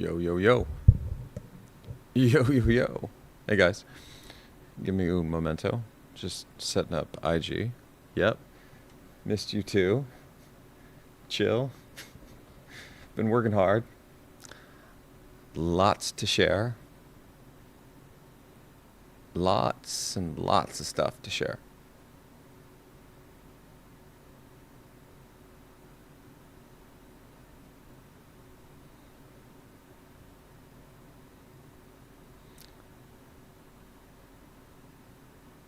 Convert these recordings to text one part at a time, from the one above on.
Yo, yo, yo. Yo, yo, yo. Hey, guys. Give me a memento. Just setting up IG. Yep. Missed you too. Chill. Been working hard. Lots to share. Lots and lots of stuff to share.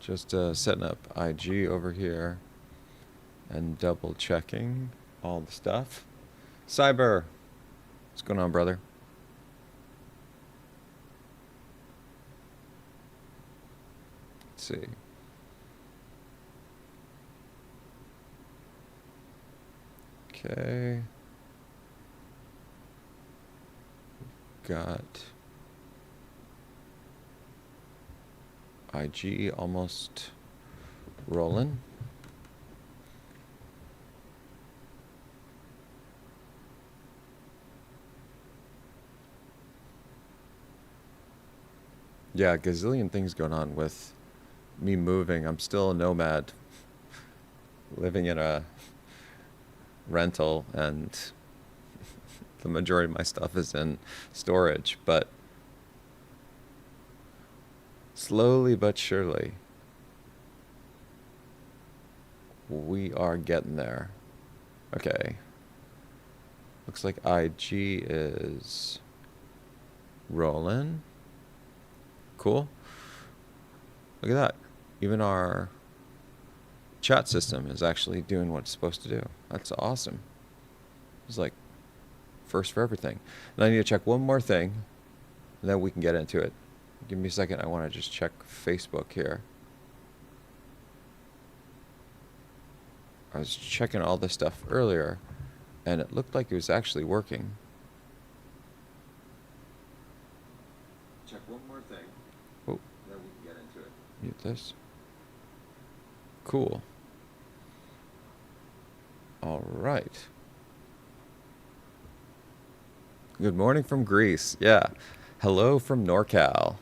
Just setting up IG over here and double checking all the stuff. Cyber, what's going on, brother? Let's see. Okay. Got IG almost rolling. Yeah, gazillion things going on with me moving. I'm still a nomad, living in a rental, and the majority of my stuff is in storage, but slowly but surely, we are getting there. Okay. Looks like IG is rolling. Cool. Look at that. Even our chat system is actually doing what it's supposed to do. That's awesome. It's like first for everything. And I need to check one more thing, and then we can get into it. Give me a second. I want to just check Facebook here. I was checking all this stuff earlier, and it looked like it was actually working. Check one more thing. Oh. Then we can get into it. Mute this. Cool. All right. Good morning from Greece. Yeah. Hello from NorCal.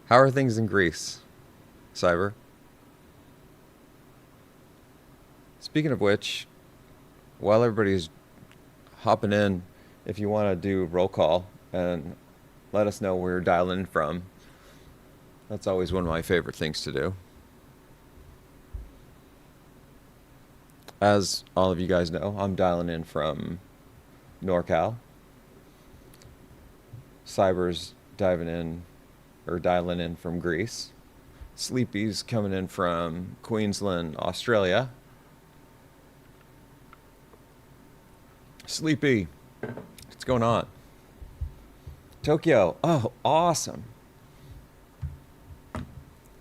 How are things in Greece, Cyber? Speaking of which, while everybody's hopping in, if you want to do roll call and let us know where you're dialing in from, that's always one of my favorite things to do. As all of you guys know, I'm dialing in from NorCal. Cyber's dialing in from Greece. Sleepy's coming in from Queensland, Australia. Sleepy, what's going on? Tokyo, oh, awesome.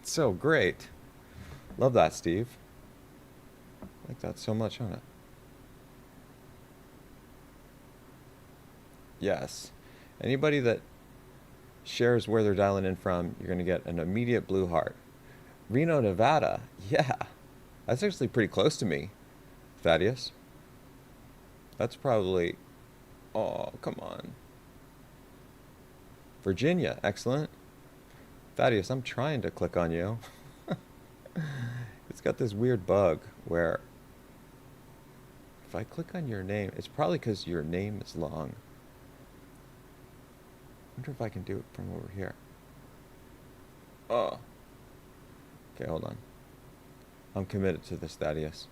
So great. Love that, Steve. I like that so much on it. Yes. Anybody that shares where they're dialing in from, you're going to get an immediate blue heart. Reno, Nevada. Yeah. That's actually pretty close to me, Thaddeus. That's probably... Oh, come on. Virginia. Excellent. Thaddeus, I'm trying to click on you. It's got this weird bug where if I click on your name, it's probably because your name is long. I wonder if I can do it from over here. Oh. Okay, hold on. I'm committed to this, Thaddeus.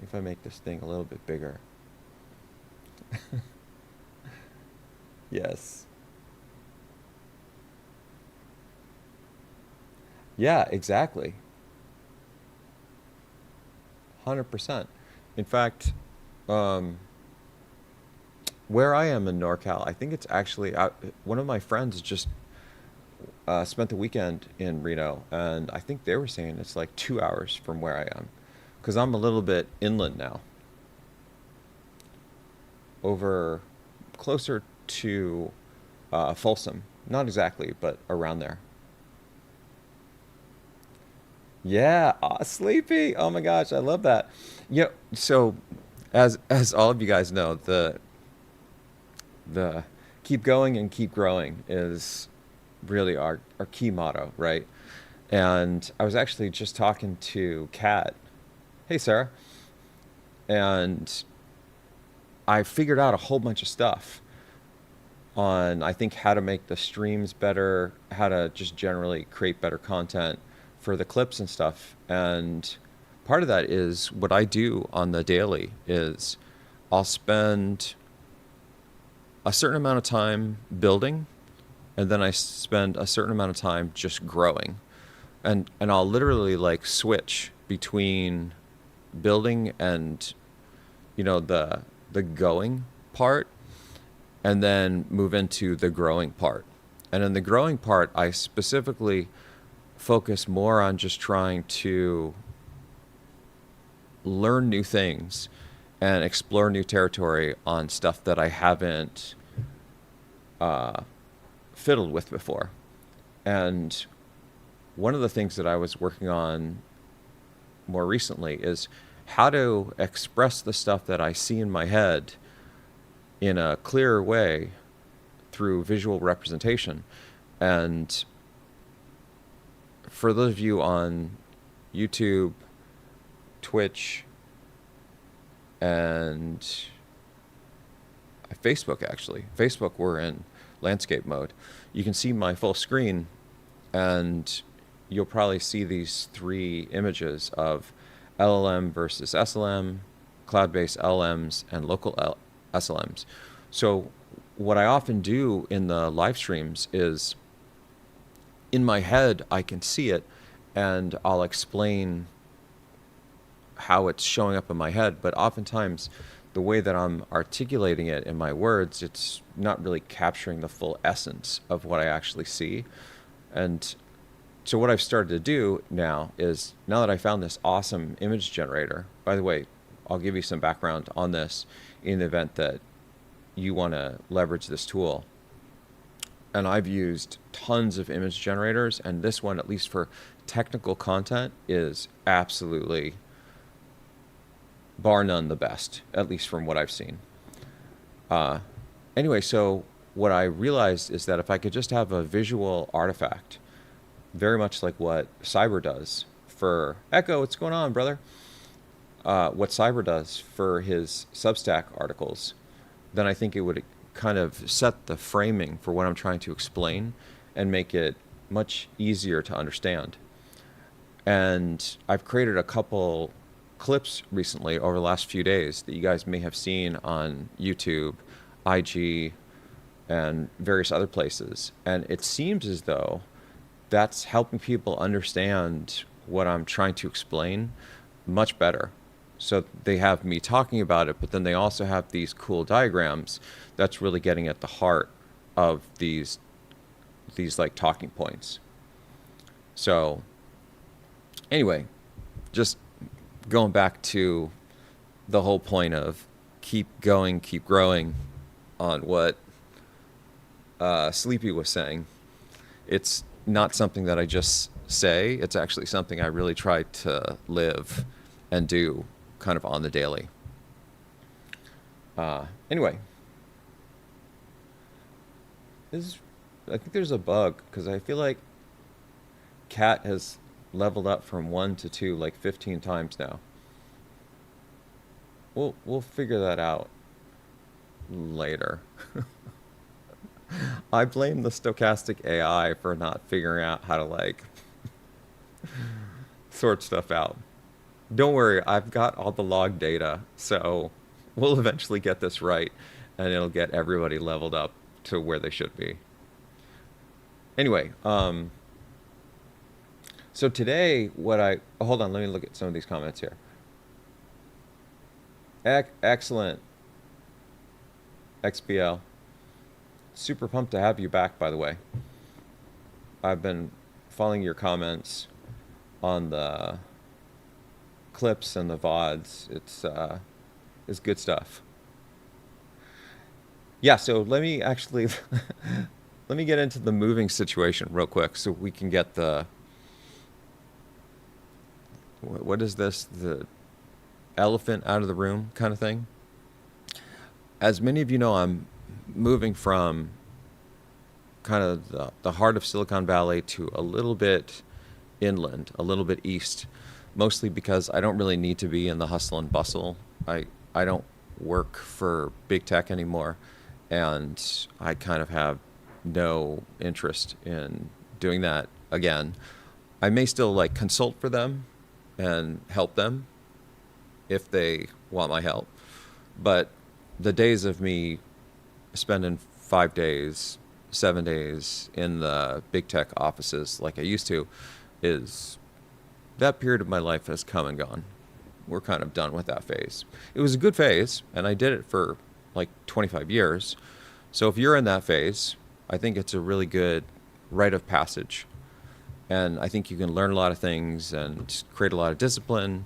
If I make this thing a little bit bigger. Yes. Yeah, exactly. 100%. In fact, where I am in NorCal, I think it's actually one of my friends just spent the weekend in Reno, and I think they were saying it's like 2 hours from where I am, because I'm a little bit inland now, over closer to Folsom. Not exactly, but around there. Yeah, Sleepy. Oh my gosh, I love that. Yeah, so as all of you guys know, the keep going and keep growing is really our key motto, right? And I was actually just talking to Kat. Hey, Sarah. And I figured out a whole bunch of stuff on, I think, how to make the streams better, how to just generally create better content for the clips and stuff. And part of that is what I do on the daily is I'll spend a certain amount of time building, and then I spend a certain amount of time just growing. And I'll literally like switch between building and the going part, and then move into the growing part. And in the growing part, I specifically focus more on just trying to learn new things and explore new territory on stuff that I haven't fiddled with before. And one of the things that I was working on more recently is how to express the stuff that I see in my head in a clearer way through visual representation. And for those of you on YouTube, Twitch, and Facebook, actually. Facebook, we're in landscape mode. You can see my full screen, and you'll probably see these three images of LLM versus SLM, cloud-based LLMs, and local SLMs. So what I often do in the live streams is, in my head, I can see it, and I'll explain how it's showing up in my head. But oftentimes, the way that I'm articulating it in my words, it's not really capturing the full essence of what I actually see. And so what I've started to do now is, now that I found this awesome image generator, by the way, I'll give you some background on this in the event that you want to leverage this tool. And I've used tons of image generators, and this one, at least for technical content, is absolutely, bar none, the best, at least from what I've seen. Anyway, so what I realized is that if I could just have a visual artifact, very much like what Cyber does for Echo, what's going on, brother? What Cyber does for his Substack articles, then I think it would kind of set the framing for what I'm trying to explain and make it much easier to understand. And I've created a couple clips recently over the last few days that you guys may have seen on YouTube, IG, and various other places. And it seems as though that's helping people understand what I'm trying to explain much better. So they have me talking about it, but then they also have these cool diagrams that's really getting at the heart of these like talking points. So anyway, just going back to the whole point of keep going, keep growing on what Sleepy was saying. It's not something that I just say. It's actually something I really try to live and do kind of on the daily. Anyway, I think there's a bug because I feel like Cat has leveled up from 1 to 2 like 15 times now. We'll figure that out later. I blame the stochastic AI for not figuring out how to like sort stuff out. Don't worry, I've got all the log data, so we'll eventually get this right, and it'll get everybody leveled up to where they should be. Anyway, so today hold on, let me look at some of these comments here. Excellent, XPL. Super pumped to have you back, by the way. I've been following your comments on the clips and the VODs. It's good stuff. Yeah, so let me actually let me get into the moving situation real quick so we can get the, what is this, the elephant out of the room kind of thing. As many of you know, I'm moving from kind of the heart of Silicon Valley to a little bit inland, a little bit east, mostly because I don't really need to be in the hustle and bustle. I don't work for big tech anymore, and I kind of have no interest in doing that again. I may still like consult for them and help them if they want my help, but the days of me spending 5 days, 7 days in the big tech offices like I used to, is that period of my life has come and gone. We're kind of done with that phase. It was a good phase, and I did it for like 25 years. So if you're in that phase, I think it's a really good rite of passage. And I think you can learn a lot of things and create a lot of discipline.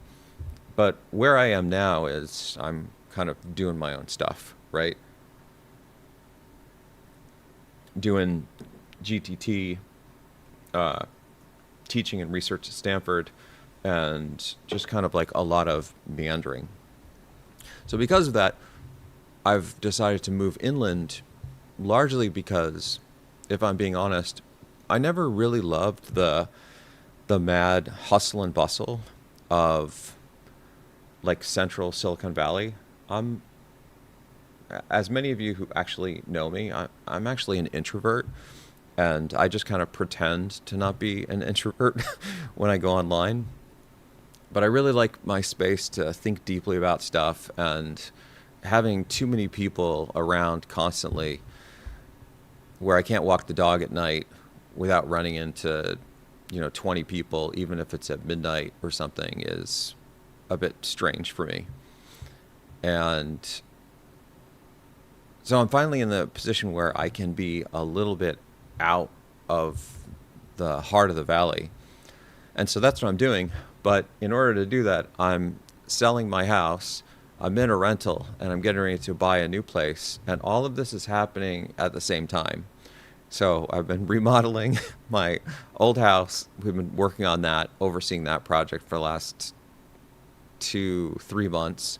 But where I am now is I'm kind of doing my own stuff, right? Doing GTT, teaching and research at Stanford, and just kind of like a lot of meandering. So because of that, I've decided to move inland, largely because, if I'm being honest, I never really loved the mad hustle and bustle of like central Silicon Valley. As many of you who actually know me, I'm actually an introvert, and I just kind of pretend to not be an introvert when I go online. But I really like my space to think deeply about stuff, and having too many people around constantly where I can't walk the dog at night without running into, 20 people, even if it's at midnight or something, is a bit strange for me. And so I'm finally in the position where I can be a little bit out of the heart of the valley. And so that's what I'm doing. But in order to do that, I'm selling my house, I'm in a rental, and I'm getting ready to buy a new place. And all of this is happening at the same time. So I've been remodeling my old house. We've been working on that, overseeing that project for the last 2-3 months,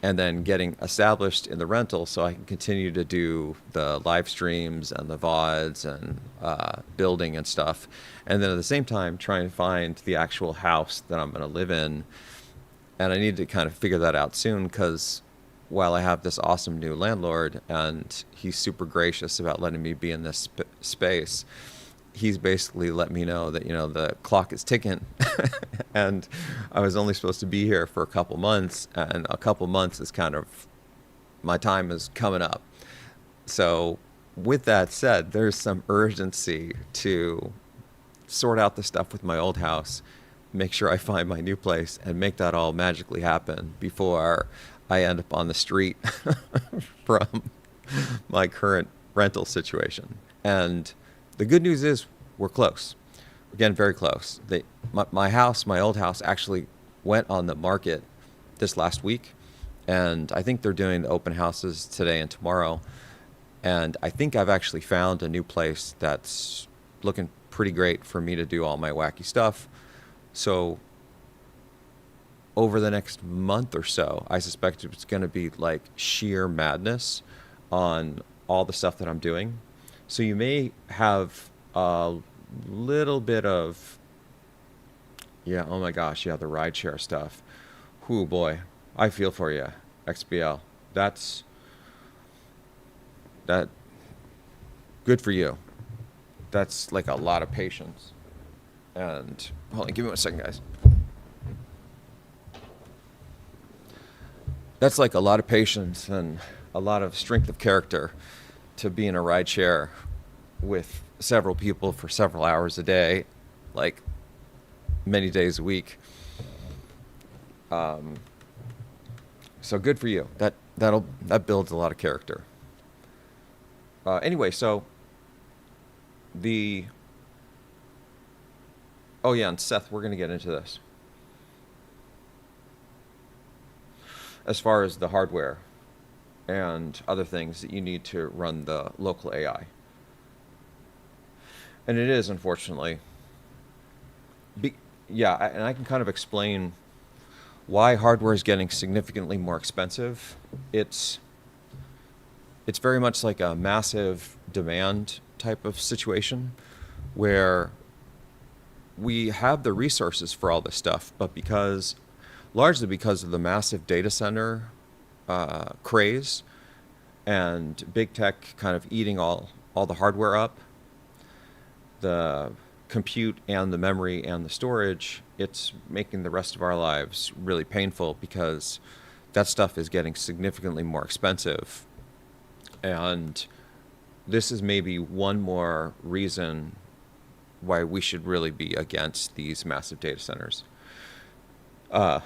and then getting established in the rental so I can continue to do the live streams and the VODs and building and stuff. And then at the same time, trying to find the actual house that I'm going to live in. And I need to kind of figure that out soon, because while I have this awesome new landlord and he's super gracious about letting me be in this space, he's basically let me know that, the clock is ticking and I was only supposed to be here for a couple months, and a couple months is kind of, my time is coming up. So with that said, there's some urgency to sort out the stuff with my old house, make sure I find my new place, and make that all magically happen before I end up on the street from my current rental situation. And the good news is we're close. Again, very close. My old house actually went on the market this last week, and I think they're doing the open houses today and tomorrow. And I think I've actually found a new place that's looking pretty great for me to do all my wacky stuff. So over the next month or so, I suspect it's going to be like sheer madness on all the stuff that I'm doing. So you may have a little bit of, oh my gosh, the rideshare stuff. Whoo boy, I feel for you, XBL. That good for you. That's like a lot of patience. And hold on, give me 1 second, guys. That's like a lot of patience and a lot of strength of character to be in a ride share with several people for several hours a day, like many days a week. So good for you. That builds a lot of character. Anyway, so and Seth, we're going to get into this. As far as the hardware and other things that you need to run the local AI. And it is, unfortunately. And I can kind of explain why hardware is getting significantly more expensive. It's it's very much like a massive demand type of situation where we have the resources for all this stuff, but largely because of the massive data center craze and big tech kind of eating all the hardware up, the compute and the memory and the storage, it's making the rest of our lives really painful because that stuff is getting significantly more expensive. And this is maybe one more reason why we should really be against these massive data centers. So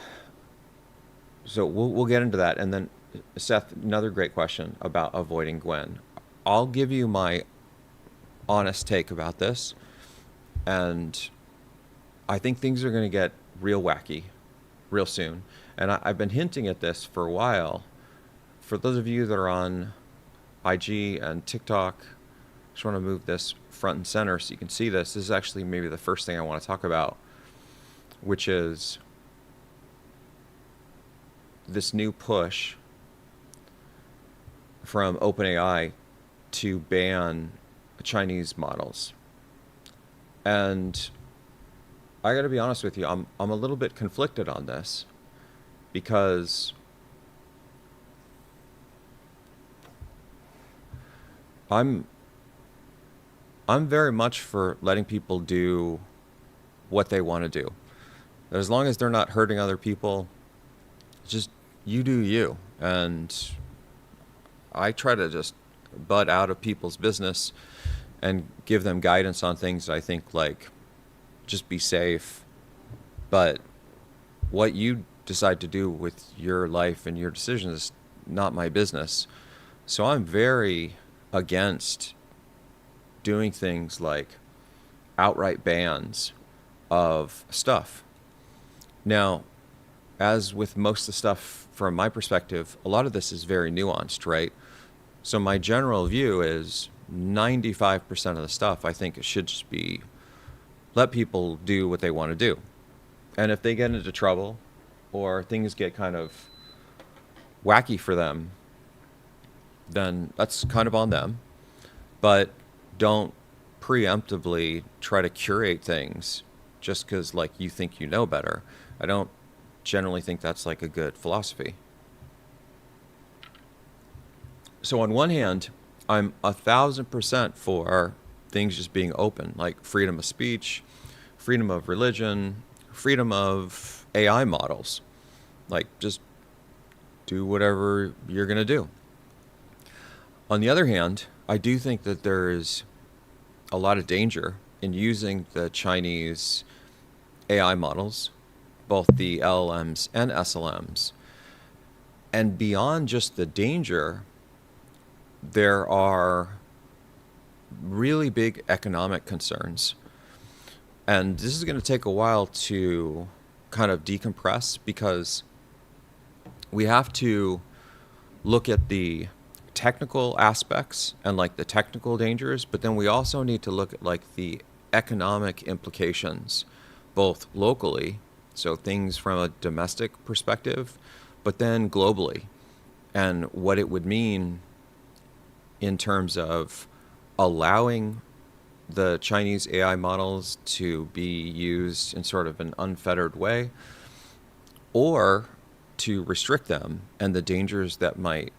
we'll get into that. And then, Seth, another great question about avoiding Gwen. I'll give you my honest take about this. And I think things are going to get real wacky real soon. And I've been hinting at this for a while. For those of you that are on IG and TikTok, I just want to move this front and center so you can see this. This is actually maybe the first thing I want to talk about, which is this new push from OpenAI to ban Chinese models. And I got to be honest with you, I'm a little bit conflicted on this because I'm very much for letting people do what they want to do. As long as they're not hurting other people, just you do you. And I try to just butt out of people's business and give them guidance on things that I think, like, just be safe. But what you decide to do with your life and your decisions is not my business. So I'm very against doing things like outright bans of stuff. Now, as with most of the stuff from my perspective, a lot of this is very nuanced, right? So my general view is 95% of the stuff, I think it should just be let people do what they want to do. And if they get into trouble or things get kind of wacky for them, then that's kind of on them. But don't preemptively try to curate things just because, like, you think you know better. I don't generally think that's like a good philosophy. So on one hand, I'm 1,000% for things just being open, like freedom of speech, freedom of religion, freedom of AI models. Like, just do whatever you're going to do. On the other hand, I do think that there is a lot of danger in using the Chinese AI models, both the LLMs and SLMs. And beyond just the danger, there are really big economic concerns. And this is going to take a while to kind of decompress because we have to look at the technical aspects and like the technical dangers, but then we also need to look at like the economic implications, both locally, so things from a domestic perspective, but then globally, and what it would mean in terms of allowing the Chinese AI models to be used in sort of an unfettered way, or to restrict them and the dangers that might,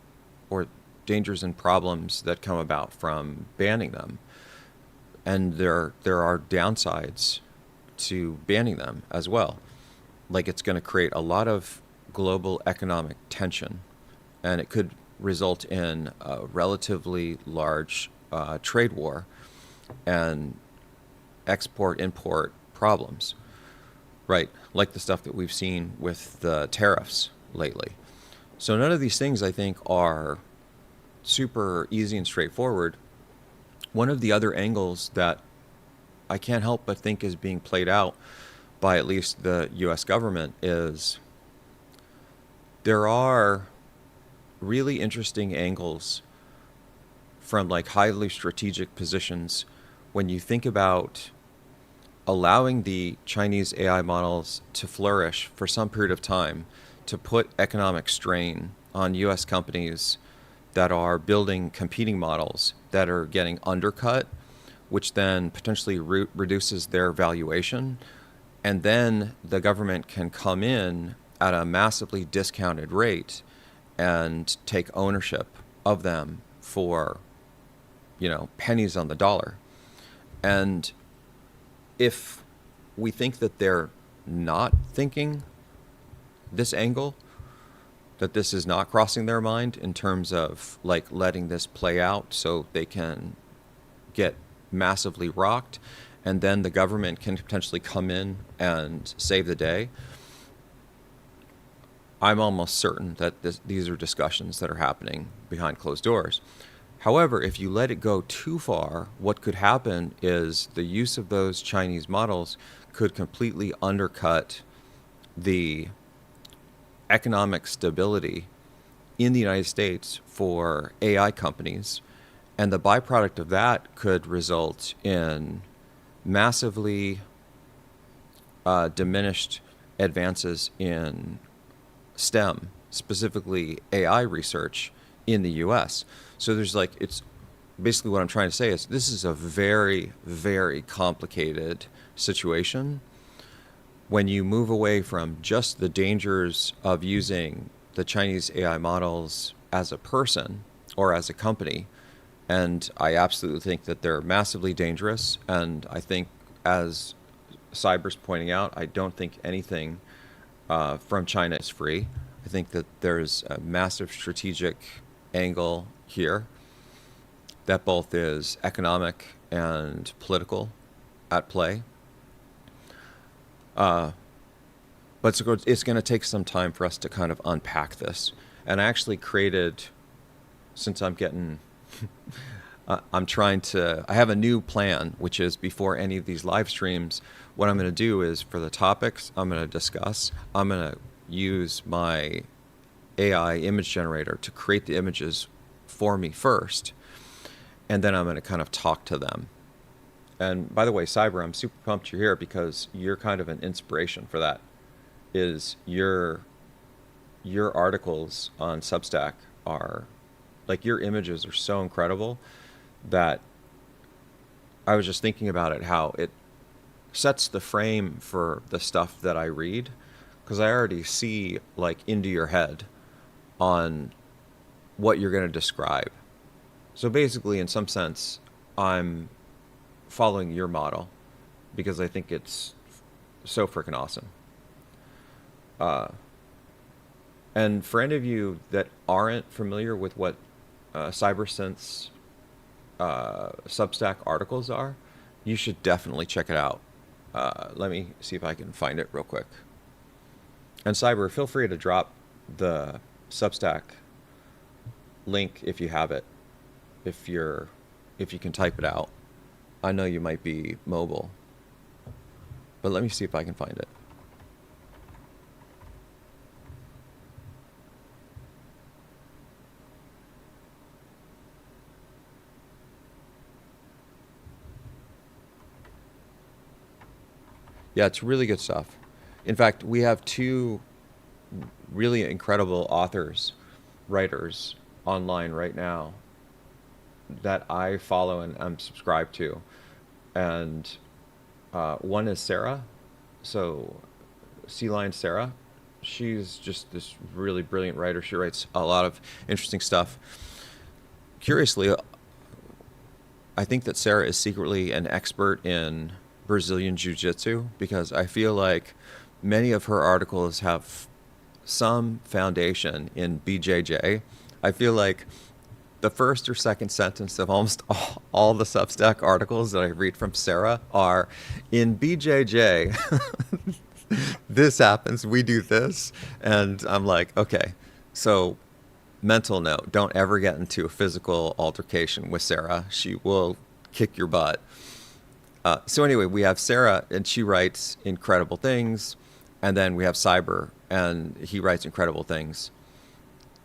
or dangers and problems that come about from banning them. And there are downsides to banning them as well. Like, it's going to create a lot of global economic tension, and it could result in a relatively large trade war and export-import problems, right? Like the stuff that we've seen with the tariffs lately. So none of these things, I think, are super easy and straightforward. One of the other angles that I can't help but think is being played out by at least the US government is there are really interesting angles from like highly strategic positions when you think about allowing the Chinese AI models to flourish for some period of time to put economic strain on US companies that are building competing models that are getting undercut, which then potentially reduces their valuation. And then the government can come in at a massively discounted rate and take ownership of them for, pennies on the dollar. And if we think that they're not thinking this angle, that this is not crossing their mind in terms of like letting this play out so they can get massively rocked, and then the government can potentially come in and save the day, I'm almost certain that these are discussions that are happening behind closed doors. However, if you let it go too far, what could happen is the use of those Chinese models could completely undercut the economic stability in the United States for AI companies. And the byproduct of that could result in massively diminished advances in STEM, specifically AI research in the US. So it's basically what I'm trying to say is this is a very, very complicated situation. When you move away from just the dangers of using the Chinese AI models as a person or as a company, and I absolutely think that they're massively dangerous, and I think, as Cyber's pointing out, I don't think anything from China is free. I think that there's a massive strategic angle here that both is economic and political at play. But it's going to take some time for us to kind of unpack this. And I actually created, since I'm getting, I have a new plan, which is before any of these live streams, what I'm going to do is for the topics I'm going to discuss, I'm going to use my AI image generator to create the images for me first. And then I'm going to kind of talk to them. And by the way, Cyber, I'm super pumped you're here because you're kind of an inspiration for that. Is your articles on Substack are, like, your images are so incredible that I was just thinking about it, how it sets the frame for the stuff that I read, because I already see like into your head on what you're going to describe. So basically, in some sense, I'm following your model because I think it's so freaking awesome. And for any of you that aren't familiar with what CyberSense Substack articles are, you should definitely check it out. Let me see if I can find it real quick. And Cyber, feel free to drop the Substack link if you have it, if you can type it out. I know you might be mobile, but let me see if I can find it. Yeah, it's really good stuff. In fact, we have two really incredible authors, writers online right now that I follow and I'm subscribed to. And one is Sarah. So, Sea Lion Sarah. She's just this really brilliant writer. She writes a lot of interesting stuff. Curiously, I think that Sarah is secretly an expert in Brazilian Jiu-Jitsu because I feel like many of her articles have some foundation in BJJ. I feel like the first or second sentence of almost all the Substack articles that I read from Sarah are, in BJJ, this happens, we do this. And I'm like, okay, so mental note, don't ever get into a physical altercation with Sarah. She will kick your butt. So anyway, we have Sarah, and she writes incredible things. And then we have Cyber, and he writes incredible things.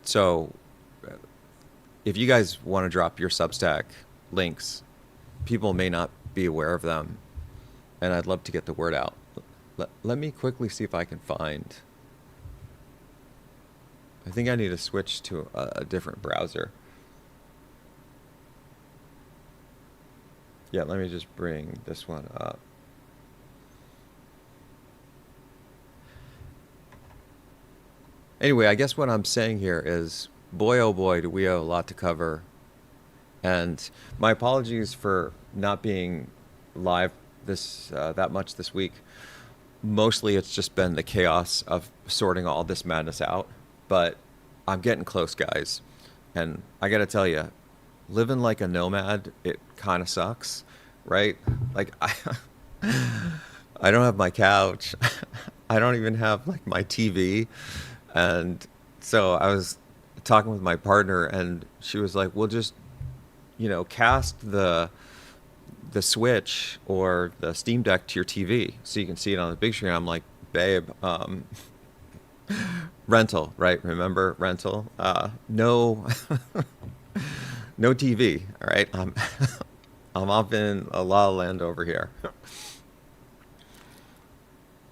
So if you guys want to drop your Substack links, people may not be aware of them, and I'd love to get the word out. Let me quickly see if I can find. I think I need to switch to a different browser. Yeah, let me just bring this one up. Anyway, I guess what I'm saying here is, boy, oh boy, do we have a lot to cover. And my apologies for not being live this that much this week. Mostly it's just been the chaos of sorting all this madness out. But I'm getting close, guys. And I got to tell you, living like a nomad, it kind of sucks, right? Like I don't have my couch. I don't even have like my TV. And so I was talking with my partner and she was like, "We'll just, cast the Switch or the Steam Deck to your TV so you can see it on the big screen." I'm like, "Babe, rental, right? Remember rental? No, no TV. All right, I'm off in a la la land over here,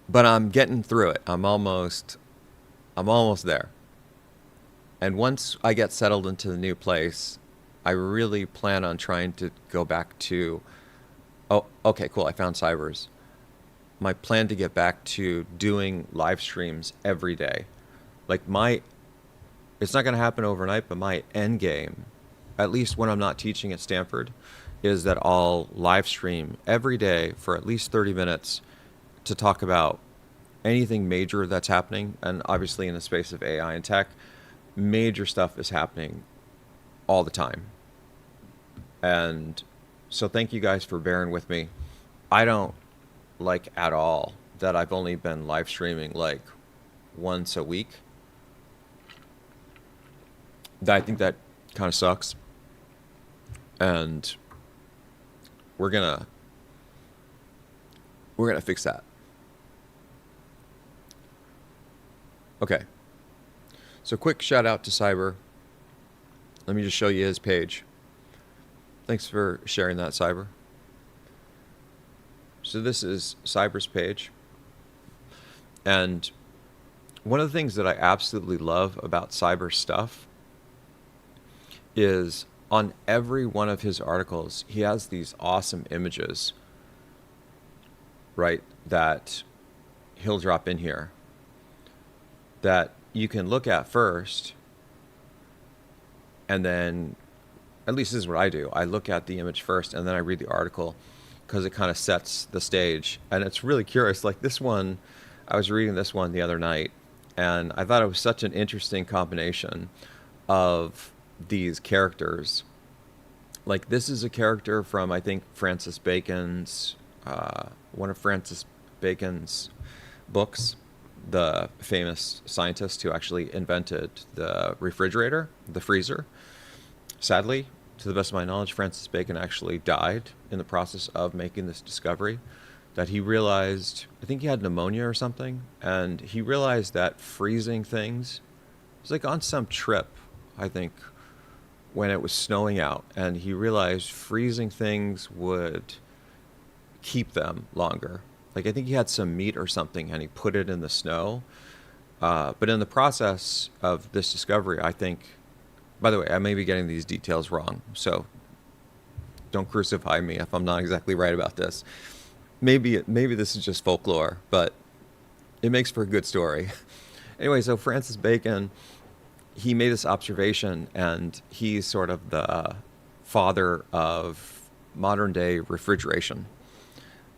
but I'm getting through it. I'm almost there. And once I get settled into the new place, I really plan on trying to go back to. Oh, okay, cool. I found Cybers. My plan to get back to doing live streams every day. Like it's not going to happen overnight, but my end game, at least when I'm not teaching at Stanford, is that I'll live stream every day for at least 30 minutes to talk about anything major that's happening. And obviously, in the space of AI and tech, major stuff is happening all the time. And so, thank you guys for bearing with me. I don't like at all that I've only been live streaming like once a week. I think that kind of sucks. And we're gonna fix that. Okay. So quick shout out to Cyber. Let me just show you his page. Thanks for sharing that, Cyber. So this is Cyber's page. And one of the things that I absolutely love about Cyber's stuff is on every one of his articles, he has these awesome images, right, that he'll drop in here that you can look at first, and then, at least this is what I do. I look at the image first, and then I read the article because it kind of sets the stage. And it's really curious. Like this one, I was reading this one the other night, and I thought it was such an interesting combination of these characters. Like this is a character from, I think, Francis Bacon's, one of Francis Bacon's books, the famous scientist who actually invented the refrigerator, the freezer. Sadly, to the best of my knowledge, Francis Bacon actually died in the process of making this discovery. That he realized, I think he had pneumonia or something, and he realized that freezing things, it was like on some trip, I think, when it was snowing out, and he realized freezing things would keep them longer. Like I think he had some meat or something, and he put it in the snow. But in the process of this discovery, I think, by the way, I may be getting these details wrong, so don't crucify me if I'm not exactly right about this. Maybe this is just folklore, but it makes for a good story. Anyway, so Francis Bacon, he made this observation, and he's sort of the father of modern day refrigeration,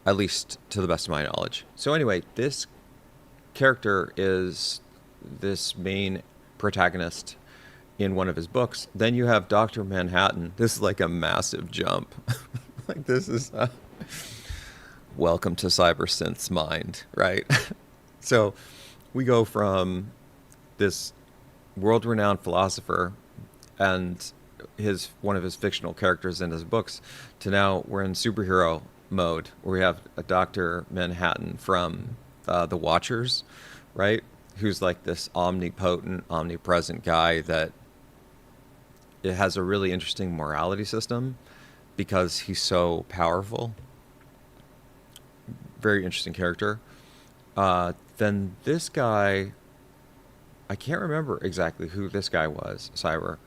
at least to the best of my knowledge. So anyway, this character is this main protagonist in one of his books. Then you have Dr. Manhattan. This is like a massive jump. Like this is welcome to CyberSynth's mind, right? So we go from this world-renowned philosopher and one of his fictional characters in his books to now we're in superhero mode where we have a Dr. Manhattan from the Watchers, right? Who's like this omnipotent, omnipresent guy that it has a really interesting morality system because he's so powerful. Very interesting character. Then this guy, I can't remember exactly who this guy was, Cyber.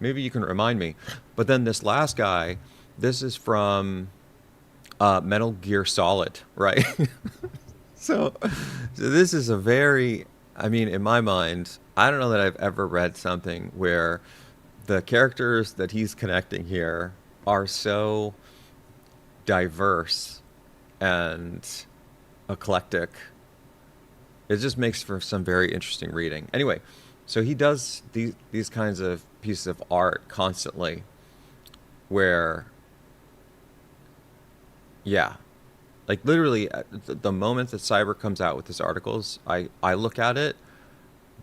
Maybe you can remind me. But then this last guy, this is from Metal Gear Solid, right? so, so this is a very, I mean, in my mind, I don't know that I've ever read something where the characters that he's connecting here are so diverse and eclectic. It just makes for some very interesting reading. Anyway, so he does these kinds of pieces of art constantly where, yeah, like literally the moment that Cyber comes out with his articles, I look at it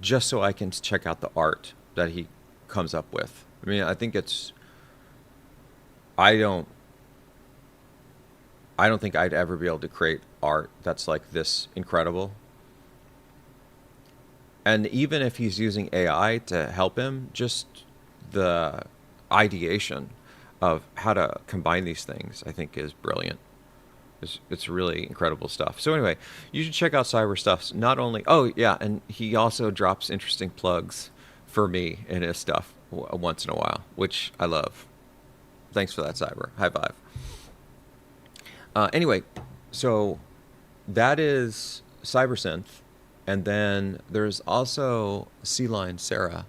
just so I can check out the art that he comes up with. I mean, I think it's, I don't I don't think I'd ever be able to create art that's like this incredible. And even if he's using AI to help him, just the ideation of how to combine these things, I think, is brilliant. It's really incredible stuff. So anyway, you should check out Cyber Stuff's. Not only, oh yeah, and he also drops interesting plugs for me in his stuff once in a while, which I love. Thanks for that, Cyber. High five. Anyway, so that is CyberSynth, and then there's also Sea Lion Sarah.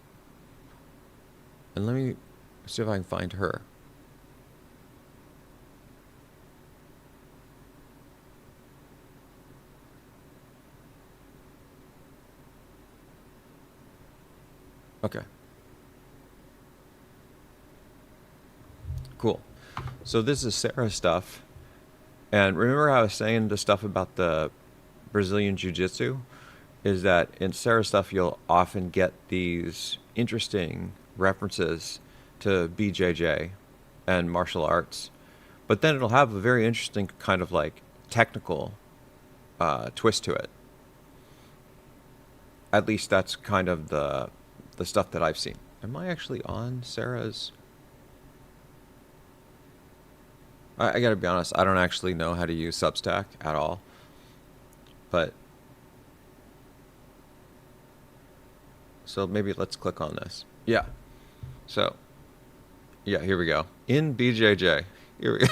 And let me see if I can find her. Okay. Cool. So this is Sarah stuff. And remember how I was saying the stuff about the Brazilian Jiu-Jitsu? Is that in Sarah stuff you'll often get these interesting references to BJJ and martial arts. But then it'll have a very interesting kind of like technical twist to it. At least that's kind of the stuff that I've seen. Am I actually on Sarah's? I gotta be honest, I don't actually know how to use Substack at all. But, so maybe let's click on this. Yeah. So, yeah, here we go. In BJJ. Here we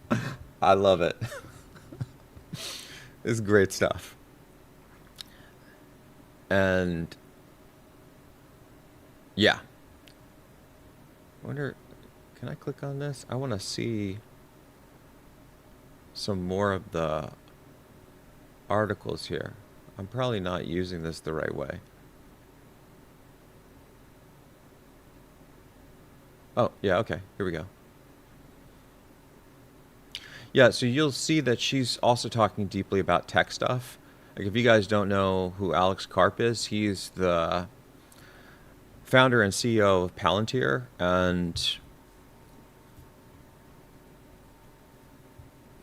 go. I love it. It's great stuff. And, yeah. I wonder, can I click on this? I want to see some more of the articles here. I'm probably not using this the right way. Oh, yeah, okay. Here we go. Yeah, so you'll see that she's also talking deeply about tech stuff. Like if you guys don't know who Alex Karp is, he's the founder and CEO of Palantir, and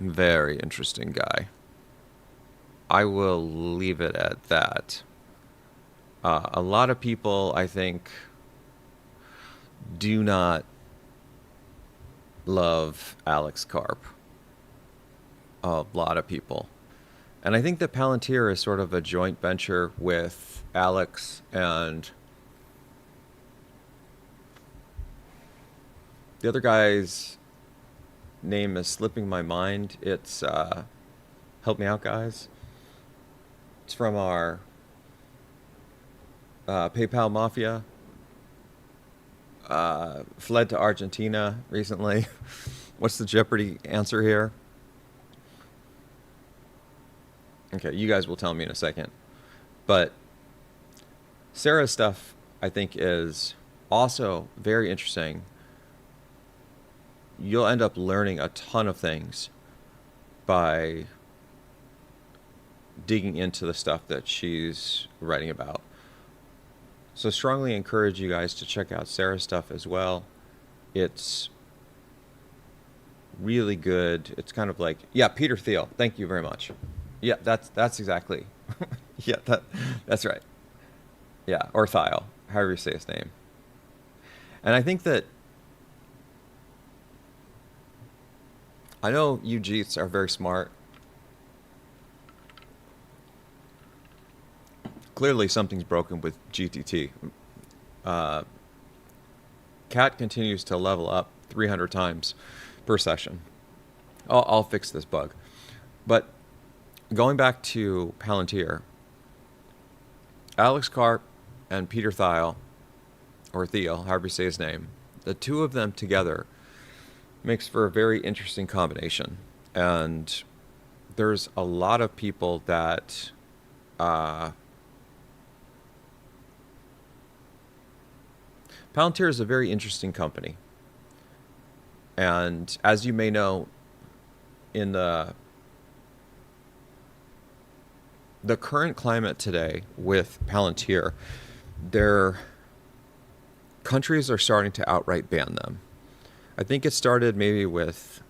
very interesting guy. I will leave it at that. A lot of people, I think, do not love Alex Karp. A lot of people. And I think that Palantir is sort of a joint venture with Alex and the other guy's name is slipping my mind. It's, help me out, guys. It's from our PayPal Mafia. Fled to Argentina recently. What's the Jeopardy answer here? Okay, you guys will tell me in a second. But Sarah's stuff, I think, is also very interesting. You'll end up learning a ton of things by digging into the stuff that she's writing about. So strongly encourage you guys to check out Sarah's stuff as well. It's really good. It's kind of like, yeah, Peter Thiel. Thank you very much. Yeah, that's exactly. Yeah, that's right. Yeah, or Thiel, however you say his name. And I think that I know you Jeets are very smart. Clearly something's broken with GTT. Cat continues to level up 300 times per session. I'll fix this bug. But going back to Palantir, Alex Karp and Peter Thiel, or Thiel, however you say his name, the two of them together makes for a very interesting combination. And there's a lot of people that Palantir is a very interesting company. And as you may know, in the current climate today with Palantir, their countries are starting to outright ban them. I think it started maybe with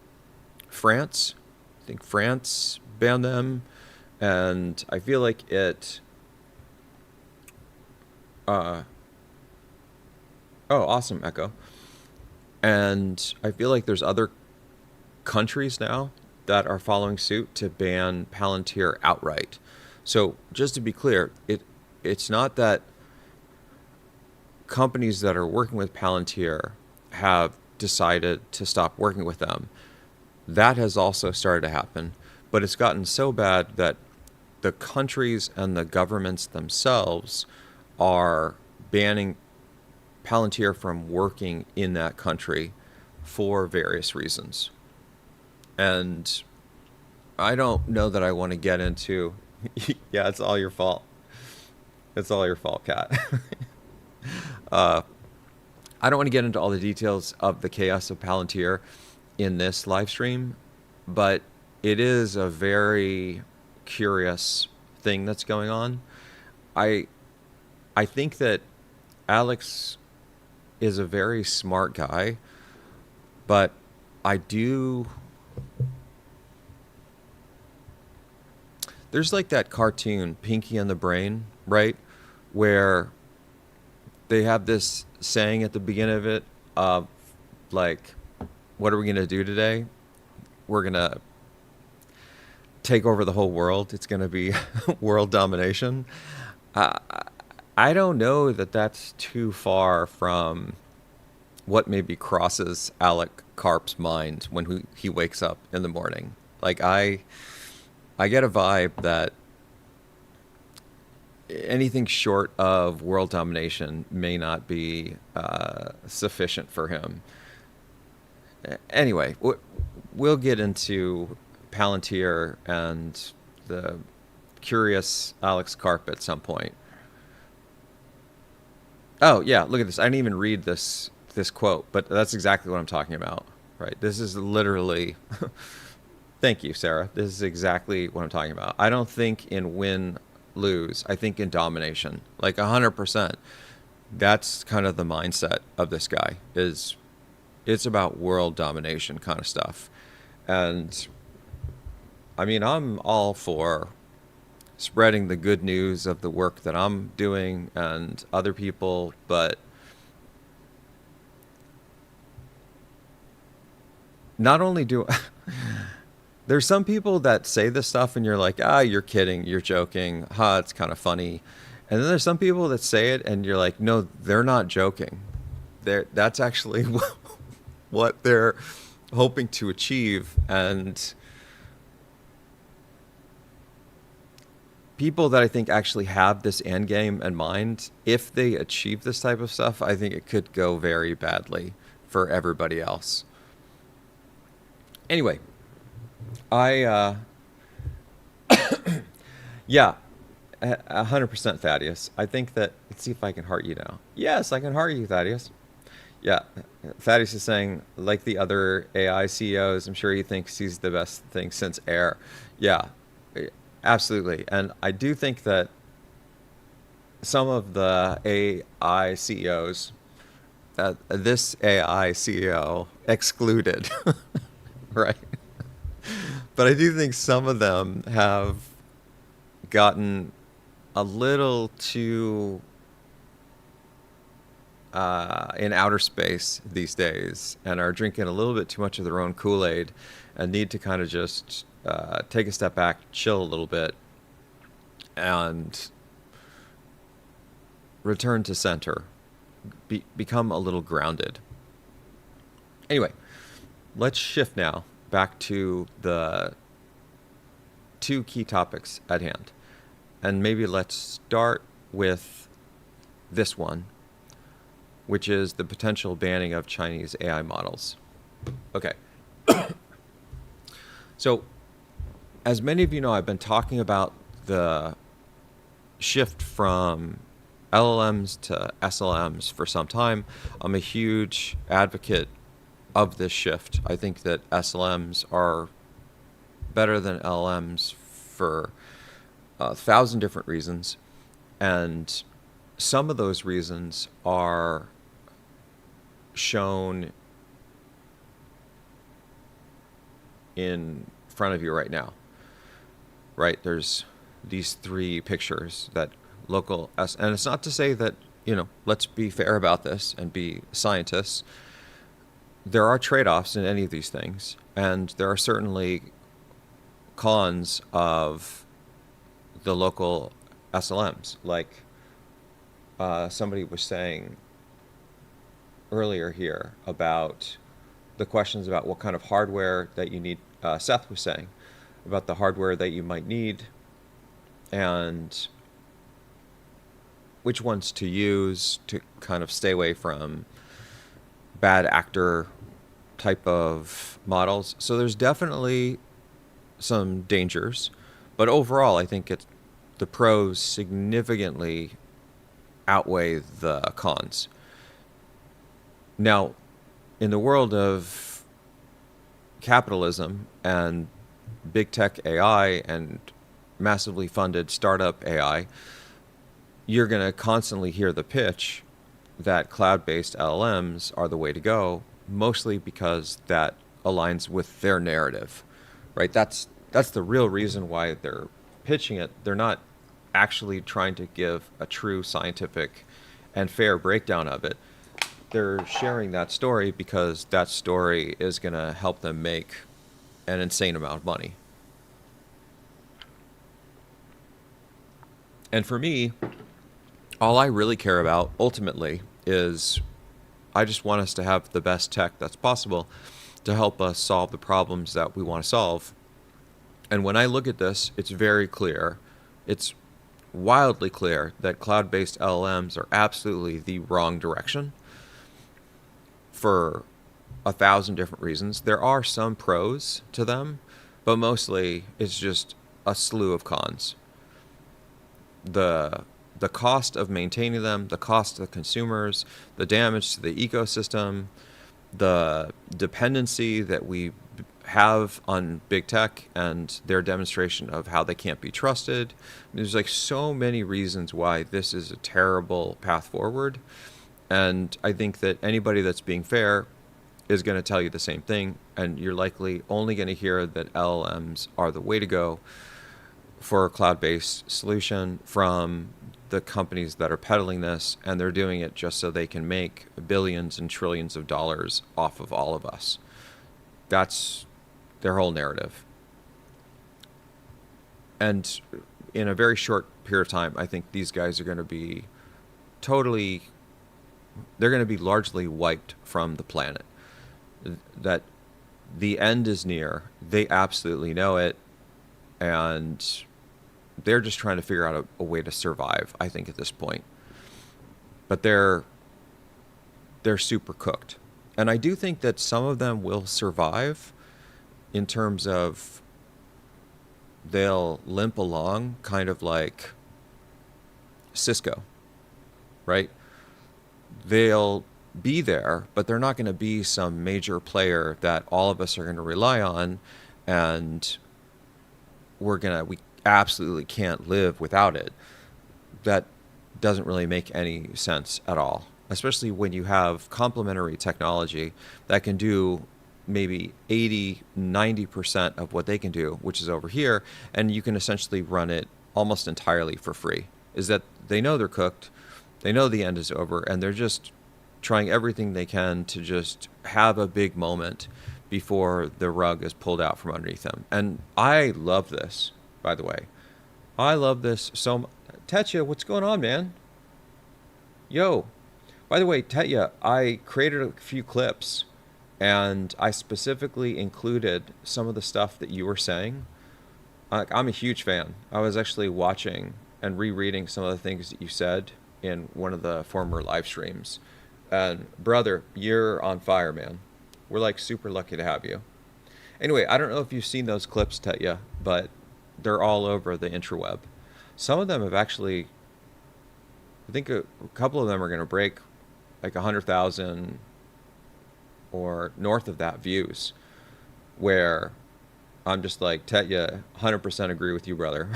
France. I think France banned them, and I feel like it. Oh, awesome, Echo. And I feel like there's other countries now that are following suit to ban Palantir outright. So just to be clear, it's not that companies that are working with Palantir have decided to stop working with them. That has also started to happen, but it's gotten so bad that the countries and the governments themselves are banning Palantir from working in that country for various reasons. And I don't know that I want to get into yeah, it's all your fault. It's all your fault, Cat. I don't want to get into all the details of the chaos of Palantir in this live stream, but it is a very curious thing that's going on. I think that Alex is a very smart guy, but I do. There's like that cartoon, Pinky and the Brain, right? Where they have this saying at the beginning of it, like, what are we going to do today? We're going to take over the whole world. It's going to be world domination. I don't know that that's too far from what maybe crosses Alec Karp's mind when he wakes up in the morning. Like, I get a vibe that anything short of world domination may not be sufficient for him. Anyway, we'll get into Palantir and the curious Alex Karp at some point. Oh, yeah, look at this. I didn't even read this quote, but that's exactly what I'm talking about, right? This is literally... Thank you, Sarah. This is exactly what I'm talking about. I don't think in win-lose. I think in domination. Like 100%. That's kind of the mindset of this guy. It's about world domination kind of stuff. And, I mean, I'm all for spreading the good news of the work that I'm doing and other people, but not only do... There's some people that say this stuff and you're like, you're kidding, you're joking, it's kind of funny. And then there's some people that say it and you're like, no, they're not joking. That's actually what they're hoping to achieve. And people that I think actually have this end game in mind, if they achieve this type of stuff, I think it could go very badly for everybody else. Anyway, yeah, 100% Thaddeus. I think that, let's see if I can heart you now. Yes, I can heart you, Thaddeus. Yeah, Thaddeus is saying, like the other AI CEOs, I'm sure he thinks he's the best thing since Air. Yeah, absolutely. And I do think that some of the AI CEOs, this AI CEO excluded, right? But I do think some of them have gotten a little too in outer space these days and are drinking a little bit too much of their own Kool-Aid and need to kind of just take a step back, chill a little bit, and return to center, become a little grounded. Anyway, let's shift now back to the two key topics at hand. And maybe let's start with this one, which is the potential banning of Chinese AI models. Okay. So, as many of you know, I've been talking about the shift from LLMs to SLMs for some time. I'm a huge advocate of this shift. I think that SLMs are better than LLMs for 1,000 different reasons. And some of those reasons are shown in front of you right now. Right? There's these three pictures that local and it's not to say that, let's be fair about this and be scientists. There are trade-offs in any of these things, and there are certainly cons of the local SLMs. Like somebody was saying earlier here about the questions about what kind of hardware that you need. Seth was saying about the hardware that you might need and which ones to use to kind of stay away from bad actor type of models. So there's definitely some dangers, but overall I think the pros significantly outweigh the cons. Now, in the world of capitalism and big tech AI and massively funded startup AI, you're going to constantly hear the pitch that cloud-based LLMs are the way to go, mostly because that aligns with their narrative, right? That's the real reason why they're pitching it. They're not actually trying to give a true scientific and fair breakdown of it. They're sharing that story because that story is going to help them make an insane amount of money. And for me, all I really care about ultimately is I just want us to have the best tech that's possible to help us solve the problems that we want to solve. And when I look at this, it's very clear, it's wildly clear that cloud-based LLMs are absolutely the wrong direction for 1,000 different reasons. There are some pros to them, but mostly it's just a slew of cons. The cost of maintaining them, the cost to the consumers, the damage to the ecosystem, the dependency that we have on big tech and their demonstration of how they can't be trusted. There's like so many reasons why this is a terrible path forward. And I think that anybody that's being fair is going to tell you the same thing. And you're likely only going to hear that LLMs are the way to go for a cloud-based solution from the companies that are peddling this, and they're doing it just so they can make billions and trillions of dollars off of all of us. That's their whole narrative. And in a very short period of time, I think these guys are going to be they're going to be largely wiped from the planet. That the end is near. They absolutely know it. And they're just trying to figure out a way to survive, I think, at this point. But they're super cooked. And I do think that some of them will survive in terms of they'll limp along, kind of like Cisco, right? They'll be there, but they're not going to be some major player that all of us are going to rely on, and we absolutely can't live without it. That doesn't really make any sense at all, especially when you have complementary technology that can do maybe 80-90% of what they can do, which is over here, and you can essentially run it almost entirely for free. Is that they know they're cooked, they know the end is over, and they're just trying everything they can to just have a big moment before the rug is pulled out from underneath them. And I love this, by the way. I love this so much. Tetya, what's going on, man? Yo. By the way, Tetya, I created a few clips And I specifically included some of the stuff that you were saying. Like, I'm a huge fan. I was actually watching and rereading some of the things that you said in one of the former live streams. And brother, you're on fire, man. We're like super lucky to have you. Anyway, I don't know if you've seen those clips, Tetya, but they're all over the interweb. Some of them have actually, I think a couple of them are going to break like 100,000 or north of that views, where I'm just like, Tetya, 100% agree with you, brother.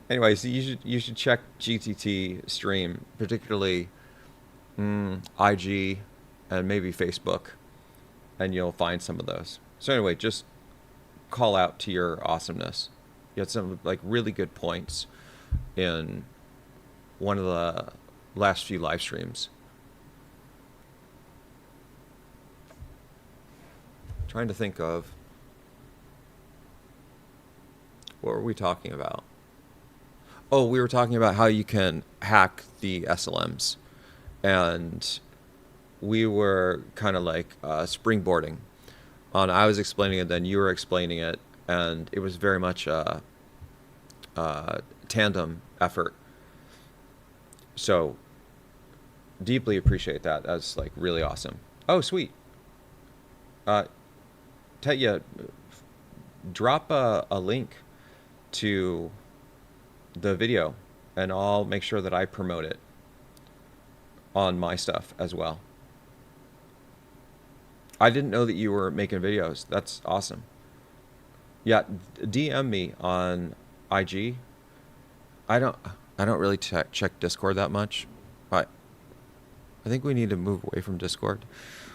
Anyway, so you should check GTT stream, particularly IG and maybe Facebook, and you'll find some of those. So anyway, just call out to your awesomeness. You had some like really good points in one of the last few live streams. Trying to think of, what were we talking about? Oh, we were talking about how you can hack the SLMs. And we were kind of like springboarding on, I was explaining it, then you were explaining it, and it was very much a tandem effort. So deeply appreciate that. That's like really awesome. Oh, sweet. Tetya, drop a link to the video, and I'll make sure that I promote it on my stuff as well. I didn't know that you were making videos. That's awesome. Yeah, DM me on IG. I don't really check Discord that much, but I think we need to move away from Discord.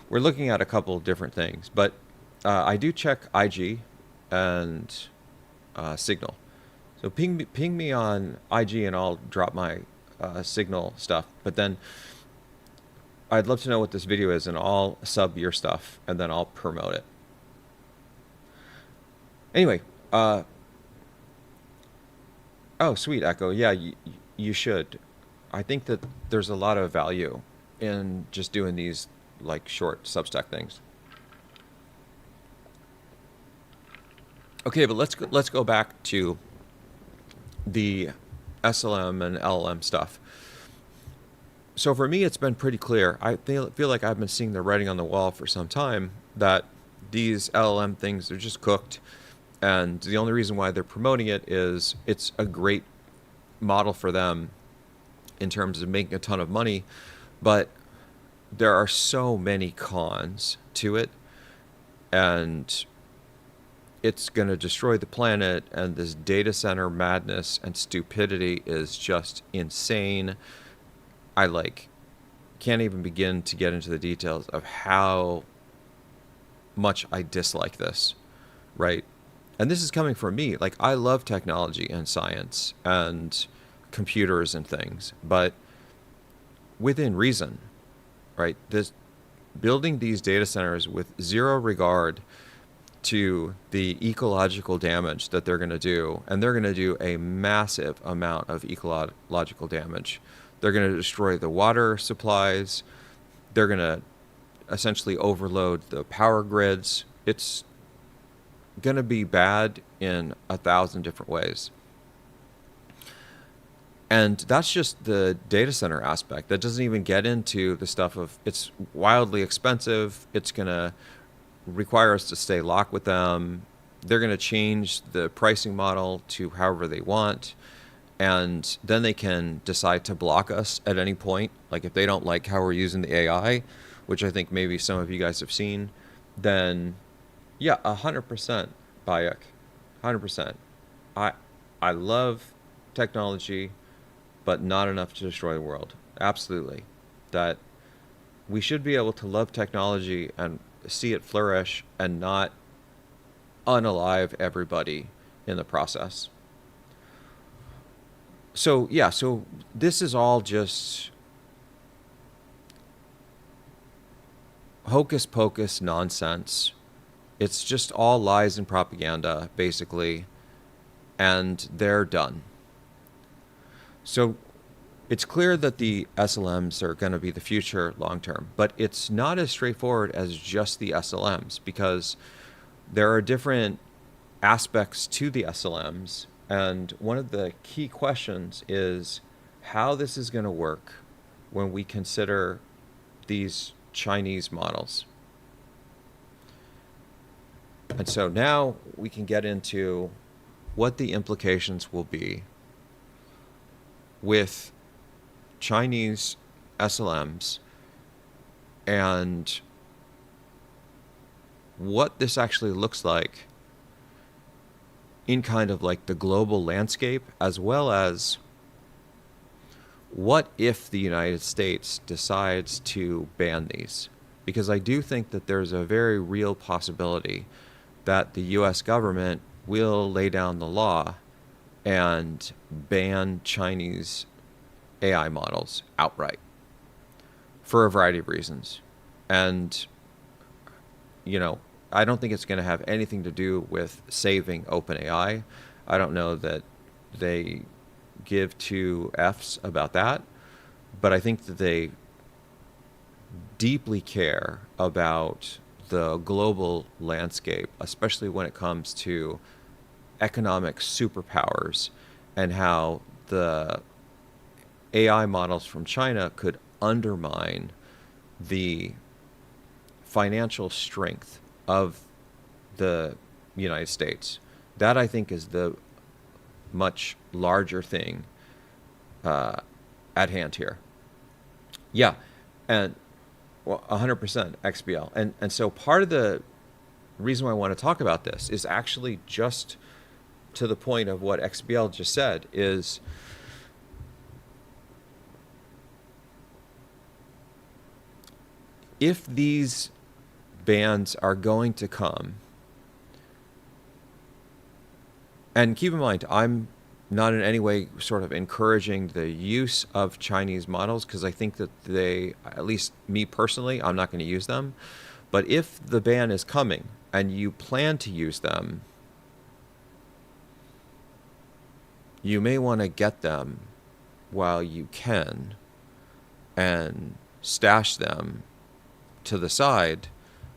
We're looking at a couple of different things, but I do check IG and Signal. So ping me on IG and I'll drop my Signal stuff. But then I'd love to know what this video is, and I'll sub your stuff, and then I'll promote it. Anyway, oh, sweet, Echo. Yeah, you should. I think that there's a lot of value in just doing these like short Substack things. Okay, but let's go back to the SLM and LLM stuff. So for me, it's been pretty clear. I feel like I've been seeing the writing on the wall for some time that these LLM things are just cooked, and the only reason why they're promoting it is it's a great model for them in terms of making a ton of money, but there are so many cons to it, and it's going to destroy the planet, and this data center madness and stupidity is just insane. I can't even begin to get into the details of how much I dislike this, right? And this is coming from me. Like, I love technology and science and computers and things, but within reason, right? This building these data centers with zero regard to the ecological damage that they're going to do, and they're going to do a massive amount of ecological damage. They're going to destroy the water supplies. They're going to essentially overload the power grids. It's going to be bad in 1,000 different ways. And that's just the data center aspect. That doesn't even get into the stuff of it's wildly expensive. It's going to require us to stay locked with them. They're going to change the pricing model to however they want. And then they can decide to block us at any point. Like if they don't like how we're using the AI, which I think maybe some of you guys have seen, then yeah, 100% Bayek, 100%. I love technology, but not enough to destroy the world. Absolutely. That we should be able to love technology and see it flourish and not unalive everybody in the process. So yeah, so this is all just hocus pocus nonsense. It's just all lies and propaganda, basically, and they're done. So it's clear that the SLMs are going to be the future long term, but it's not as straightforward as just the SLMs, because there are different aspects to the SLMs. And one of the key questions is how this is going to work when we consider these Chinese models. And so now we can get into what the implications will be with Chinese SLMs and what this actually looks like in kind of like the global landscape, as well as what if the United States decides to ban these? Because I do think that there's a very real possibility that the US government will lay down the law and ban Chinese AI models outright for a variety of reasons. And, I don't think it's going to have anything to do with saving OpenAI. I don't know that they give two Fs about that, but I think that they deeply care about the global landscape, especially when it comes to economic superpowers and how the AI models from China could undermine the financial strength of the United States. That, I think, is the much larger thing at hand here. Yeah, and 100% XBL. And so part of the reason why I want to talk about this is actually just to the point of what XBL just said, is if these bans are going to come, and keep in mind, I'm not in any way sort of encouraging the use of Chinese models, because I think that they, at least me personally, I'm not going to use them. But if the ban is coming and you plan to use them, you may want to get them while you can and stash them to the side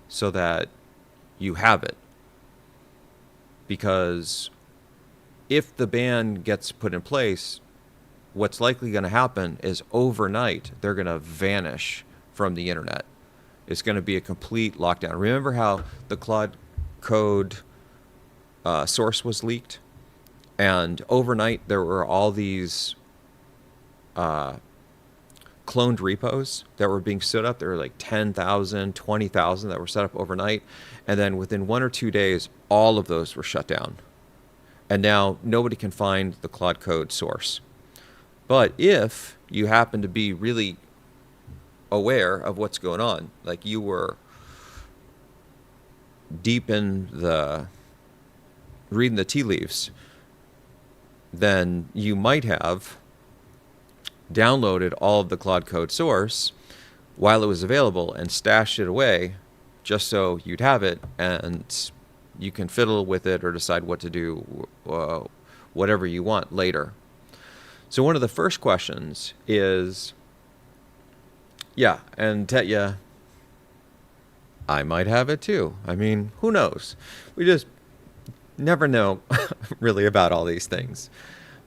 so that you have it. Because if the ban gets put in place, what's likely going to happen is overnight they're going to vanish from the internet. It's going to be a complete lockdown. Remember how the Claude Code source was leaked? And overnight there were all these cloned repos that were being stood up. There were like 10,000, 20,000 that were set up overnight. And then within 1 or 2 days, all of those were shut down. And now nobody can find the Claude Code source. But if you happen to be really aware of what's going on, like you were deep in the reading the tea leaves, then you might have downloaded all of the Claude Code source while it was available and stashed it away just so you'd have it and you can fiddle with it or decide what to do, whatever you want later. So one of the first questions is, yeah, and Tetya, I might have it too. I mean, who knows? We just never know really about all these things.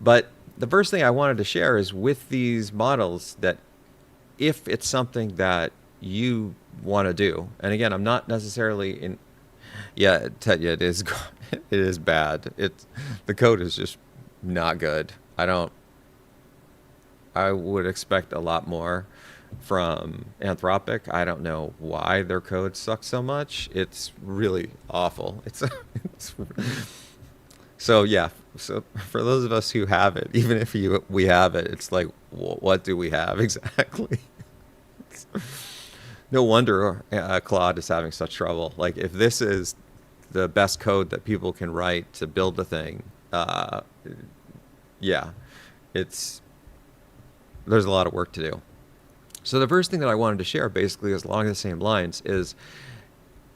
But the first thing I wanted to share is with these models that if it's something that you want to do, and again, I'm not necessarily in, yeah, Tetya, it is bad. The code is just not good. I would expect a lot more from Anthropic. I don't know why their code sucks so much. It's really awful. So yeah, so for those of us who have it, even if we have it, it's like, what do we have exactly? No wonder Claude is having such trouble. Like, if this is the best code that people can write to build the thing, yeah, there's a lot of work to do. So the first thing that I wanted to share, basically, is along the same lines, is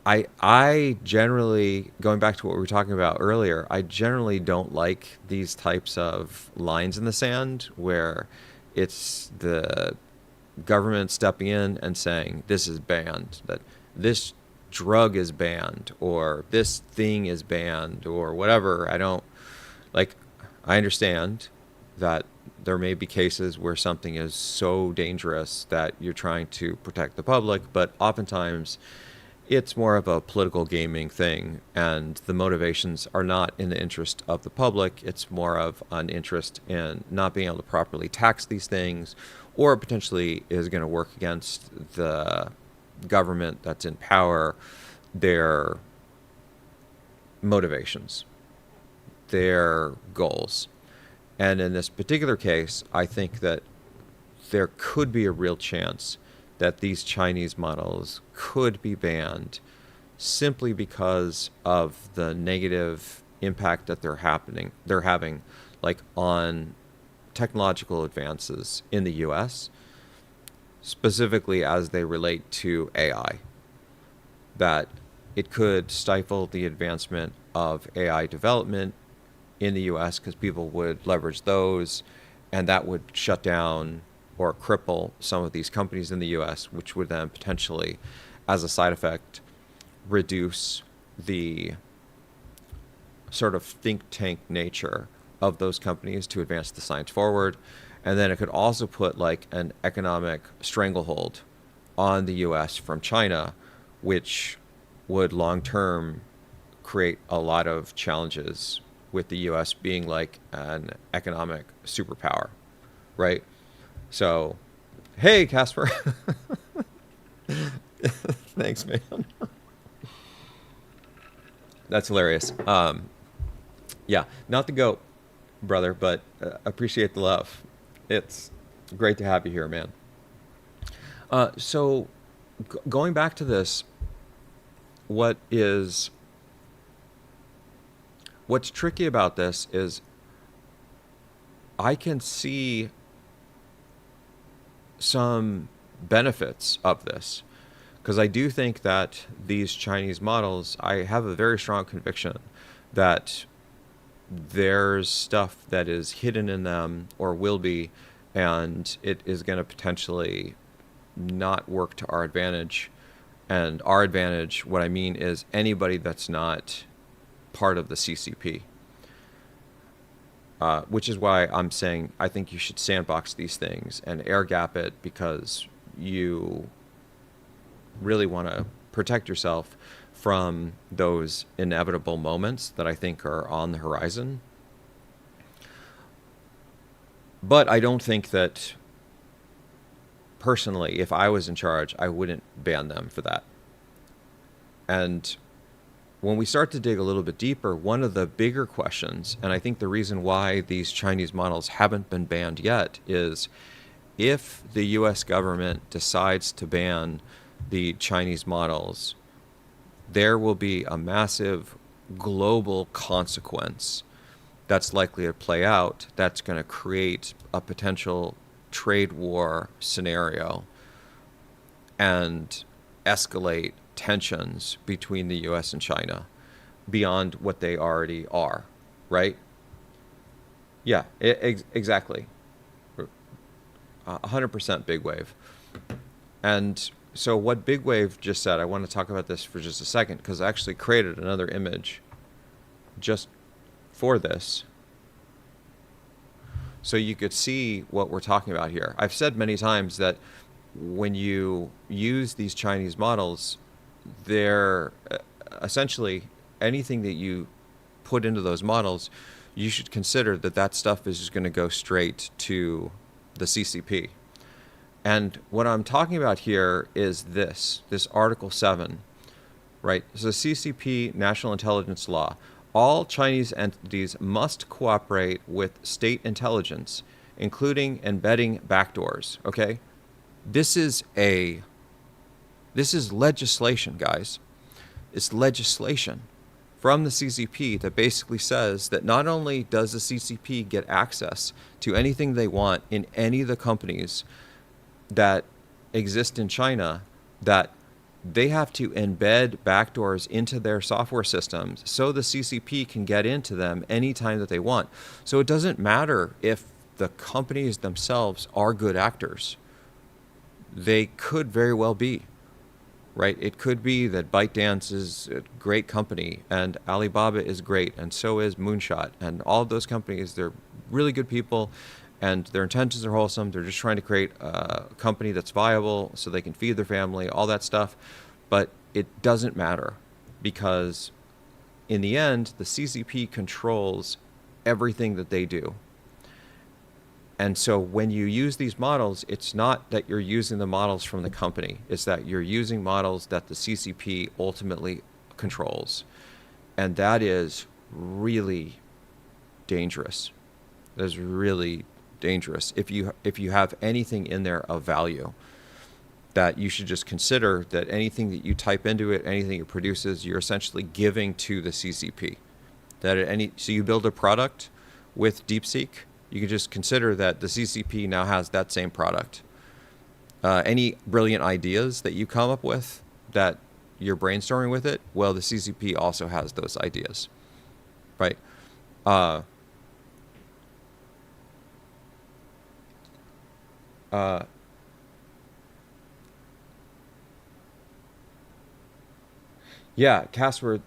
I generally, going back to what we were talking about earlier, I generally don't like these types of lines in the sand where It's the government stepping in and saying this is banned, that this drug is banned, or this thing is banned, or whatever. I understand that there may be cases where something is so dangerous that you're trying to protect the public, but oftentimes it's more of a political gaming thing, and the motivations are not in the interest of the public. It's more of an interest in not being able to properly tax these things, or potentially is going to work against the government that's in power, their motivations, their goals. And in this particular case, I think that there could be a real chance that these Chinese models could be banned simply because of the negative impact that they're having, like on technological advances in the US, specifically as they relate to AI. That it could stifle the advancement of AI development in the US because people would leverage those, and that would shut down or cripple some of these companies in the US, which would then potentially, as a side effect, reduce the sort of think tank nature of those companies to advance the science forward. And then it could also put like an economic stranglehold on the US from China, which would long term create a lot of challenges with the US being like an economic superpower, right? So, hey, Casper. Thanks, man. That's hilarious. Yeah, not the goat, brother, but appreciate the love. It's great to have you here, man. So, going back to this, what's tricky about this is I can see some benefits of this, because I do think that these Chinese models, I have a very strong conviction that there's stuff that is hidden in them or will be, and it is going to potentially not work to our advantage. And our advantage, what I mean is anybody that's not part of the CCP. Which is why I'm saying I think you should sandbox these things and air gap it, because you really want to protect yourself from those inevitable moments that I think are on the horizon. But I don't think that, personally, if I was in charge, I wouldn't ban them for that. And when we start to dig a little bit deeper, one of the bigger questions, and I think the reason why these Chinese models haven't been banned yet, is if the US government decides to ban the Chinese models, there will be a massive global consequence that's likely to play out that's going to create a potential trade war scenario and escalate tensions between the US and China beyond what they already are, right? Yeah, exactly. 100% big wave. And so what Big Wave just said, I want to talk about this for just a second, because I actually created another image just for this, so you could see what we're talking about here. I've said many times that when you use these Chinese models, they're essentially anything that you put into those models, you should consider that that stuff is just going to go straight to the CCP. And what I'm talking about here is this Article 7, right? So the CCP National Intelligence Law. All Chinese entities must cooperate with state intelligence, including embedding backdoors, okay? This is legislation, guys. It's legislation from the CCP that basically says that not only does the CCP get access to anything they want in any of the companies that exist in China, that they have to embed backdoors into their software systems so the CCP can get into them anytime that they want. So it doesn't matter if the companies themselves are good actors. They could very well be, right? It could be that ByteDance is a great company and Alibaba is great and so is Moonshot. And all of those companies, they're really good people and their intentions are wholesome. They're just trying to create a company that's viable so they can feed their family, all that stuff. But it doesn't matter because in the end, the CCP controls everything that they do. And so when you use these models, it's not that you're using the models from the company. It's that you're using models that the CCP ultimately controls. And that is really dangerous. That is really dangerous. If you have anything in there of value, that you should just consider that anything that you type into it, anything it produces, you're essentially giving to the CCP. So you build a product with DeepSeek, you can just consider that the CCP now has that same product. Any brilliant ideas that you come up with that you're brainstorming with it, well, the CCP also has those ideas, right? Yeah, Casper,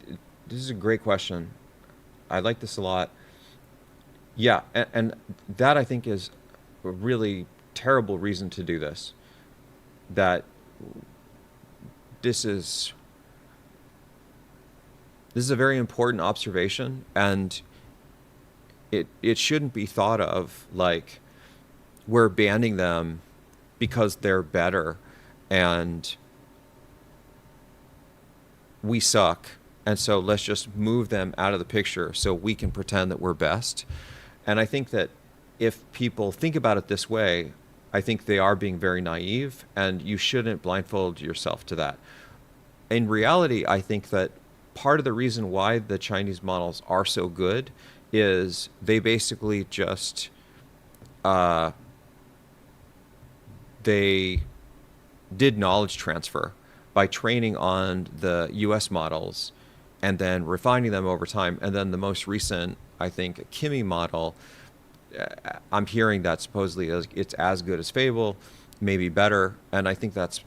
this is a great question. I like this a lot. Yeah, and that I think is a really terrible reason to do this. That this is a very important observation, and it shouldn't be thought of like we're banning them because they're better and we suck, and so let's just move them out of the picture so we can pretend that we're best. And I think that if people think about it this way, I think they are being very naive, and you shouldn't blindfold yourself to that. In reality, I think that part of the reason why the Chinese models are so good is they basically just they did knowledge transfer by training on the US models and then refining them over time. And then the most recent, I think, Kimi model, I'm hearing that supposedly it's as good as Fable, maybe better. And I think that's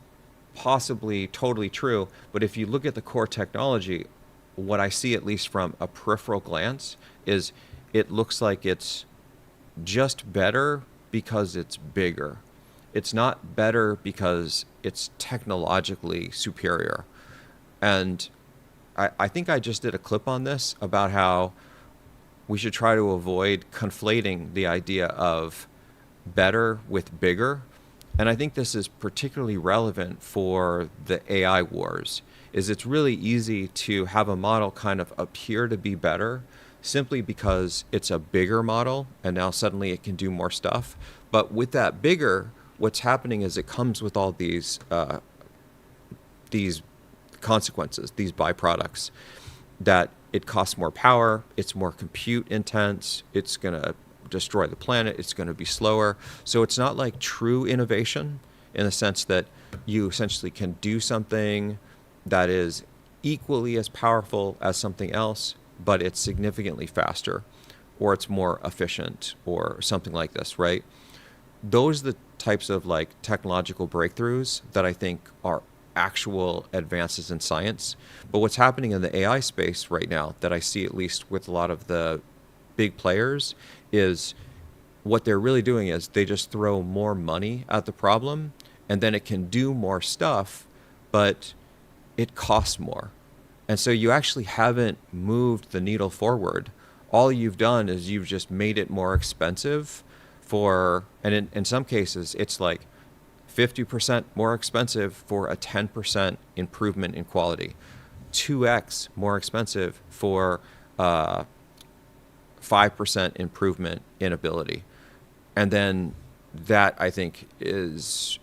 possibly totally true. But if you look at the core technology, what I see, at least from a peripheral glance, is it looks like it's just better because it's bigger. It's not better because it's technologically superior. And I think I just did a clip on this about how we should try to avoid conflating the idea of better with bigger. And I think this is particularly relevant for the AI wars, is it's really easy to have a model kind of appear to be better simply because it's a bigger model and now suddenly it can do more stuff. But with that bigger, what's happening is it comes with all these consequences, these byproducts, that it costs more power, it's more compute intense, it's going to destroy the planet, it's going to be slower. So it's not like true innovation in the sense that you essentially can do something that is equally as powerful as something else, but it's significantly faster, or it's more efficient, or something like this, right? Those are the types of like technological breakthroughs that I think are actual advances in science. But what's happening in the AI space right now that I see, at least with a lot of the big players, is what they're really doing is they just throw more money at the problem and then it can do more stuff, but it costs more. And so you actually haven't moved the needle forward. All you've done is you've just made it more expensive and in some cases, it's like 50% more expensive for a 10% improvement in quality, 2x more expensive for 5% improvement in ability. And then that, I think, it's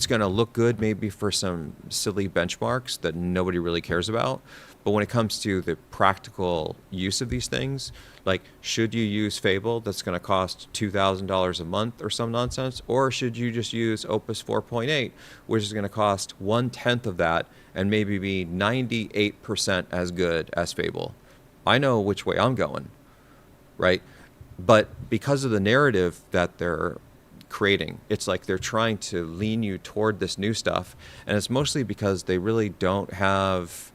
going to look good maybe for some silly benchmarks that nobody really cares about. But when it comes to the practical use of these things, like, should you use Fable that's going to cost $2,000 a month or some nonsense? Or should you just use Opus 4.8, which is going to cost 1/10 of that and maybe be 98% as good as Fable? I know which way I'm going, right? But because of the narrative that they're creating, it's like they're trying to lean you toward this new stuff. And it's mostly because they really don't have,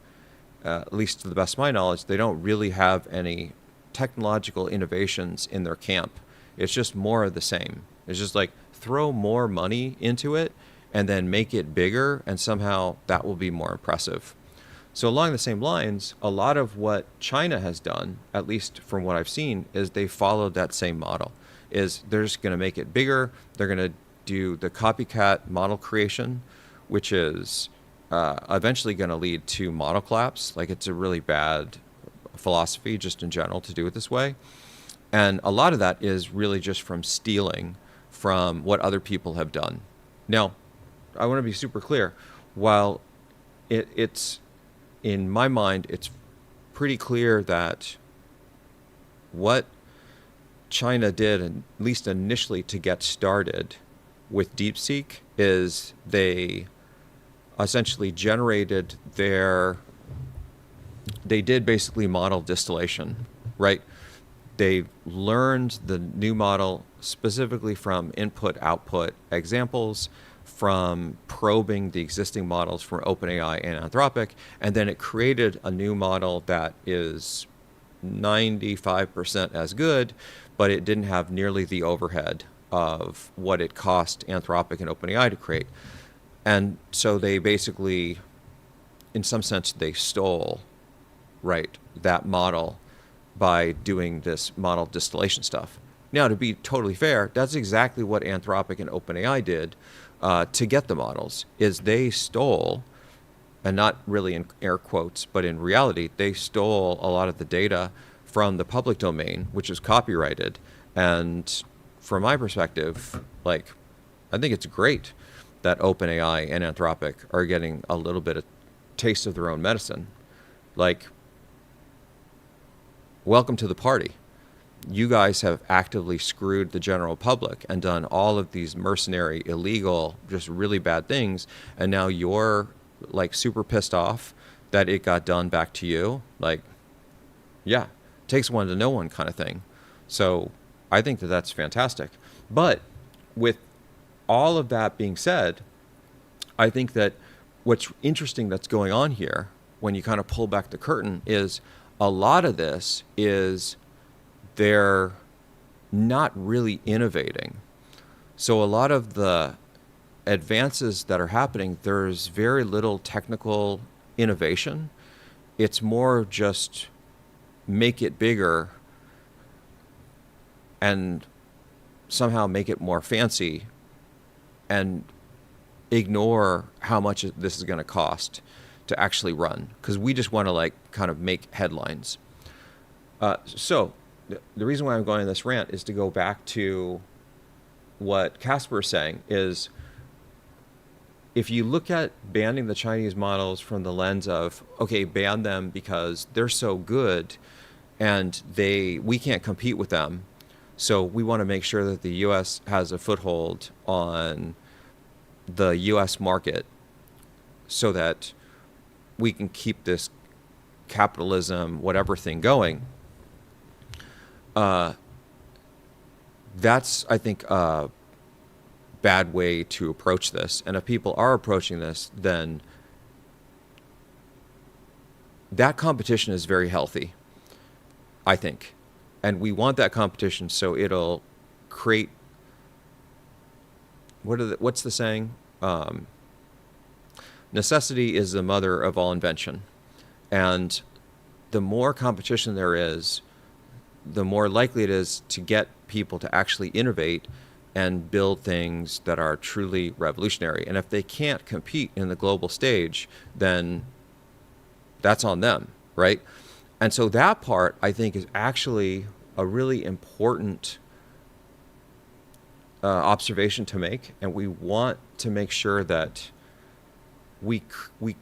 at least to the best of my knowledge, they don't really have any technological innovations in their camp. It's just more of the same. It's just like throw more money into it and then make it bigger, and somehow that will be more impressive. So along the same lines, a lot of what China has done, at least from what I've seen, is they followed that same model. Is they're just going to make it bigger. They're going to do the copycat model creation, which is eventually going to lead to model collapse. Like, it's a really bad philosophy just in general to do it this way. And a lot of that is really just from stealing from what other people have done. Now, I want to be super clear. While it's, in my mind, it's pretty clear that what China did, at least initially to get started with DeepSeek, is they essentially generated they did basically model distillation, right? They learned the new model specifically from input-output examples, from probing the existing models from OpenAI and Anthropic, and then it created a new model that is 95% as good, but it didn't have nearly the overhead of what it cost Anthropic and OpenAI to create. And so they basically, in some sense, they stole, right, that model by doing this model distillation stuff. Now, to be totally fair, that's exactly what Anthropic and OpenAI did to get the models, is they stole, and not really in air quotes, but in reality, they stole a lot of the data from the public domain, which is copyrighted. And from my perspective, like, I think it's great that OpenAI and Anthropic are getting a little bit of taste of their own medicine. Like, welcome to the party. You guys have actively screwed the general public and done all of these mercenary, illegal, just really bad things, and now you're like super pissed off that it got done back to you. Like, yeah, takes one to know one kind of thing. So I think that that's fantastic. But with all of that being said, I think that what's interesting that's going on here, when you kind of pull back the curtain, is a lot of this is they're not really innovating. So a lot of the advances that are happening, there's very little technical innovation. It's more just make it bigger and somehow make it more fancy and ignore how much this is going to cost to actually run, because we just want to like kind of make headlines. So the reason why I'm going on this rant is to go back to what Casper is saying, is if you look at banning the Chinese models from the lens of, okay, ban them because they're so good and we can't compete with them, so we want to make sure that the U.S. has a foothold on the U.S. market so that we can keep this capitalism, whatever thing going. That's, I think, a bad way to approach this. And if people are approaching this, then that competition is very healthy, I think. And we want that competition so it'll create, what's the saying? Necessity is the mother of all invention. And the more competition there is, the more likely it is to get people to actually innovate and build things that are truly revolutionary. And if they can't compete in the global stage, then that's on them, right? And so that part, I think, is actually a really important observation to make. And we want to make sure that we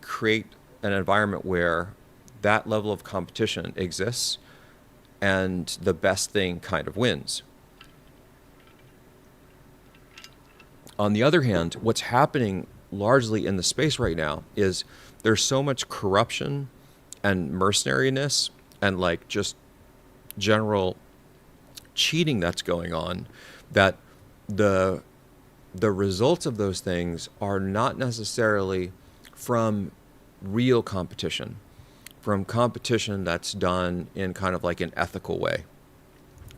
create an environment where that level of competition exists and the best thing kind of wins. On the other hand, what's happening largely in the space right now is there's so much corruption and mercenariness and like just general cheating that's going on, that the results of those things are not necessarily from real competition, from competition that's done in kind of like an ethical way,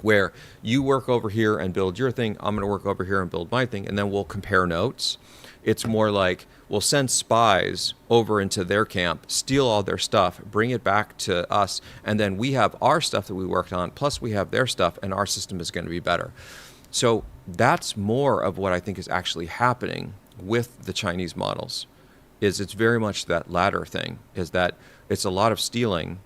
where you work over here and build your thing, I'm going to work over here and build my thing, and then we'll compare notes. It's more like we'll send spies over into their camp, steal all their stuff, bring it back to us, and then we have our stuff that we worked on, plus we have their stuff, and our system is going to be better. So that's more of what I think is actually happening with the Chinese models. Is it's very much that latter thing, is that it's a lot of stealing,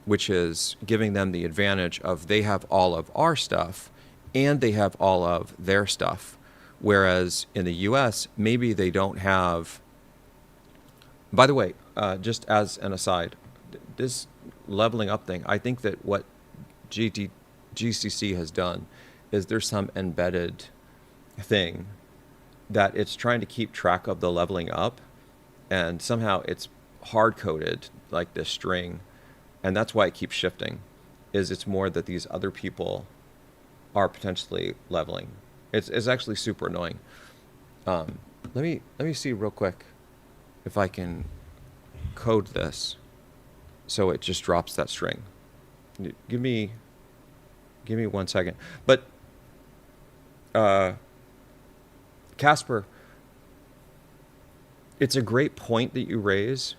which is giving them the advantage of they have all of our stuff and they have all of their stuff. Whereas in the US, maybe they don't have. By the way, just as an aside, this leveling up thing, I think that what GCC has done is there's some embedded thing that it's trying to keep track of the leveling up, and somehow it's hard-coded like this string, and that's why it keeps shifting, is it's more that these other people are potentially leveling. It's actually super annoying. Let me see real quick if I can code this so it just drops that string. Give me 1 second. But Casper, it's a great point that you raise,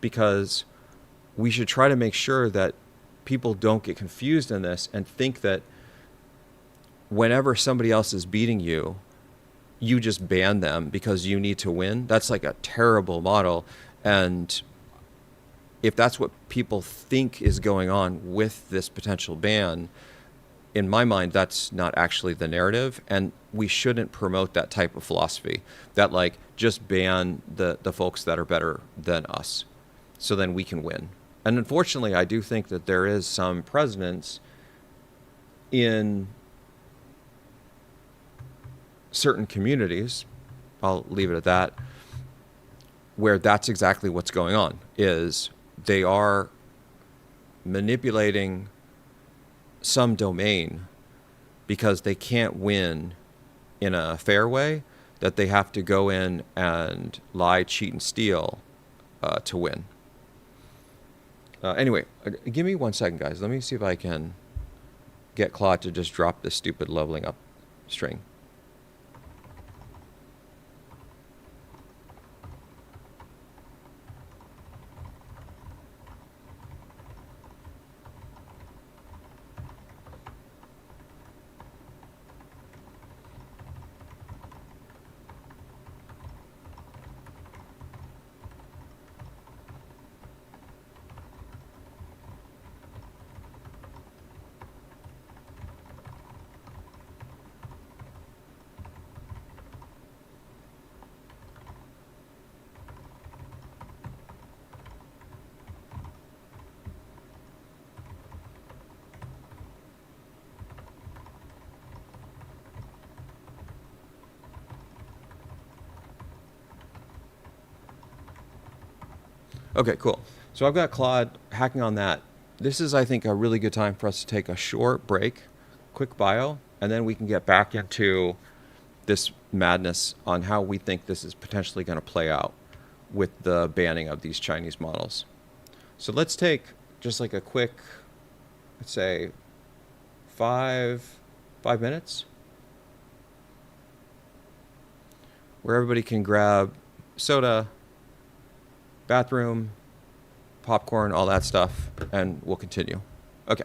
because we should try to make sure that people don't get confused in this and think that whenever somebody else is beating you, you just ban them because you need to win. That's like a terrible model. And if that's what people think is going on with this potential ban, in my mind, that's not actually the narrative, and we shouldn't promote that type of philosophy, that like just ban the folks that are better than us so then we can win. And unfortunately, I do think that there is some precedence in certain communities, I'll leave it at that, where that's exactly what's going on, is they are manipulating some domain because they can't win in a fair way, that they have to go in and lie, cheat, and steal to win. Anyway, give me 1 second, guys. Let me see if I can get Claude to just drop this stupid leveling up string. Okay, cool. So I've got Claude hacking on that. This is, I think, a really good time for us to take a short break, quick bio, and then we can get back into this madness on how we think this is potentially going to play out with the banning of these Chinese models. So let's take just like a quick, let's say, 5 minutes, where everybody can grab soda, bathroom, popcorn, all that stuff, and we'll continue. Okay.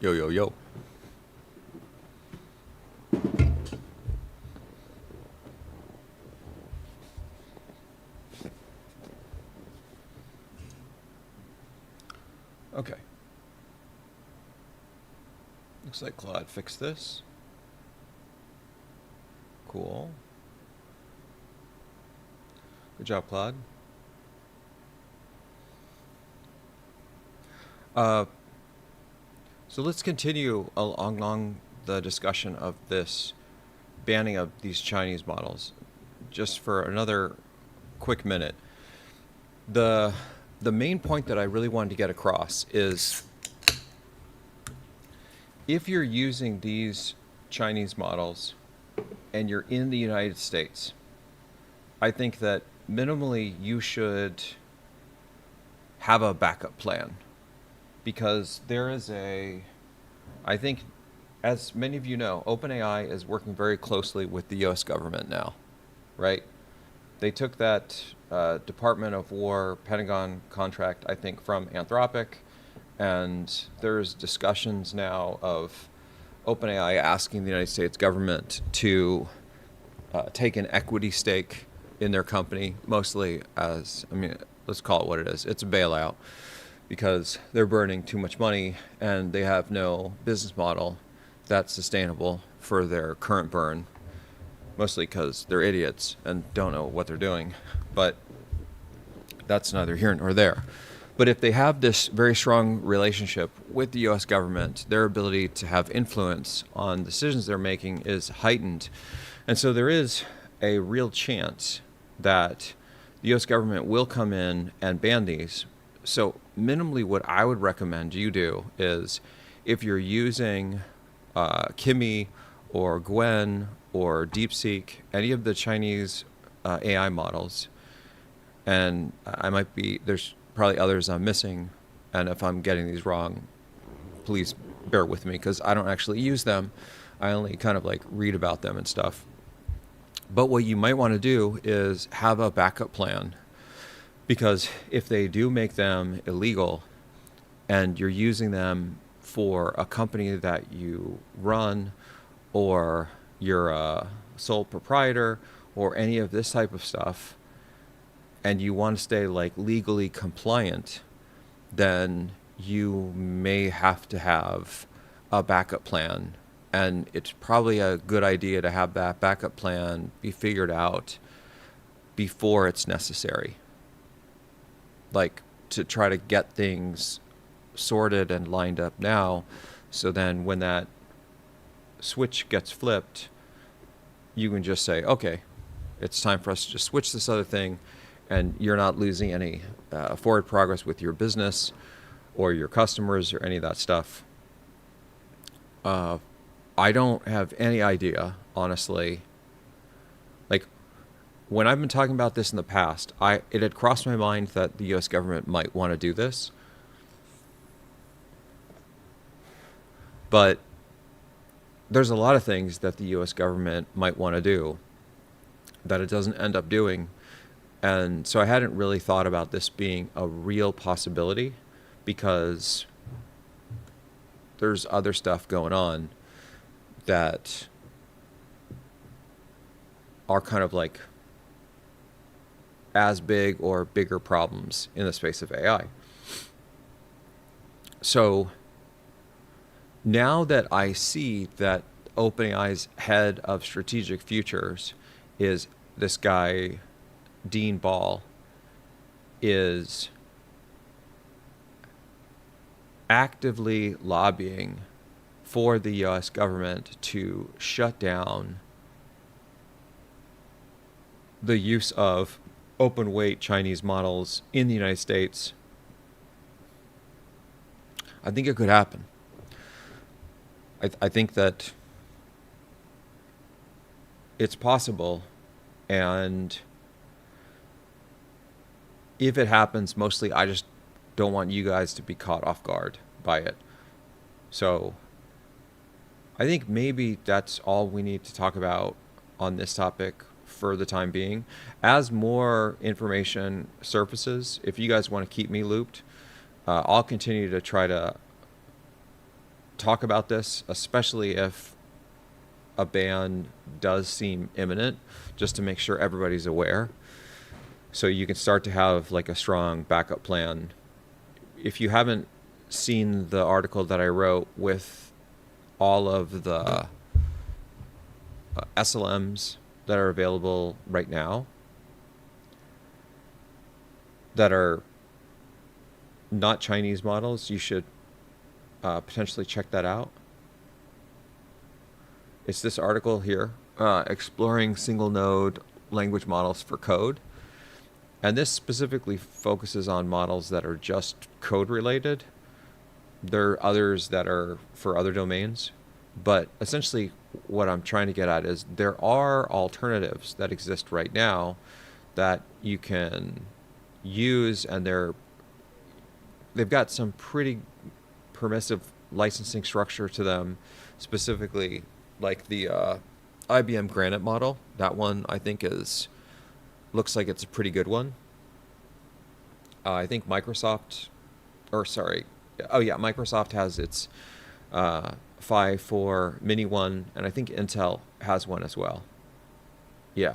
Yo, yo, yo. Okay. Looks like Claude fixed this. Cool. Good job, Claude. So let's continue along the discussion of this banning of these Chinese models. Just for another quick minute. The main point that I really wanted to get across is if you're using these Chinese models and you're in the United States, I think that minimally you should have a backup plan, because there is I think, as many of you know, OpenAI is working very closely with the US government now, right? They took that Department of War Pentagon contract, I think, from Anthropic, and there's discussions now of OpenAI asking the United States government to take an equity stake in their company, mostly as, I mean, let's call it what it is. It's a bailout because they're burning too much money and they have no business model that's sustainable for their current burn, mostly because they're idiots and don't know what they're doing. But that's neither here nor there. But if they have this very strong relationship with the US government, their ability to have influence on decisions they're making is heightened. And so there is a real chance that the US government will come in and ban these. So minimally what I would recommend you do is, if you're using Kimi or Gwen or DeepSeek, any of the Chinese AI models, and there's probably others I'm missing, and if I'm getting these wrong, please bear with me, because I don't actually use them. I only kind of like read about them and stuff. But what you might want to do is have a backup plan, because if they do make them illegal and you're using them for a company that you run, or you're a sole proprietor, or any of this type of stuff, and you want to stay like legally compliant, then you may have to have a backup plan. And it's probably a good idea to have that backup plan be figured out before it's necessary. Like, to try to get things sorted and lined up now, so then when that switch gets flipped, you can just say, okay, it's time for us to just switch this other thing, and you're not losing any forward progress with your business or your customers or any of that stuff. I don't have any idea, honestly. Like, when I've been talking about this in the past, it had crossed my mind that the US government might want to do this. But there's a lot of things that the US government might want to do that it doesn't end up doing. And so I hadn't really thought about this being a real possibility, because there's other stuff going on that are kind of like as big or bigger problems in the space of AI. So now that I see that OpenAI's head of strategic futures is this guy, Dean Ball, is actively lobbying for the US government to shut down the use of open weight Chinese models in the United States, I think it could happen. I think that it's possible, and if it happens, mostly I just don't want you guys to be caught off guard by it. So I think maybe that's all we need to talk about on this topic for the time being. As more information surfaces, if you guys want to keep me looped, I'll continue to try to talk about this, especially if a ban does seem imminent, just to make sure everybody's aware. So you can start to have like a strong backup plan. If you haven't seen the article that I wrote with all of the SLMs that are available right now that are not Chinese models, you should potentially check that out. It's this article here, exploring single node language models for code. And this specifically focuses on models that are just code related. There are others that are for other domains. But essentially what I'm trying to get at is there are alternatives that exist right now that you can use, and they've got some pretty permissive licensing structure to them, specifically like the IBM Granite model. That one I think looks like it's a pretty good one. I think Microsoft has its 5.4 mini one, and I think Intel has one as well. Yeah.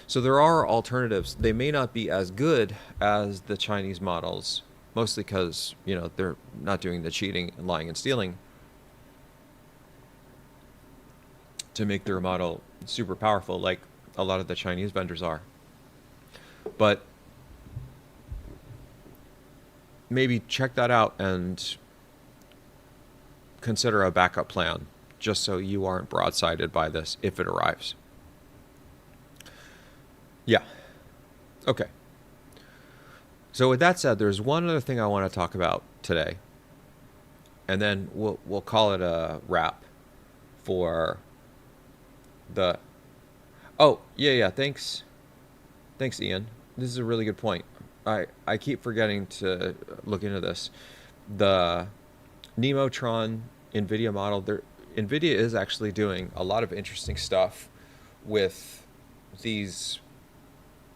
So there are alternatives. They may not be as good as the Chinese models, mostly because, they're not doing the cheating and lying and stealing to make their model super powerful like a lot of the Chinese vendors are. But maybe check that out and consider a backup plan, just so you aren't broadsided by this if it arrives. Yeah. Okay. So with that said, there's one other thing I want to talk about today, and then we'll call it a wrap for the. Oh yeah. Thanks, Ian. This is a really good point. I keep forgetting to look into this. The Nemotron NVIDIA model. NVIDIA is actually doing a lot of interesting stuff with these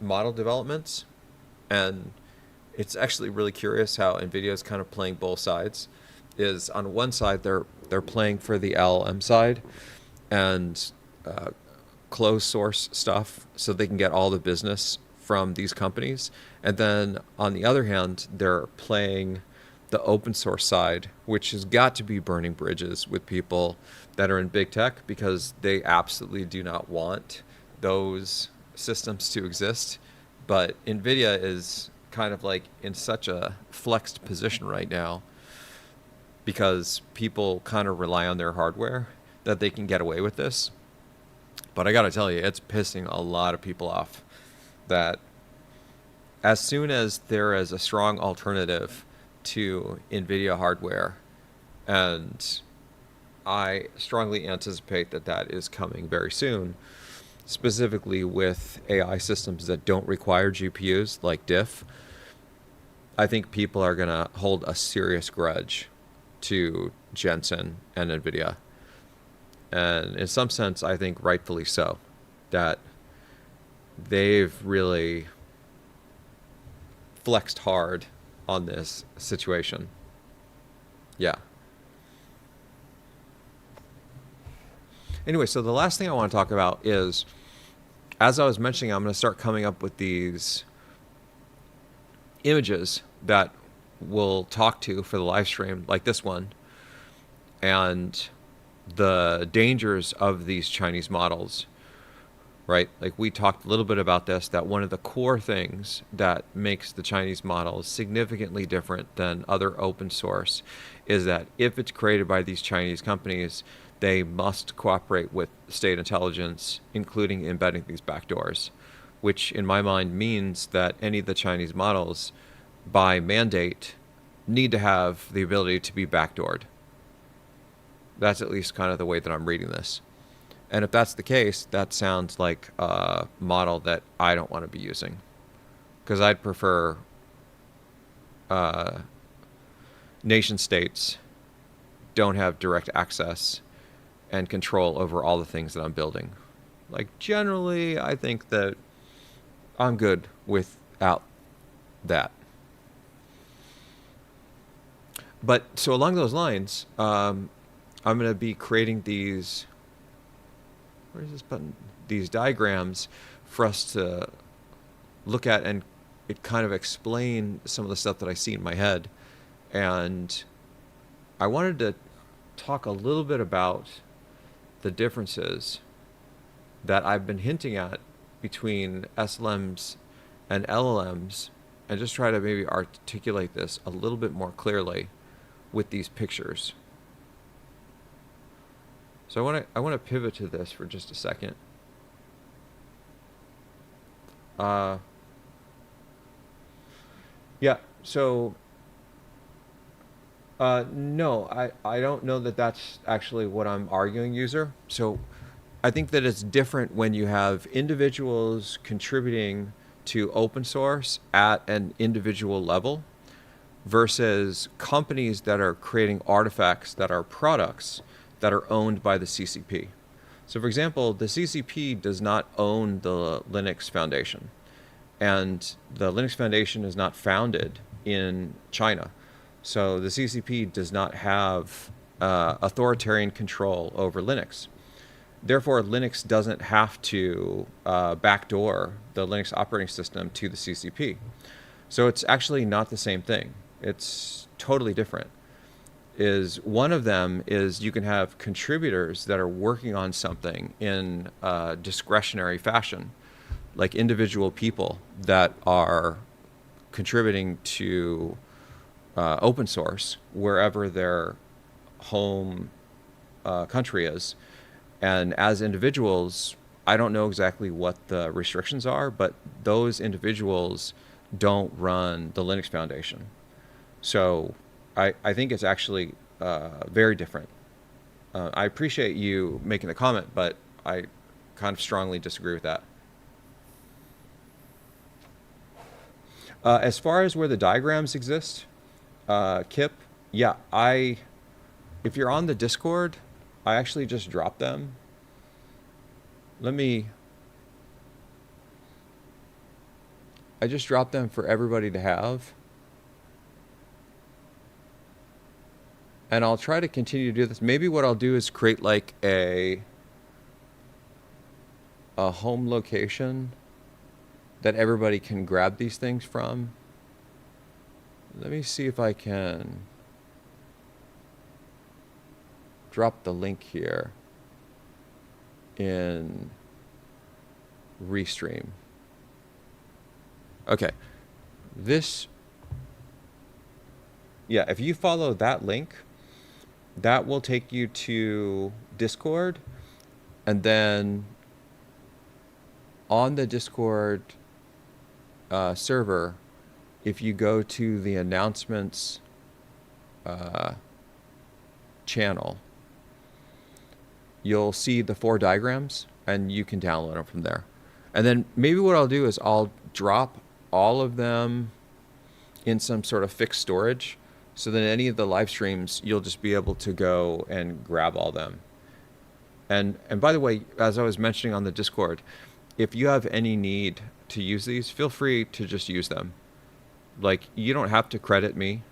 model developments, and it's actually really curious how NVIDIA is kind of playing both sides. Is on one side they're playing for the LLM side and closed source stuff, so they can get all the business from these companies, and then on the other hand they're playing the open source side, which has got to be burning bridges with people that are in big tech, because they absolutely do not want those systems to exist. But NVIDIA is kind of like in such a flexed position right now because people kind of rely on their hardware that they can get away with this. But I gotta tell you, it's pissing a lot of people off that as soon as there is a strong alternative to NVIDIA hardware, and I strongly anticipate that is coming very soon, specifically with AI systems that don't require GPUs like diff, I think people are going to hold a serious grudge to Jensen and NVIDIA. And in some sense, I think rightfully so, that they've really flexed hard on this situation. Yeah. Anyway, so the last thing I want to talk about is, as I was mentioning, I'm going to start coming up with these images that we'll talk to for the live stream, like this one, and the dangers of these Chinese models, right? Like we talked a little bit about this, that one of the core things that makes the Chinese models significantly different than other open source is that if it's created by these Chinese companies, they must cooperate with state intelligence, including embedding these backdoors, which in my mind means that any of the Chinese models, by mandate, need to have the ability to be backdoored. That's at least kind of the way that I'm reading this. And if that's the case, that sounds like a model that I don't want to be using, because I'd prefer nation states don't have direct access and control over all the things that I'm building. Like generally, I think that I'm good without that. But so along those lines, I'm going to be creating these, where's this button? These diagrams for us to look at and it kind of explain some of the stuff that I see in my head. And I wanted to talk a little bit about the differences that I've been hinting at between SLMs and LLMs and just try to maybe articulate this a little bit more clearly with these pictures. So I want to pivot to this for just a second. Yeah, so no, I don't know that that's actually what I'm arguing, user. So I think that it's different when you have individuals contributing to open source at an individual level versus companies that are creating artifacts that are products that are owned by the CCP. So for example, the CCP does not own the Linux Foundation, and the Linux Foundation is not founded in China. So the CCP does not have authoritarian control over Linux. Therefore, Linux doesn't have to backdoor the Linux operating system to the CCP. So it's actually not the same thing. It's totally different. One of them is you can have contributors that are working on something in a discretionary fashion, like individual people that are contributing to open source wherever their home country is. And as individuals, I don't know exactly what the restrictions are, but those individuals don't run the Linux Foundation. So I think it's actually very different. I appreciate you making the comment, but I kind of strongly disagree with that. As far as where the diagrams exist, Kip, yeah, if you're on the Discord, I actually just dropped them. I just dropped them for everybody to have. And I'll try to continue to do this. Maybe what I'll do is create like a home location that everybody can grab these things from. Let me see if I can drop the link here in Restream. Okay. Yeah, if you follow that link, that will take you to Discord, and then on the Discord server, if you go to the announcements channel, you'll see the 4 diagrams, and you can download them from there. And then maybe what I'll do is I'll drop all of them in some sort of fixed storage, so that any of the live streams, you'll just be able to go and grab all them. And by the way, as I was mentioning on the Discord, if you have any need to use these, feel free to just use them. Like, you don't have to credit me.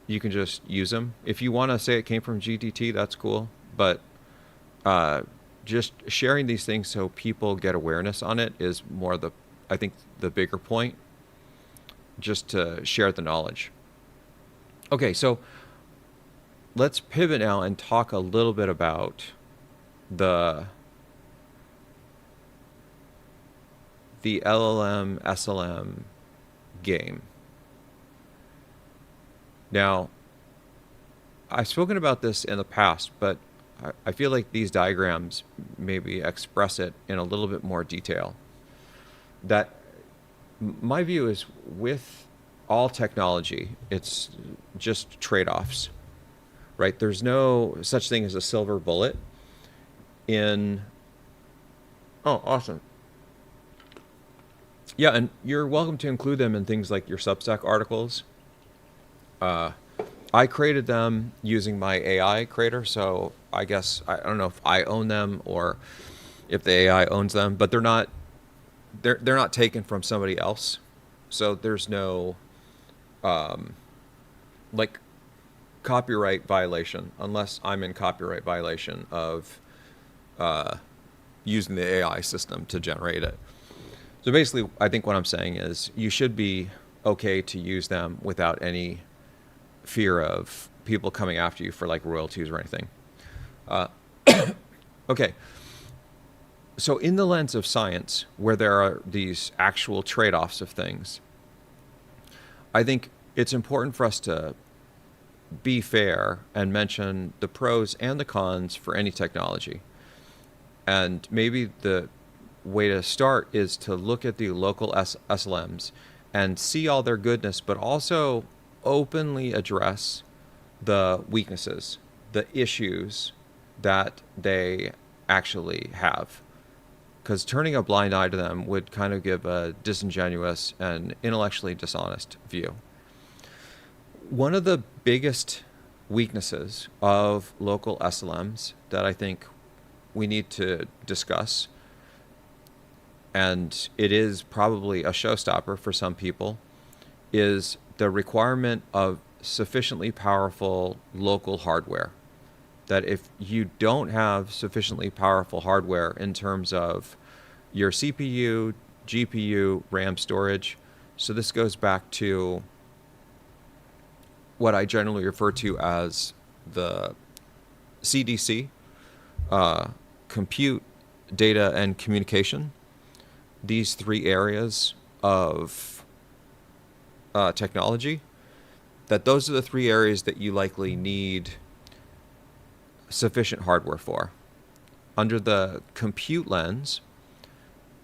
You can just use them. If you want to say it came from GTT, that's cool. But just sharing these things so people get awareness on it is more I think the bigger point, just to share the knowledge. Okay, so let's pivot now and talk a little bit about the LLM SLM game. Now, I've spoken about this in the past, but I feel like these diagrams maybe express it in a little bit more detail. That my view is, with all technology, it's just trade-offs, right? There's no such thing as a silver bullet oh, awesome. Yeah, and you're welcome to include them in things like your Substack articles. I created them using my AI creator, so I guess I don't know if I own them or if the AI owns them, but they're not taken from somebody else. So there's no like copyright violation, unless I'm in copyright violation of using the AI system to generate it. So basically, I think what I'm saying is you should be okay to use them without any fear of people coming after you for like royalties or anything. Okay. So in the lens of science, where there are these actual trade-offs of things, I think it's important for us to be fair and mention the pros and the cons for any technology. And maybe the way to start is to look at the local SLMs and see all their goodness, but also openly address the weaknesses, the issues that they actually have. Because turning a blind eye to them would kind of give a disingenuous and intellectually dishonest view. One of the biggest weaknesses of local SLMs that I think we need to discuss, and it is probably a showstopper for some people, is the requirement of sufficiently powerful local hardware. That if you don't have sufficiently powerful hardware in terms of your CPU, GPU, RAM storage, so this goes back to what I generally refer to as the CDC, compute, data, and communication. These three areas of technology, that those are the three areas that you likely need sufficient hardware for. Under the compute lens,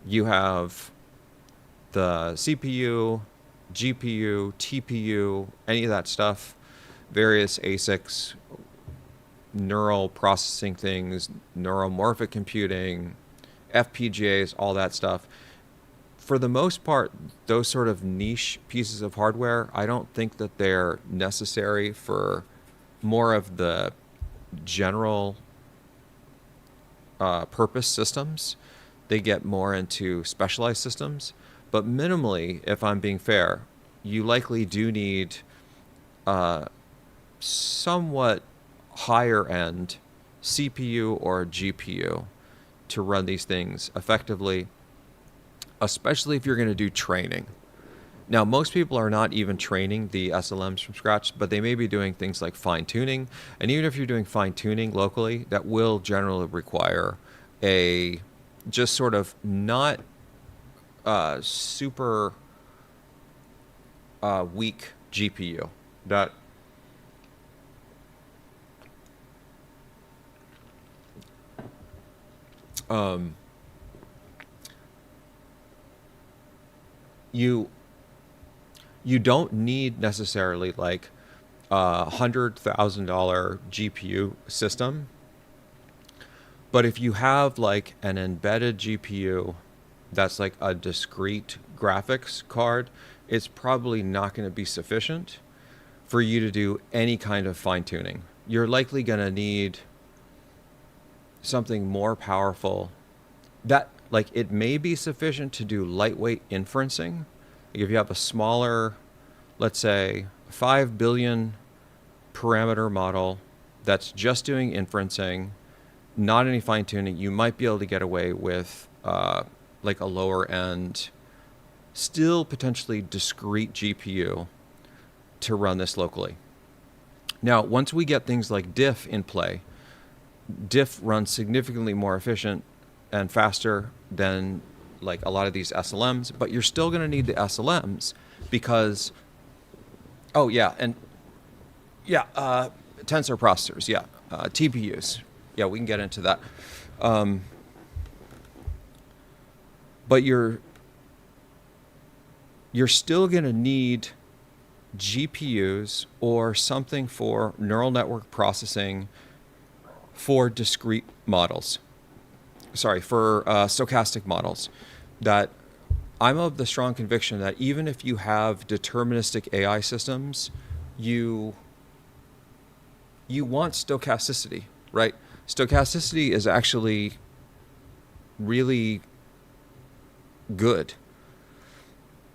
you have the CPU, GPU, TPU, any of that stuff, various ASICs, neural processing things, neuromorphic computing, FPGAs, all that stuff. For the most part, those sort of niche pieces of hardware, I don't think that they're necessary for more of the general purpose systems. They get more into specialized systems. But minimally, if I'm being fair, you likely do need somewhat higher end CPU or GPU to run these things effectively, especially if you're going to do training. Now, most people are not even training the SLMs from scratch, but they may be doing things like fine-tuning. And even if you're doing fine-tuning locally, that will generally require a just sort of not super weak GPU. That you don't need necessarily like a $100,000 GPU system, but if you have like an embedded GPU that's like a discrete graphics card, it's probably not going to be sufficient for you to do any kind of fine-tuning. You're likely going to need something more powerful that, like, it may be sufficient to do lightweight inferencing. Like if you have a smaller, let's say 5 billion parameter model that's just doing inferencing, not any fine-tuning, you might be able to get away with like a lower end, still potentially discrete GPU to run this locally. Now, once we get things like diff in play, diff runs significantly more efficient and faster than like a lot of these SLMs, but you're still going to need the SLMs because, tensor processors, TPUs. Yeah, we can get into that. But you're still going to need GPUs or something for neural network processing for discrete models. For stochastic models. That I'm of the strong conviction that even if you have deterministic AI systems, you want stochasticity, right? Stochasticity is actually really good.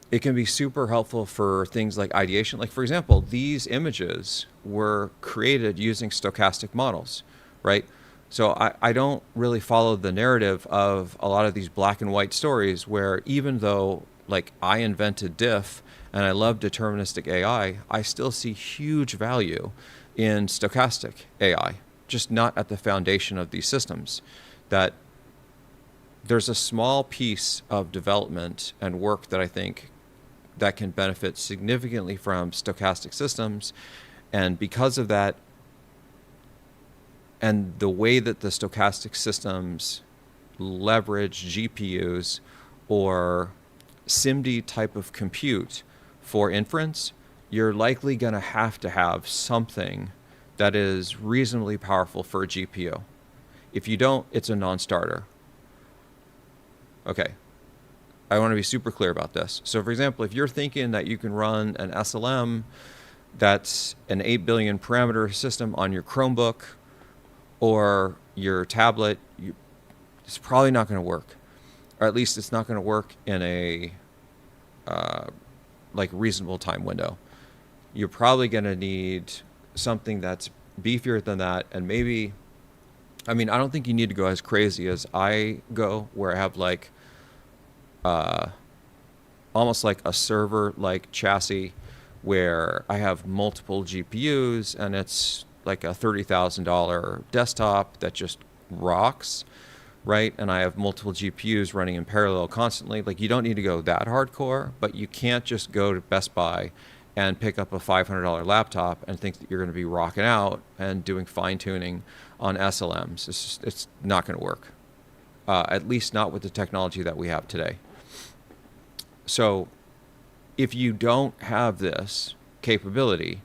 it can be super helpful for things like ideation. Like, for example, these images were created using stochastic models, right? So I don't really follow the narrative of a lot of these black and white stories where even though like I invented diff and I love deterministic AI, I still see huge value in stochastic AI, just not at the foundation of these systems. That there's a small piece of development and work that I think that can benefit significantly from stochastic systems. And because of that, and the way that the stochastic systems leverage GPUs or SIMD type of compute for inference, you're likely going to have something that is reasonably powerful for a GPU. If you don't, it's a non-starter. Okay, I want to be super clear about this. So for example, if you're thinking that you can run an SLM that's an 8 billion parameter system on your Chromebook or your tablet, it's probably not going to work. Or at least it's not going to work in a like reasonable time window. You're probably going to need something that's beefier than that. And maybe, I mean, I don't think you need to go as crazy as I go, where I have like almost like a server like chassis where I have multiple GPUs and it's like a $30,000 desktop that just rocks, right? And I have multiple GPUs running in parallel constantly. Like, you don't need to go that hardcore, but you can't just go to Best Buy and pick up a $500 laptop and think that you're going to be rocking out and doing fine tuning on SLMs. It's not going to work, at least not with the technology that we have today. So if you don't have this capability,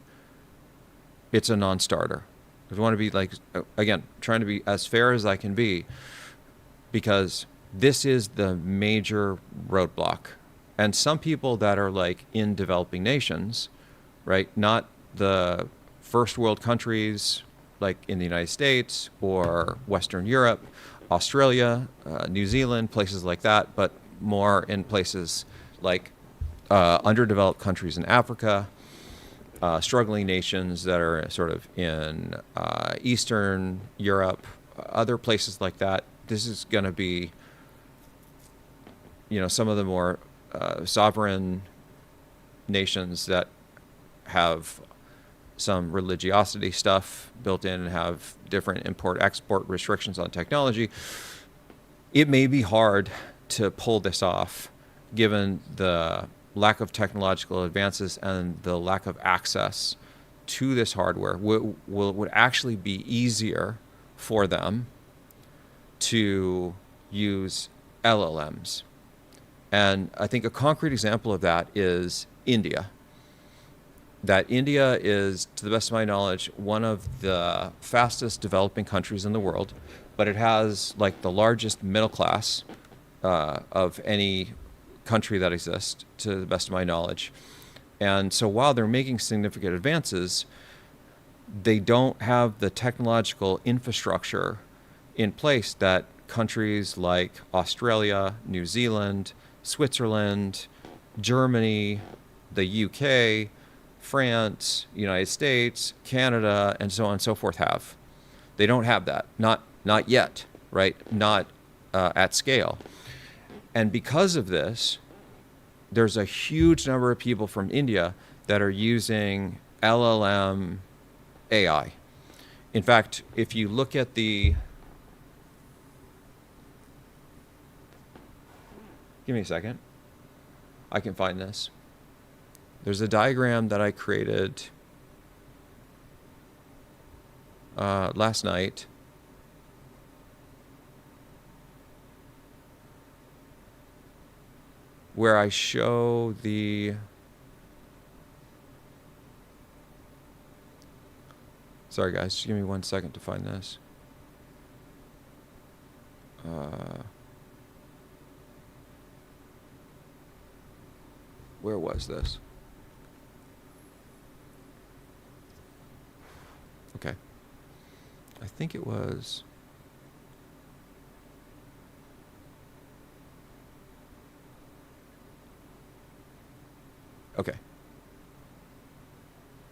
it's a non-starter. I want to be like, again, trying to be as fair as I can be, because this is the major roadblock. And some people that are like in developing nations, right, not the first world countries like in the United States or Western Europe, Australia, New Zealand, places like that, but more in places like underdeveloped countries in Africa, struggling nations that are sort of in Eastern Europe, other places like that. This is going to be, some of the more sovereign nations that have some religiosity stuff built in and have different import-export restrictions on technology. It may be hard to pull this off given the lack of technological advances and the lack of access to this hardware. Would actually be easier for them to use LLMs. And I think a concrete example of that is India. That India is, to the best of my knowledge, one of the fastest developing countries in the world, but it has like the largest middle class of any country that exists, to the best of my knowledge. And so while they're making significant advances, they don't have the technological infrastructure in place that countries like Australia, New Zealand, Switzerland, Germany, the UK, France, United States, Canada, and so on and so forth have. They don't have that. Not yet, right? Not at scale. And because of this, there's a huge number of people from India that are using LLM AI. In fact, if you look at the... Give me a second. I can find this. There's a diagram that I created last night. Where I show the... Sorry guys, just give me 1 second to find this. Where was this? Okay. I think it was... Okay.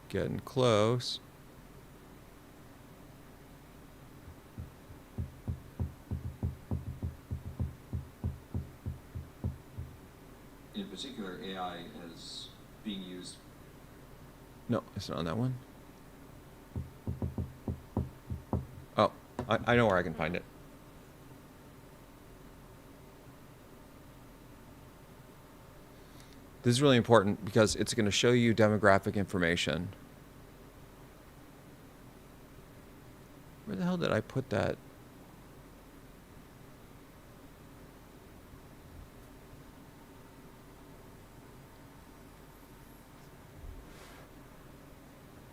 Getting close. In particular, AI is being used. No, it's not on that one. Oh, I know where I can find it. This is really important because it's going to show you demographic information. Where the hell did I put that?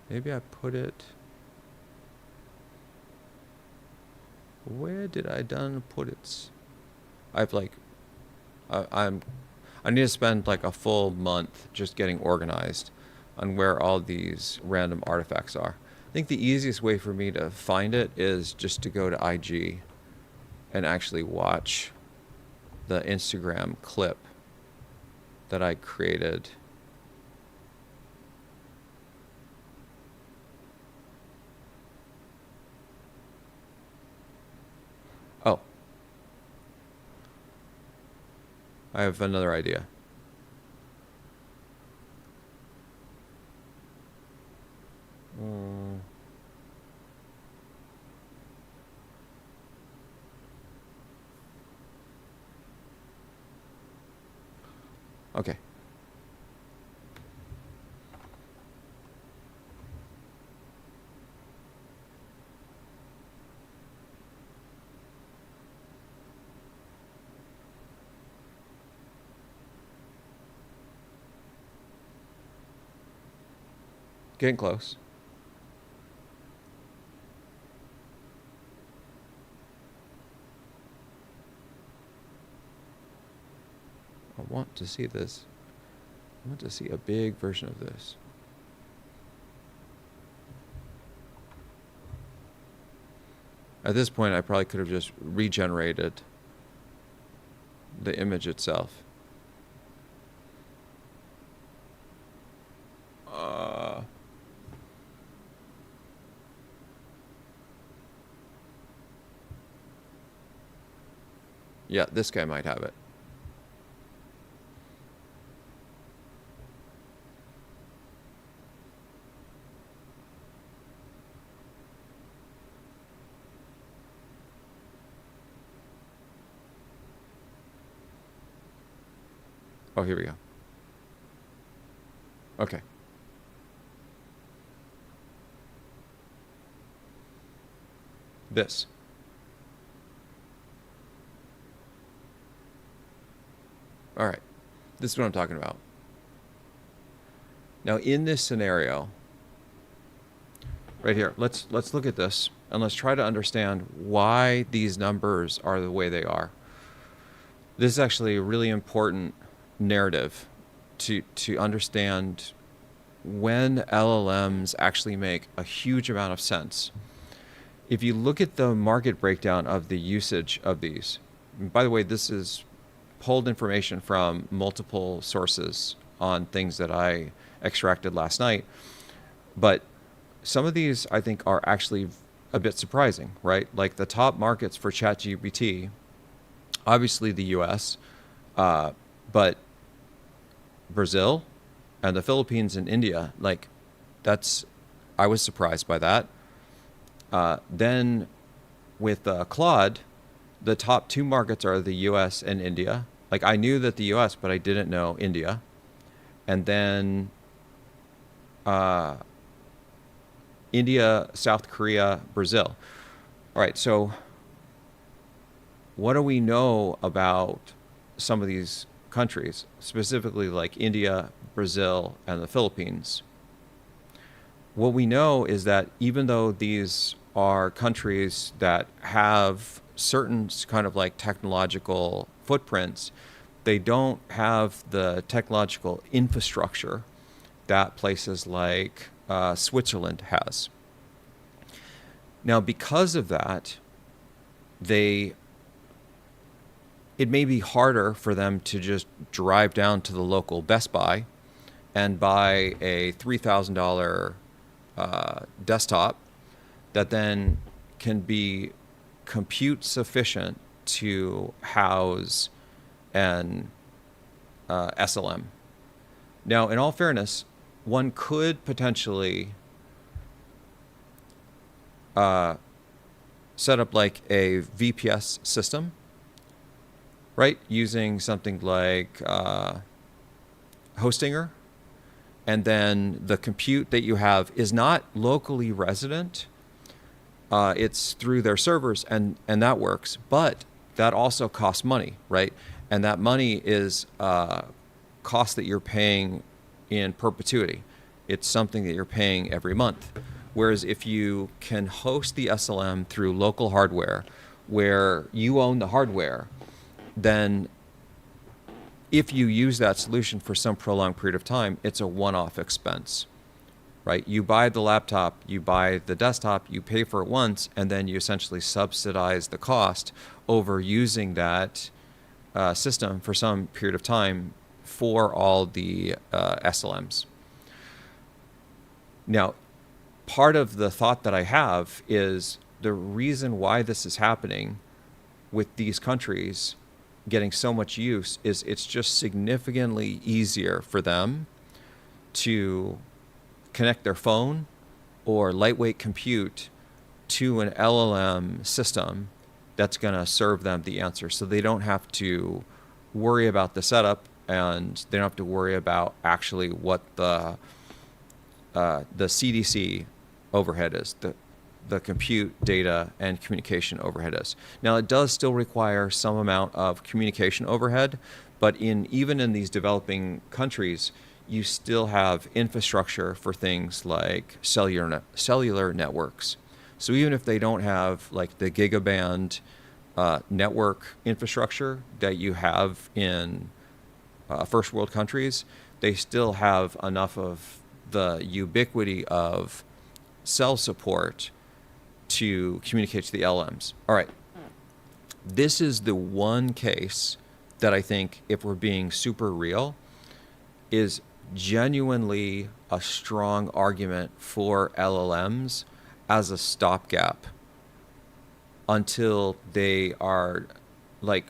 Maybe I put it. Where did I done put it? I've like, I need to spend like a full month just getting organized on where all these random artifacts are. I think the easiest way for me to find it is just to go to IG and actually watch the Instagram clip that I created. Oh, I have another idea. Mm. Okay. Getting close. I want to see this. I want to see a big version of this. At this point, I probably could have just regenerated the image itself. Yeah, this guy might have it. Oh, here we go. Okay. This. All right. This is what I'm talking about. Now, in this scenario, right here, let's look at this and let's try to understand why these numbers are the way they are. This is actually a really important narrative to understand when LLMs actually make a huge amount of sense. If you look at the market breakdown of the usage of these, and by the way, this is pulled information from multiple sources on things that I extracted last night, but some of these I think are actually a bit surprising, right? Like the top markets for ChatGPT, obviously the US, but Brazil and the Philippines and India, like I was surprised by that. Then with Claude, the top two markets are the US and India. Like I knew that the US, but I didn't know India. And then India, South Korea, Brazil. All right, so what do we know about some of these countries, specifically like India, Brazil, and the Philippines? What we know is that even though these are countries that have certain kind of like technological footprints, they don't have the technological infrastructure that places like Switzerland has. Now, because of that, it may be harder for them to just drive down to the local Best Buy and buy a $3,000 desktop that then can be compute sufficient to house an SLM. Now, in all fairness, one could potentially set up like a VPS system, right? Using something like Hostinger. And then the compute that you have is not locally resident. It's through their servers, and that works. But that also costs money, right? And that money is cost that you're paying in perpetuity. It's something that you're paying every month. Whereas if you can host the SLM through local hardware, where you own the hardware, then if you use that solution for some prolonged period of time, it's a one-off expense, right? You buy the laptop, you buy the desktop, you pay for it once, and then you essentially subsidize the cost over using that system for some period of time for all the SLMs. Now, part of the thought that I have is the reason why this is happening with these countries getting so much use is it's just significantly easier for them to connect their phone or lightweight compute to an LLM system that's going to serve them the answer. So they don't have to worry about the setup, and they don't have to worry about actually what the CDC overhead is, the compute, data, and communication overhead is. Now, it does still require some amount of communication overhead, but even in these developing countries, you still have infrastructure for things like cellular networks. So even if they don't have like the gigaband network infrastructure that you have in first world countries, they still have enough of the ubiquity of cell support to communicate to the LLMs. All right. This is the one case that I think, if we're being super real, is genuinely a strong argument for LLMs as a stopgap until they are like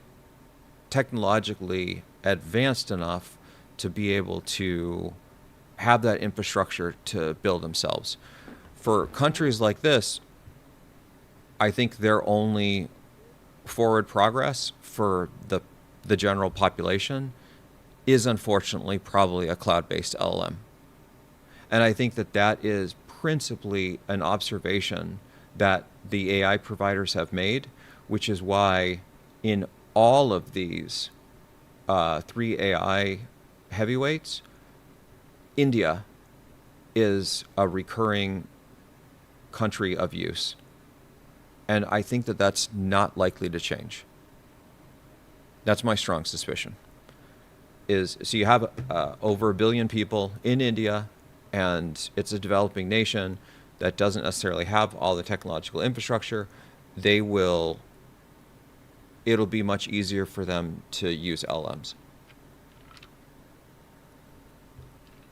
technologically advanced enough to be able to have that infrastructure to build themselves. For countries like this, I think their only forward progress for the general population is unfortunately probably a cloud-based LLM. And I think that is principally an observation that the AI providers have made, which is why in all of these three AI heavyweights, India is a recurring country of use. And I think that's not likely to change. That's my strong suspicion. So you have over 1 billion people in India, and it's a developing nation that doesn't necessarily have all the technological infrastructure. It'll be much easier for them to use LLMs.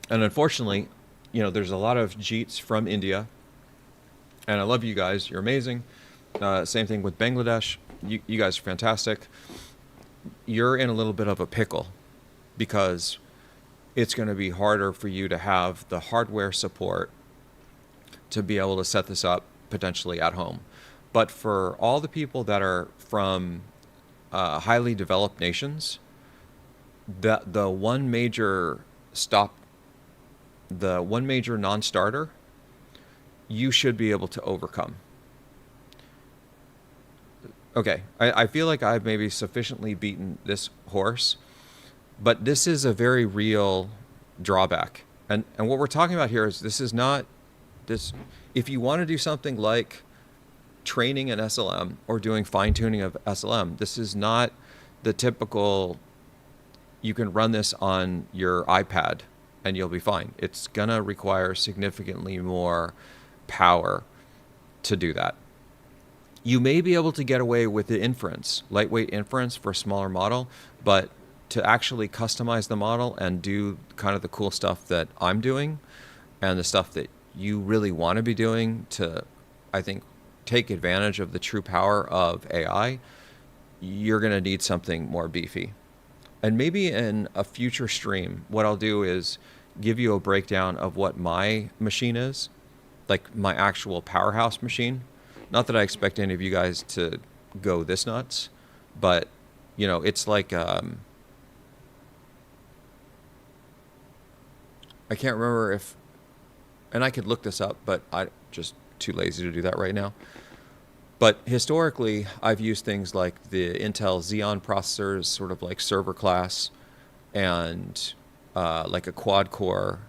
And unfortunately, there's a lot of Jeets from India, and I love you guys. You're amazing. Same thing with Bangladesh. You guys are fantastic. You're in a little bit of a pickle because it's going to be harder for you to have the hardware support to be able to set this up potentially at home. But for all the people that are from highly developed nations, the one major non-starter, you should be able to overcome. Okay, I feel like I've maybe sufficiently beaten this horse, but this is a very real drawback. And what we're talking about here is this is not this. If you want to do something like training an SLM or doing fine-tuning of SLM, this is not the typical, you can run this on your iPad and you'll be fine. It's going to require significantly more power to do that. You may be able to get away with the inference, lightweight inference for a smaller model, but to actually customize the model and do kind of the cool stuff that I'm doing and the stuff that you really want to be doing to, I think, take advantage of the true power of AI, you're going to need something more beefy. And maybe in a future stream, what I'll do is give you a breakdown of what my machine is, like my actual powerhouse machine. Not that I expect any of you guys to go this nuts, but it's like I can't remember if, and I could look this up, but I just too lazy to do that right now. But historically, I've used things like the Intel Xeon processors, sort of like server class, and like a quad core,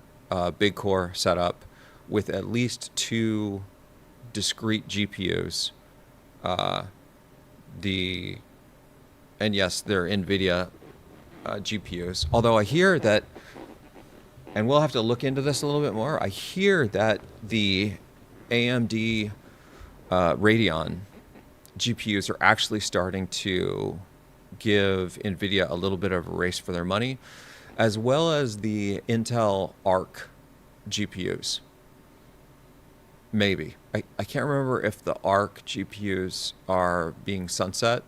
big core setup with at least 2 discrete GPUs. And yes, they're NVIDIA GPUs. Although I hear that, and we'll have to look into this a little bit more, I hear that the AMD Radeon GPUs are actually starting to give NVIDIA a little bit of a race for their money, as well as the Intel Arc GPUs. Maybe. I can't remember if the Arc GPUs are being sunset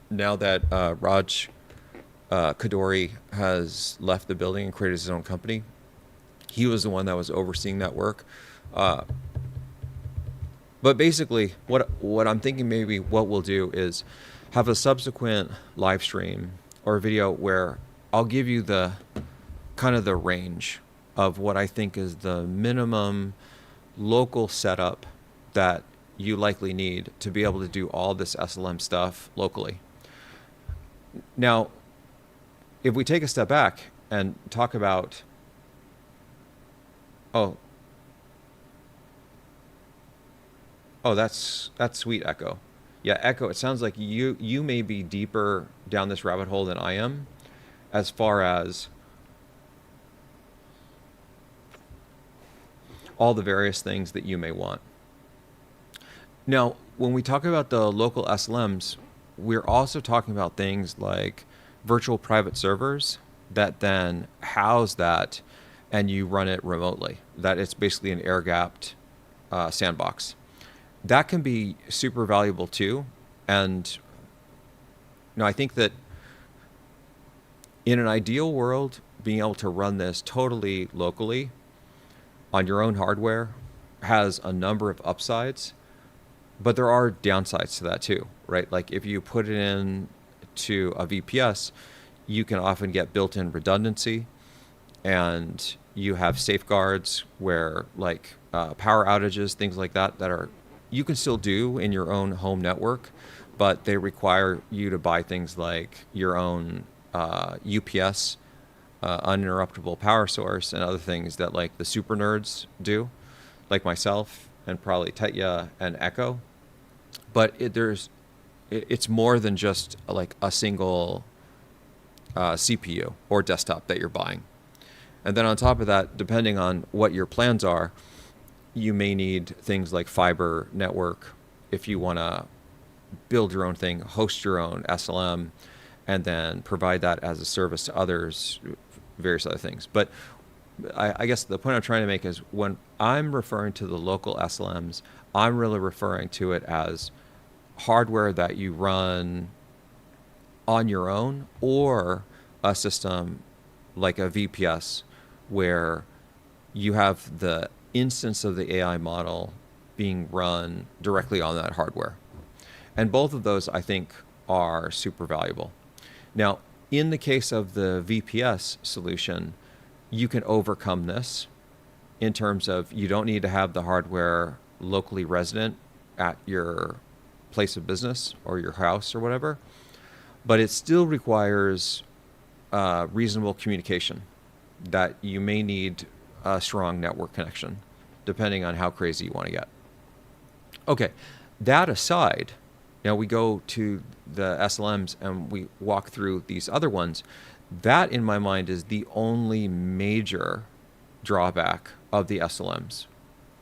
now that Raj Kadori has left the building and created his own company. He was the one that was overseeing that work. But basically, what I'm thinking maybe what we'll do is have a subsequent live stream or video where I'll give you the kind of the range of what I think is the minimum local setup that you likely need to be able to do all this SLM stuff locally. Now, if we take a step back and talk about, oh, that's sweet, Echo. Yeah, Echo, it sounds like you may be deeper down this rabbit hole than I am as far as all the various things that you may want. Now, when we talk about the local SLMs, we're also talking about things like virtual private servers that then house that and you run it remotely. That it's basically an air-gapped sandbox. That can be super valuable too. And I think that in an ideal world, being able to run this totally locally on your own hardware has a number of upsides, but there are downsides to that too, right? Like if you put it in to a VPS, you can often get built-in redundancy, and you have safeguards where like power outages, things like that are you can still do in your own home network, but they require you to buy things like your own UPS, uninterruptible power source, and other things that like the super nerds do, like myself and probably Tetya and Echo. But it's more than just like a single CPU or desktop that you're buying. And then on top of that, depending on what your plans are, you may need things like fiber network if you want to build your own thing, host your own SLM, and then provide that as a service to others, various other things. But I guess the point I'm trying to make is when I'm referring to the local SLMs, I'm really referring to it as hardware that you run on your own, or a system like a VPS where you have the instance of the AI model being run directly on that hardware. And both of those, I think, are super valuable. Now, in the case of the VPS solution, you can overcome this in terms of you don't need to have the hardware locally resident at your place of business or your house or whatever, but it still requires reasonable communication that you may need a strong network connection, depending on how crazy you want to get. Okay, that aside, now we go to the SLMs and we walk through these other ones. That, in my mind, is the only major drawback of the SLMs.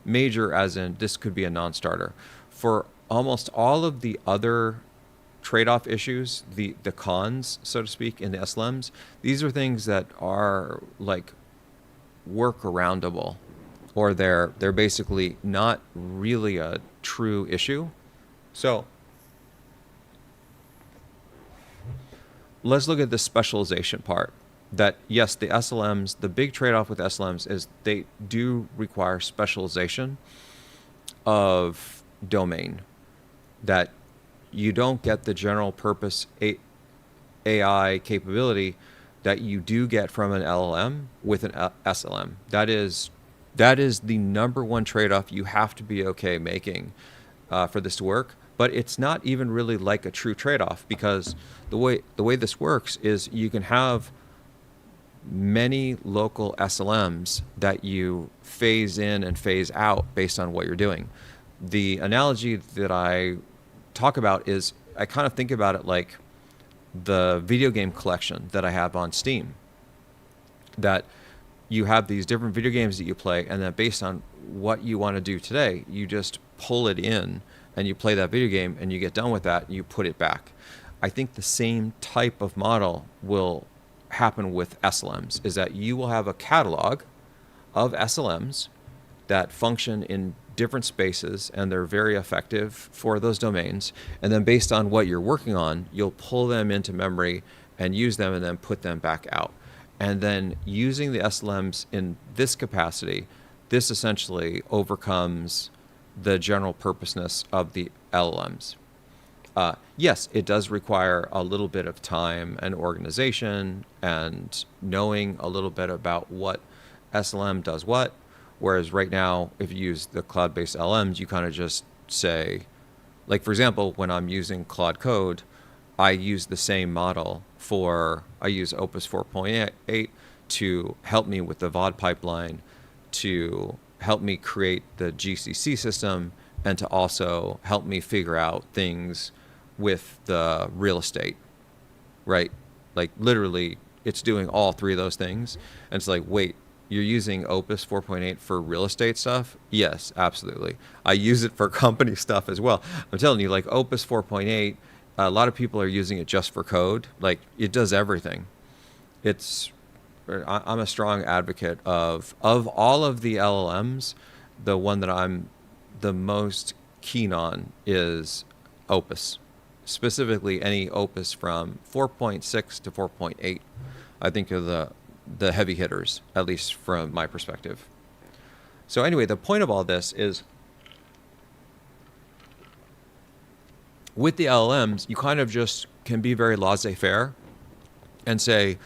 Major as in this could be a non-starter. For almost all of the other trade-off issues, the cons, so to speak, in the SLMs, these are things that are like workaroundable, or they're basically not really a true issue. So let's look at the specialization part. That yes, the SLMs, the big trade-off with SLMs is they do require specialization of domain, that you don't get the general purpose AI capability that you do get from an LLM with an SLM. That is the number one trade-off you have to be okay making for this to work. But it's not even really like a true trade-off, because the way this works is you can have many local SLMs that you phase in and phase out based on what you're doing. The analogy that I talk about is, I kind of think about it like the video game collection that I have on Steam. That you have these different video games that you play, and then based on what you want to do today, you just pull it in and you play that video game, and you get done with that, you put it back. I think the same type of model will happen with SLMs, is that you will have a catalog of SLMs that function in different spaces, and they're very effective for those domains. And then based on what you're working on, you'll pull them into memory and use them, and then put them back out. And then using the SLMs in this capacity, this essentially overcomes the general purposeness of the LLMs. Yes, it does require a little bit of time and organization and knowing a little bit about what SLM does what. Whereas right now, if you use the cloud-based LLMs, you kind of just say, like, for example, when I'm using Claude Code, I use the same model I use Opus 4.8 to help me with the VOD pipeline, to help me create the GCC system, and to also help me figure out things with the real estate, right? Like literally, it's doing all three of those things. And it's like, wait, you're using Opus 4.8 for real estate stuff? Yes, absolutely. I use it for company stuff as well. I'm telling you, like Opus 4.8, a lot of people are using it just for code. Like, it does everything. I'm a strong advocate of all of the LLMs, the one that I'm the most keen on is Opus. Specifically, any Opus from 4.6 to 4.8, I think are the heavy hitters, at least from my perspective. So anyway, the point of all this is, with the LLMs, you kind of just can be very laissez-faire and say,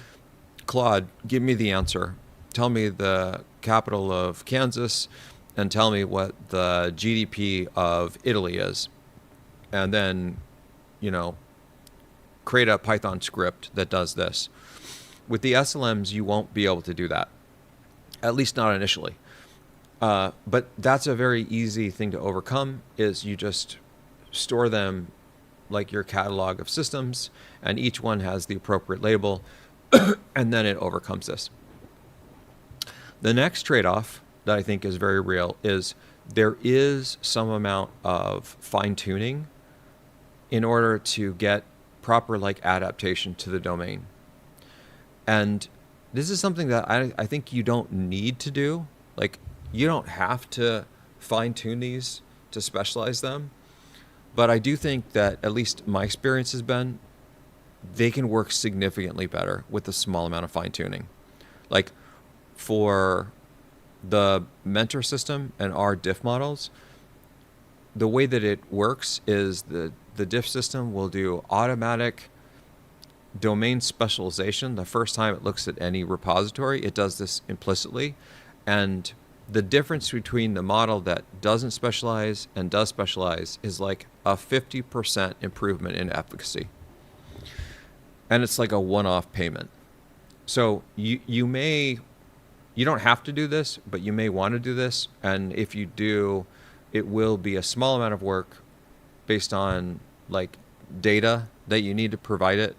Claude, give me the answer. Tell me the capital of Kansas and tell me what the GDP of Italy is. And then, create a Python script that does this. With the SLMs, you won't be able to do that, at least not initially. But that's a very easy thing to overcome, is you just store them like your catalog of systems, and each one has the appropriate label, and then it overcomes this. The next trade-off that I think is very real is there is some amount of fine-tuning in order to get proper adaptation to the domain. And this is something that I think you don't need to do. Like, you don't have to fine-tune these to specialize them. But I do think that, at least my experience has been, they can work significantly better with a small amount of fine-tuning. Like, for the mentor system and our diff models, the way that it works is the diff system will do automatic domain specialization. The first time it looks at any repository, it does this implicitly. And the difference between the model that doesn't specialize and does specialize is like a 50% improvement in efficacy. And it's like a one-off payment. So you don't have to do this, but you may want to do this. And if you do, it will be a small amount of work based on data that you need to provide it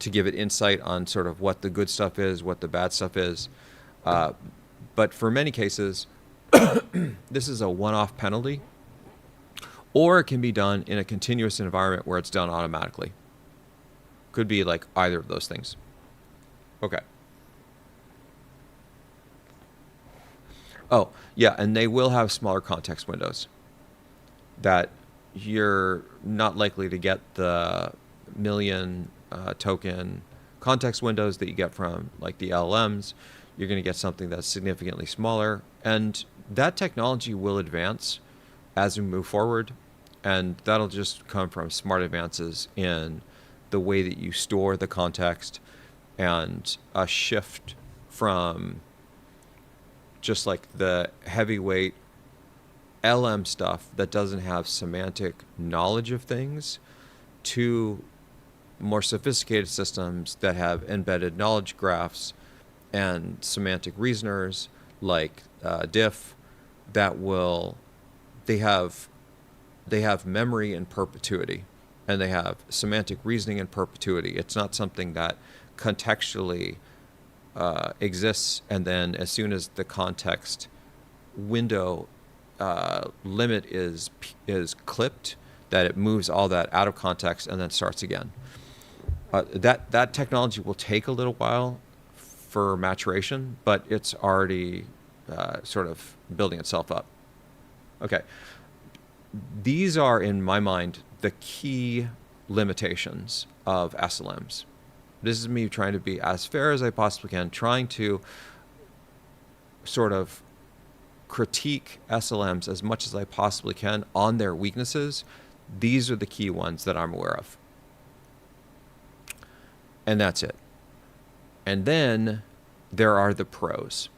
to give it insight on sort of what the good stuff is, what the bad stuff is. But for many cases, this is a one-off penalty, or it can be done in a continuous environment where it's done automatically. Could be like either of those things. Okay. Oh, yeah, and they will have smaller context windows that you're not likely to get the million token context windows that you get from like the LLMs. You're going to get something that's significantly smaller, and that technology will advance as we move forward, and that'll just come from smart advances in the way that you store the context and a shift from just like the heavyweight LM stuff that doesn't have semantic knowledge of things to more sophisticated systems that have embedded knowledge graphs and semantic reasoners like diff that will they have memory in perpetuity, and they have semantic reasoning in perpetuity. It's not something that contextually exists, and then as soon as the context window limit is clipped, that it moves all that out of context and then starts again. That technology will take a little while for maturation, but it's already sort of building itself up. Okay. These are, in my mind, the key limitations of SLMs. This is me trying to be as fair as I possibly can, trying to sort of critique SLMs as much as I possibly can on their weaknesses. These are the key ones that I'm aware of. And that's it. And then there are the pros.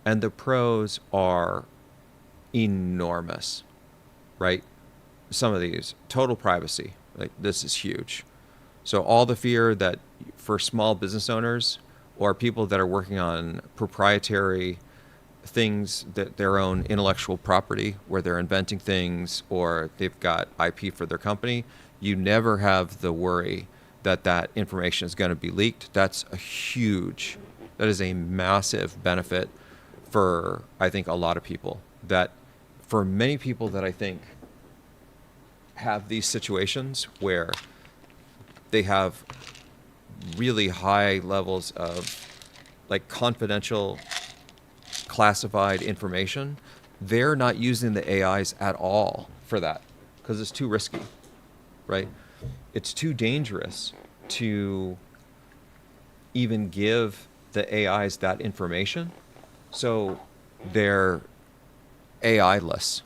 And the pros are enormous, right? Some of these, total privacy, like this is huge. So all the fear that for small business owners or people that are working on proprietary things, that their own intellectual property where they're inventing things or they've got IP for their company, you never have the worry that that information is going to be leaked. That is a massive benefit for, I think, a lot of people. That for many people that I think have these situations where they have really high levels of like confidential classified information, they're not using the AIs at all for that because it's too risky, right? It's too dangerous to even give the AIs that information. So they're AI-less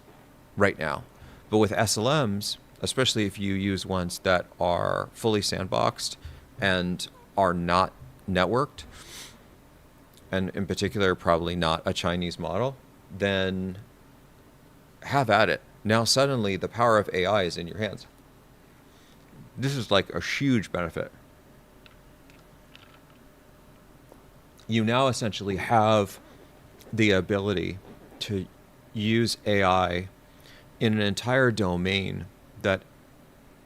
right now. But with SLMs, especially if you use ones that are fully sandboxed and are not networked, and in particular probably not a Chinese model, then have at it. Now suddenly the power of AI is in your hands. This is like a huge benefit. You now essentially have the ability to use AI in an entire domain that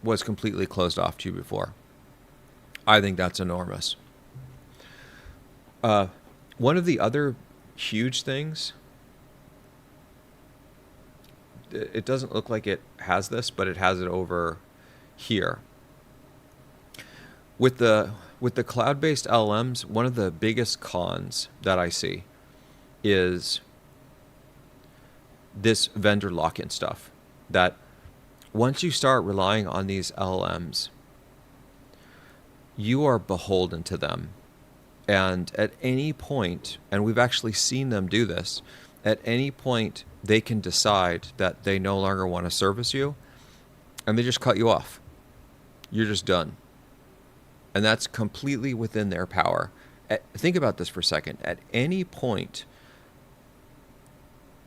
was completely closed off to you before. I think that's enormous. One of the other huge things, it doesn't look like it has this, but it has it over here. With the cloud-based LLMs, one of the biggest cons that I see is this vendor lock-in stuff. That once you start relying on these LLMs, you are beholden to them. And at any point, and we've actually seen them do this, at any point they can decide that they no longer want to service you, and they just cut you off. You're just done. And that's completely within their power. Think about this for a second. At any point,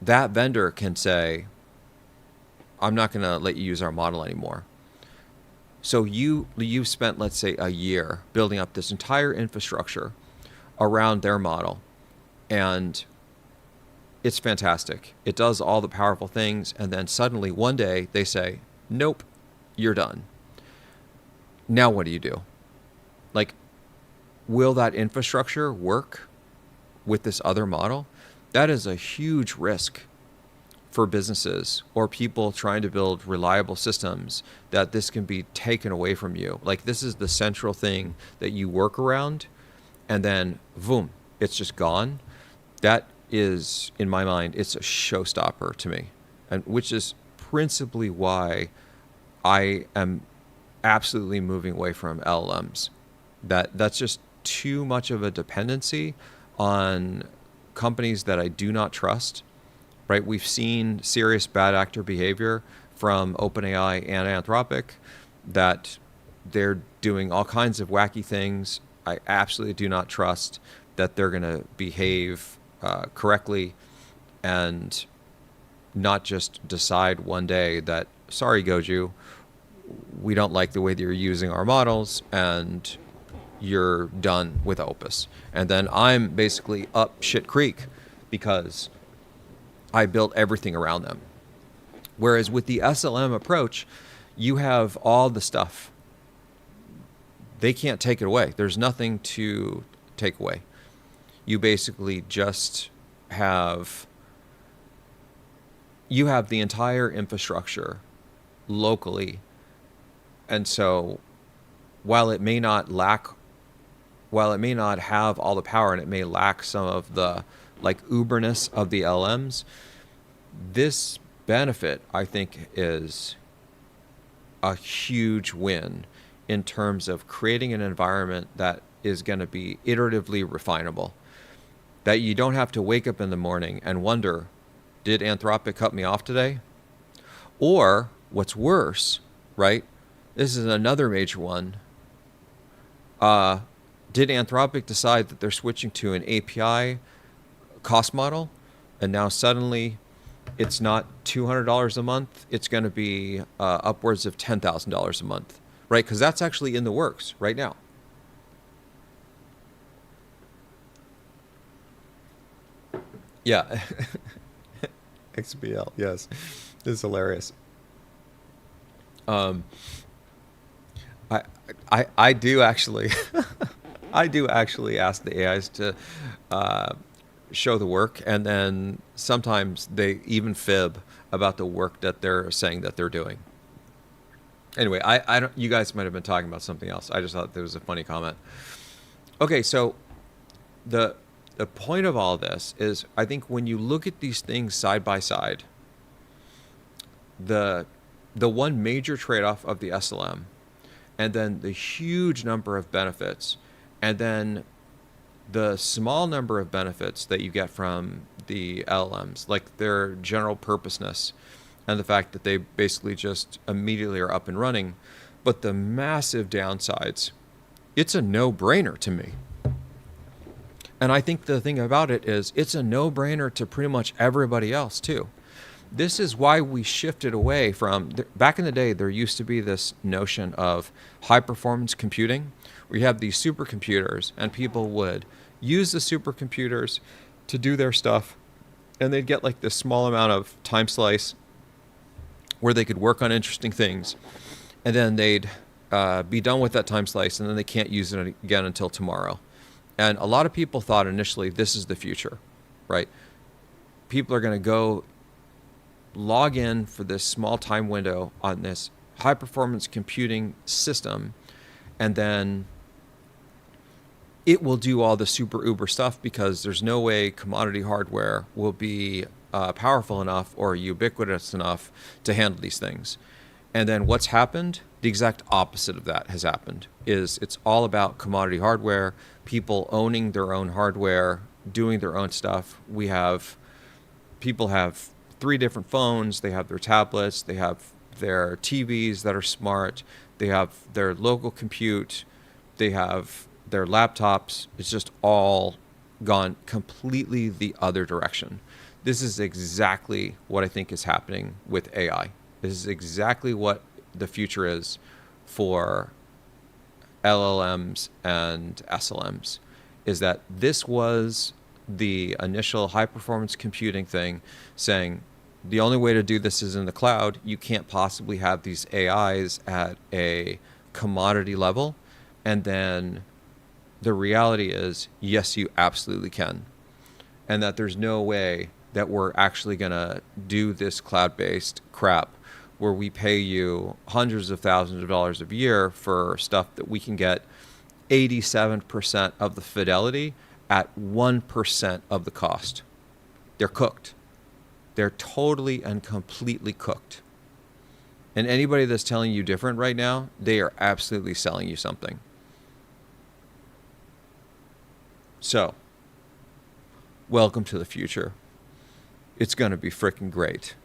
that vendor can say, I'm not going to let you use our model anymore. So you've spent, let's say, a year building up this entire infrastructure around their model, and it's fantastic. It does all the powerful things, and then suddenly one day they say, nope, you're done. Now what do you do? Like, will that infrastructure work with this other model? That is a huge risk for businesses or people trying to build reliable systems that this can be taken away from you. Like, this is the central thing that you work around, and then boom, it's just gone. That is, in my mind, it's a showstopper to me, and which is principally why I am absolutely moving away from LLMs. That's just too much of a dependency on companies that I do not trust. Right? We've seen serious bad actor behavior from OpenAI and Anthropic, that they're doing all kinds of wacky things. I absolutely do not trust that they're going to behave correctly and not just decide one day that, sorry, Goju, we don't like the way that you're using our models, and you're done with Opus. And then I'm basically up shit creek because I built everything around them. Whereas with the SLM approach, you have all the stuff. They can't take it away. There's nothing to take away. You basically just have the entire infrastructure locally. And so while it may not have all the power, and it may lack some of the like uberness of the LMs, this benefit, I think, is a huge win in terms of creating an environment that is going to be iteratively refinable. That you don't have to wake up in the morning and wonder, did Anthropic cut me off today? Or what's worse, right? This is another major one. Did Anthropic decide that they're switching to an API cost model, and now suddenly it's not $200 a month, it's going to be upwards of $10,000 a month, right? Because that's actually in the works right now. Yeah. XBL, yes. This is hilarious. I do actually I do actually ask the AIs to show the work, and then sometimes they even fib about the work that they're saying that they're doing. Anyway, I don't. You guys might have been talking about something else. I just thought there was a funny comment. Okay, so the point of all this is, I think when you look at these things side by side, the one major trade-off of the SLM, and then the huge number of benefits, and then the small number of benefits that you get from the LLMs, like their general purposeness and the fact that they basically just immediately are up and running, but the massive downsides, it's a no-brainer to me. And I think the thing about it is, it's a no-brainer to pretty much everybody else too. This is why we shifted away from, back in the day, there used to be this notion of high-performance computing, where you have these supercomputers, and people would use the supercomputers to do their stuff, and they'd get like this small amount of time slice where they could work on interesting things, and then they'd be done with that time slice, and then they can't use it again until tomorrow. And a lot of people thought initially this is the future, right? People are going to go log in for this small time window on this high performance computing system, and then it will do all the super uber stuff, because there's no way commodity hardware will be powerful enough or ubiquitous enough to handle these things. And then what's happened? The exact opposite of that has happened. It's all about commodity hardware, people owning their own hardware, doing their own stuff. People have 3 different phones, they have their tablets, they have their TVs that are smart, they have their local compute, they have their laptops. It's just all gone completely the other direction. This is exactly what I think is happening with AI. This is exactly what the future is for LLMs and SLMs, is that this was the initial high-performance computing thing, saying the only way to do this is in the cloud. You can't possibly have these AIs at a commodity level. And then the reality is, yes, you absolutely can. And that there's no way that we're actually going to do this cloud-based crap where we pay you hundreds of thousands of dollars a year for stuff that we can get 87% of the fidelity at 1% of the cost. They're cooked. They're totally and completely cooked. And anybody that's telling you different right now, they are absolutely selling you something. So, welcome to the future. It's going to be freaking great.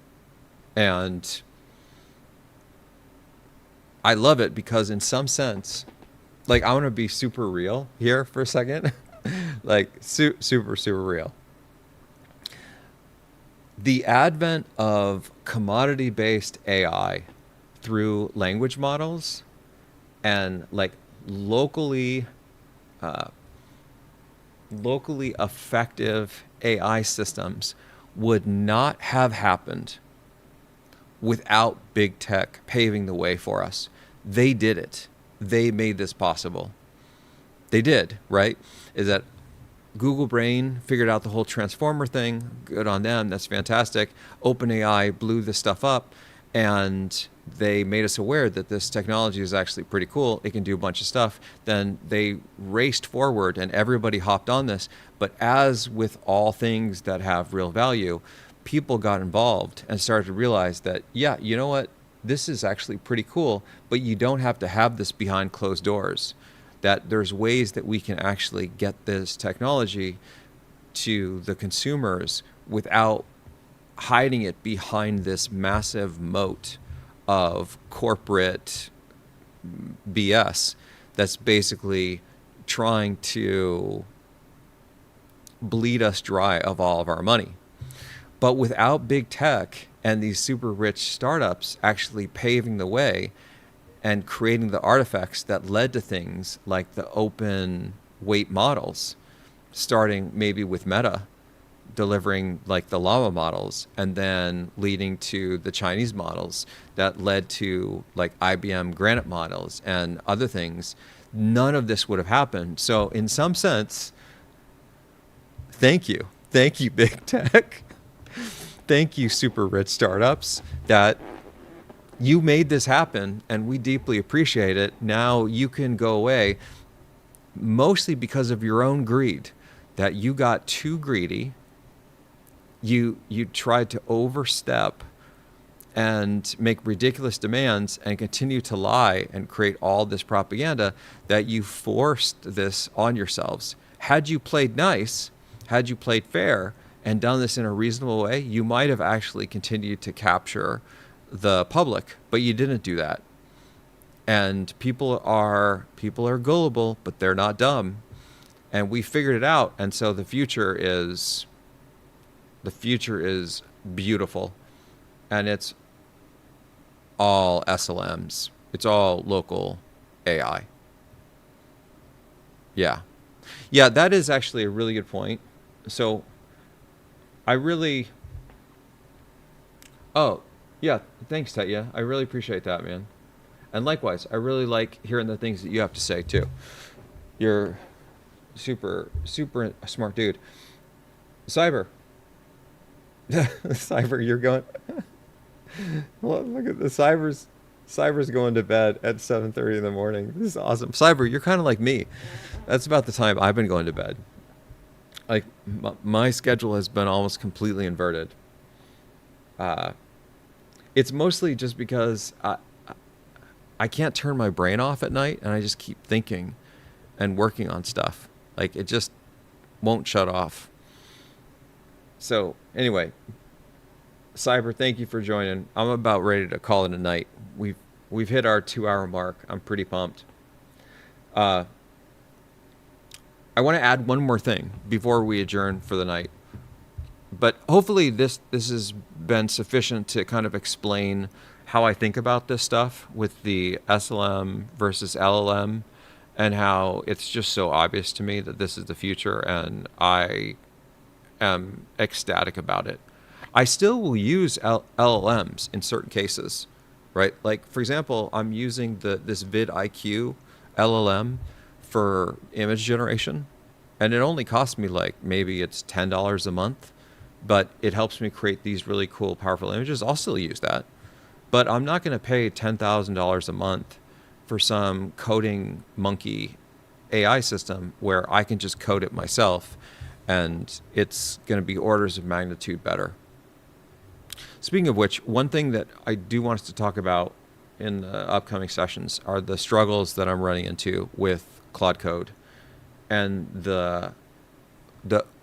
And I love it because in some sense, like, I want to be super real here for a second. Like, super, super real. The advent of commodity-based AI through language models and like locally effective AI systems would not have happened without big tech paving the way for us. They did it. They made this possible. They did, right? Is that Google Brain figured out the whole transformer thing. Good on them. That's fantastic. OpenAI blew this stuff up, and they made us aware that this technology is actually pretty cool. It can do a bunch of stuff. Then they raced forward, and everybody hopped on this. But as with all things that have real value, people got involved and started to realize that, yeah, you know what? This is actually pretty cool, but you don't have to have this behind closed doors. That there's ways that we can actually get this technology to the consumers without hiding it behind this massive moat of corporate BS that's basically trying to bleed us dry of all of our money. But without big tech and these super rich startups actually paving the way and creating the artifacts that led to things like the open weight models, starting maybe with Meta, delivering like the llama models, and then leading to the Chinese models that led to like IBM Granite models and other things, none of this would have happened. So in some sense, thank you. Thank you, big tech. Thank you, super rich startups, that you made this happen, and we deeply appreciate it. Now you can go away, mostly because of your own greed, that you got too greedy. You tried to overstep and make ridiculous demands and continue to lie and create all this propaganda, that you forced this on yourselves. Had you played nice, had you played fair and done this in a reasonable way, you might have actually continued to capture the public, but you didn't do that. And people are gullible, but they're not dumb. And we figured it out. And so the future is beautiful. And it's all SLMs. It's all local AI. Yeah. Yeah, that is actually a really good point. So oh, yeah, thanks, Tetya. I really appreciate that, man. And likewise, I really like hearing the things that you have to say, too. You're super, super smart dude. Cyber. Cyber, you're going... Look at the Cyber's going to bed at 7:30 in the morning. This is awesome. Cyber, you're kind of like me. That's about the time I've been going to bed. Like, my schedule has been almost completely inverted. It's mostly just because I can't turn my brain off at night, and I just keep thinking and working on stuff. Like, it just won't shut off. So, anyway, Cyber, thank you for joining. I'm about ready to call it a night. We've hit our 2-hour mark. I'm pretty pumped. I want to add one more thing before we adjourn for the night. But hopefully this has been sufficient to kind of explain how I think about this stuff with the SLM versus LLM, and how it's just so obvious to me that this is the future, and I am ecstatic about it. I still will use LLMs in certain cases, right? Like, for example, I'm using this vidIQ LLM for image generation, and it only costs me like, maybe it's $10 a month, but it helps me create these really cool, powerful images. I'll still use that. But I'm not going to pay $10,000 a month for some coding monkey AI system where I can just code it myself, and it's going to be orders of magnitude better. Speaking of which, one thing that I do want us to talk about in the upcoming sessions are the struggles that I'm running into with Claude Code and the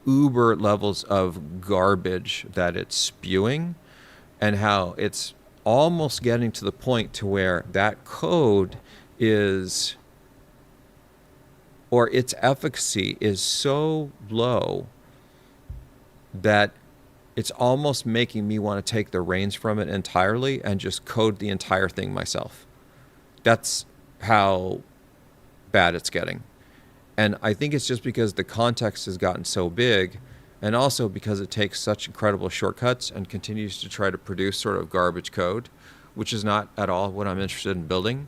uber levels of garbage that it's spewing, and how it's almost getting to the point to where that code is, or its efficacy is so low that it's almost making me want to take the reins from it entirely and just code the entire thing myself. That's how bad it's getting. And I think it's just because the context has gotten so big, and also because it takes such incredible shortcuts and continues to try to produce sort of garbage code, which is not at all what I'm interested in building,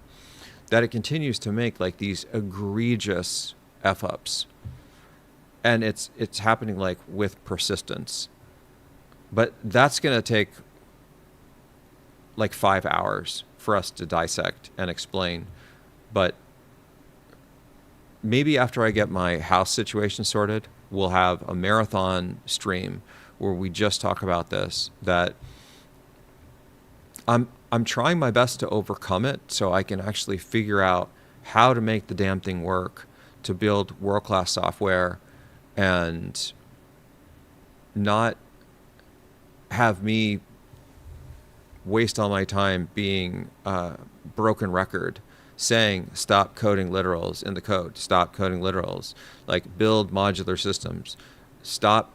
that it continues to make like these egregious F-ups. And it's happening like with persistence. But that's going to take like 5 hours for us to dissect and explain. But maybe after I get my house situation sorted, we'll have a marathon stream where we just talk about this. That I'm trying my best to overcome it so I can actually figure out how to make the damn thing work, to build world-class software and not have me waste all my time being a broken record saying stop coding literals in the code, stop coding literals, like build modular systems, stop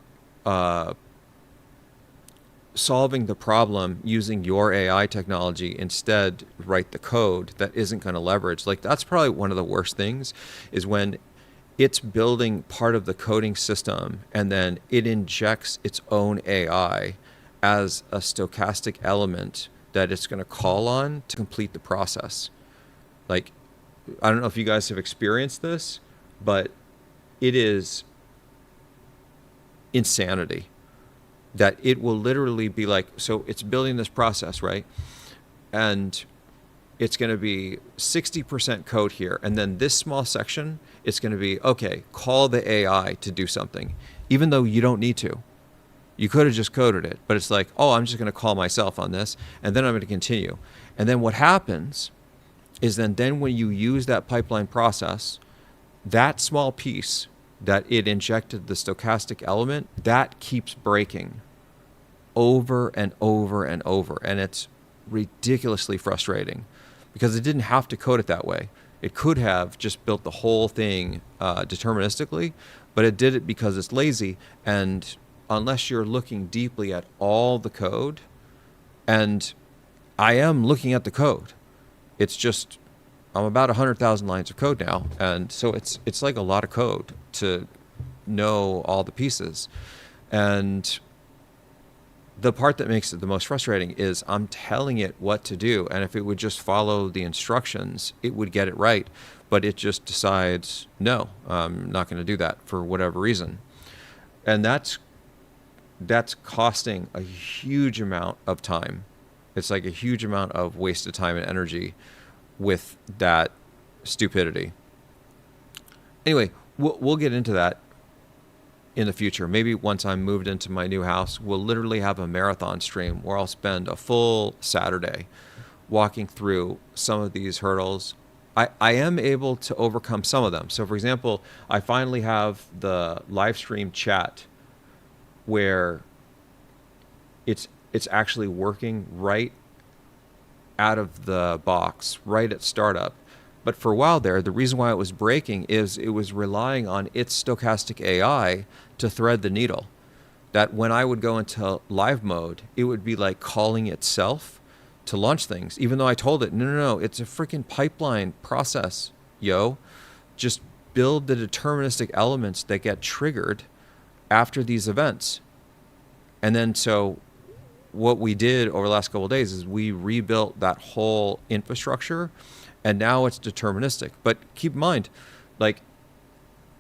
solving the problem using your AI technology, instead write the code that isn't going to leverage. Like that's probably one of the worst things, is when it's building part of the coding system and then it injects its own AI as a stochastic element that it's going to call on to complete the process. Like, I don't know if you guys have experienced this, but it is insanity that it will literally be like, so it's building this process, right? And it's going to be 60% code here. And then this small section, it's going to be, okay, call the AI to do something, even though you don't need to. You could have just coded it, but it's like, oh, I'm just going to call myself on this, and then I'm going to continue. And then what happens is then when you use that pipeline process, that small piece that it injected the stochastic element, that keeps breaking over and over and over. And it's ridiculously frustrating because it didn't have to code it that way. It could have just built the whole thing deterministically, but it did it because it's lazy. And unless you're looking deeply at all the code, and I am looking at the code, it's just, I'm about 100,000 lines of code now. And so it's like a lot of code to know all the pieces. And the part that makes it the most frustrating is I'm telling it what to do. And if it would just follow the instructions, it would get it right. But it just decides, no, I'm not going to do that for whatever reason. And that's costing a huge amount of time. It's like a huge amount of wasted time and energy with that stupidity. Anyway, we'll get into that in the future. Maybe once I'm moved into my new house, we'll literally have a marathon stream where I'll spend a full Saturday walking through some of these hurdles. I am able to overcome some of them. So for example, I finally have the live stream chat where it's actually working right out of the box, right at startup. But for a while there, the reason why it was breaking is it was relying on its stochastic AI to thread the needle. That when I would go into live mode, it would be like calling itself to launch things, even though I told it, no, it's a freaking pipeline process, yo. Just build the deterministic elements that get triggered after these events. And then so what we did over the last couple of days is we rebuilt that whole infrastructure, and now it's deterministic. But keep in mind, like,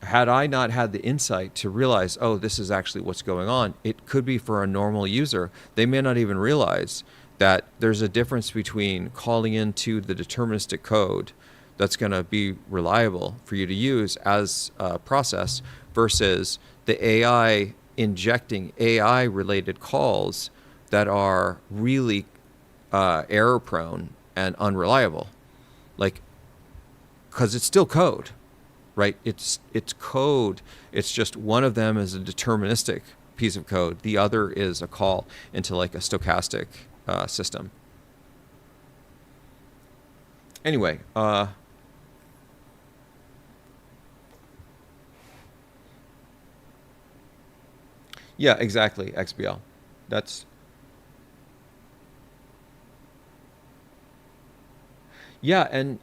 had I not had the insight to realize, oh, this is actually what's going on, it could be for a normal user. They may not even realize that there's a difference between calling into the deterministic code that's going to be reliable for you to use as a process versus the AI injecting AI related calls that are really error prone and unreliable. Like, because it's still code, right? It's code. It's just one of them is a deterministic piece of code. The other is a call into like a stochastic system. Anyway, yeah, exactly. XBL. That's yeah, and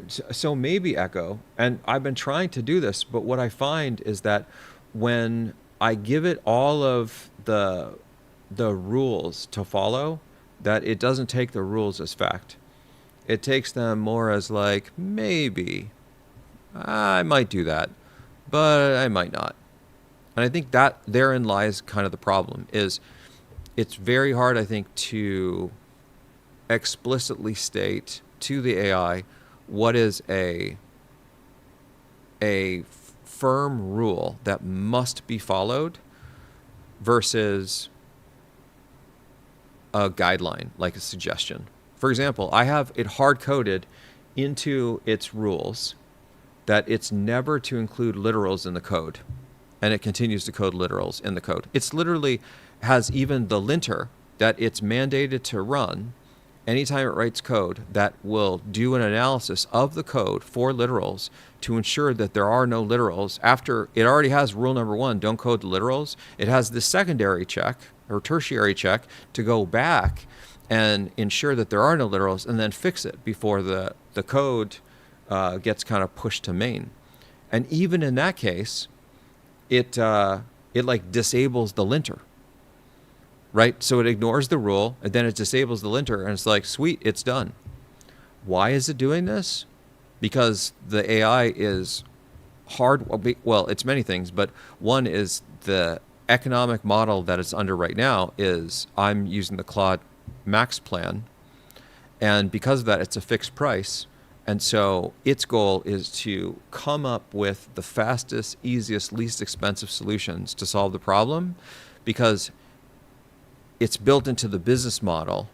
so maybe Echo, and I've been trying to do this, but what I find is that when I give it all of the rules to follow, that it doesn't take the rules as fact. It takes them more as like, maybe I might do that, but I might not. And I think that therein lies kind of the problem is it's very hard, I think, to explicitly state to the AI what is a firm rule that must be followed versus a guideline, like a suggestion. For example, I have it hard coded into its rules that it's never to include literals in the code, and it continues to code literals in the code. It's literally has even the linter that it's mandated to run anytime it writes code that will do an analysis of the code for literals to ensure that there are no literals. After it already has rule number 1, don't code the literals, it has the secondary check or tertiary check to go back and ensure that there are no literals and then fix it before the code gets kind of pushed to main. And even in that case, it like disables the linter. Right? So it ignores the rule and then it disables the linter and it's like, sweet, it's done. Why is it doing this? Because the AI is hard. Well, it's many things, but one is the economic model that it's under right now is I'm using the Claude Max plan. And because of that, it's a fixed price. And so its goal is to come up with the fastest, easiest, least expensive solutions to solve the problem because it's built into the business model.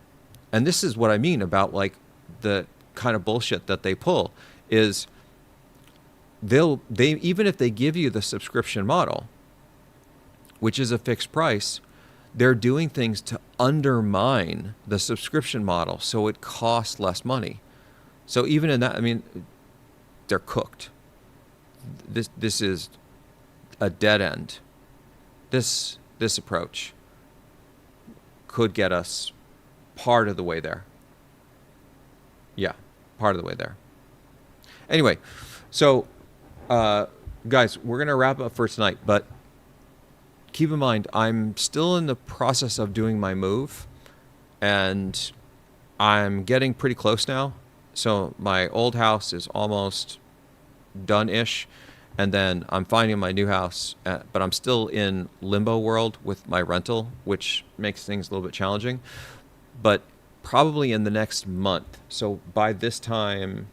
And this is what I mean about like the kind of bullshit that they pull is they even if they give you the subscription model, which is a fixed price, they're doing things to undermine the subscription model so it costs less money. So even in that, I mean, they're cooked. This is a dead end. This approach could get us part of the way there. Yeah, part of the way there. Anyway, so guys, we're going to wrap up for tonight, but keep in mind, I'm still in the process of doing my move, and I'm getting pretty close now. So my old house is almost done-ish, and then I'm finding my new house, but I'm still in limbo world with my rental, which makes things a little bit challenging. But probably in the next month, so by this time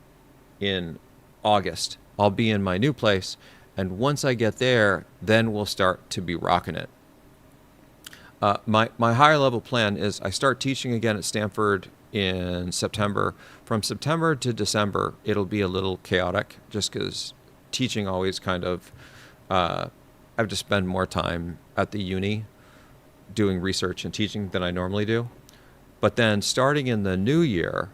in August, I'll be in my new place, and once I get there, then we'll start to be rocking it. My higher level plan is I start teaching again at Stanford in September. From September to December, it'll be a little chaotic just because teaching always kind of, I have to spend more time at the uni doing research and teaching than I normally do. But then starting in the new year,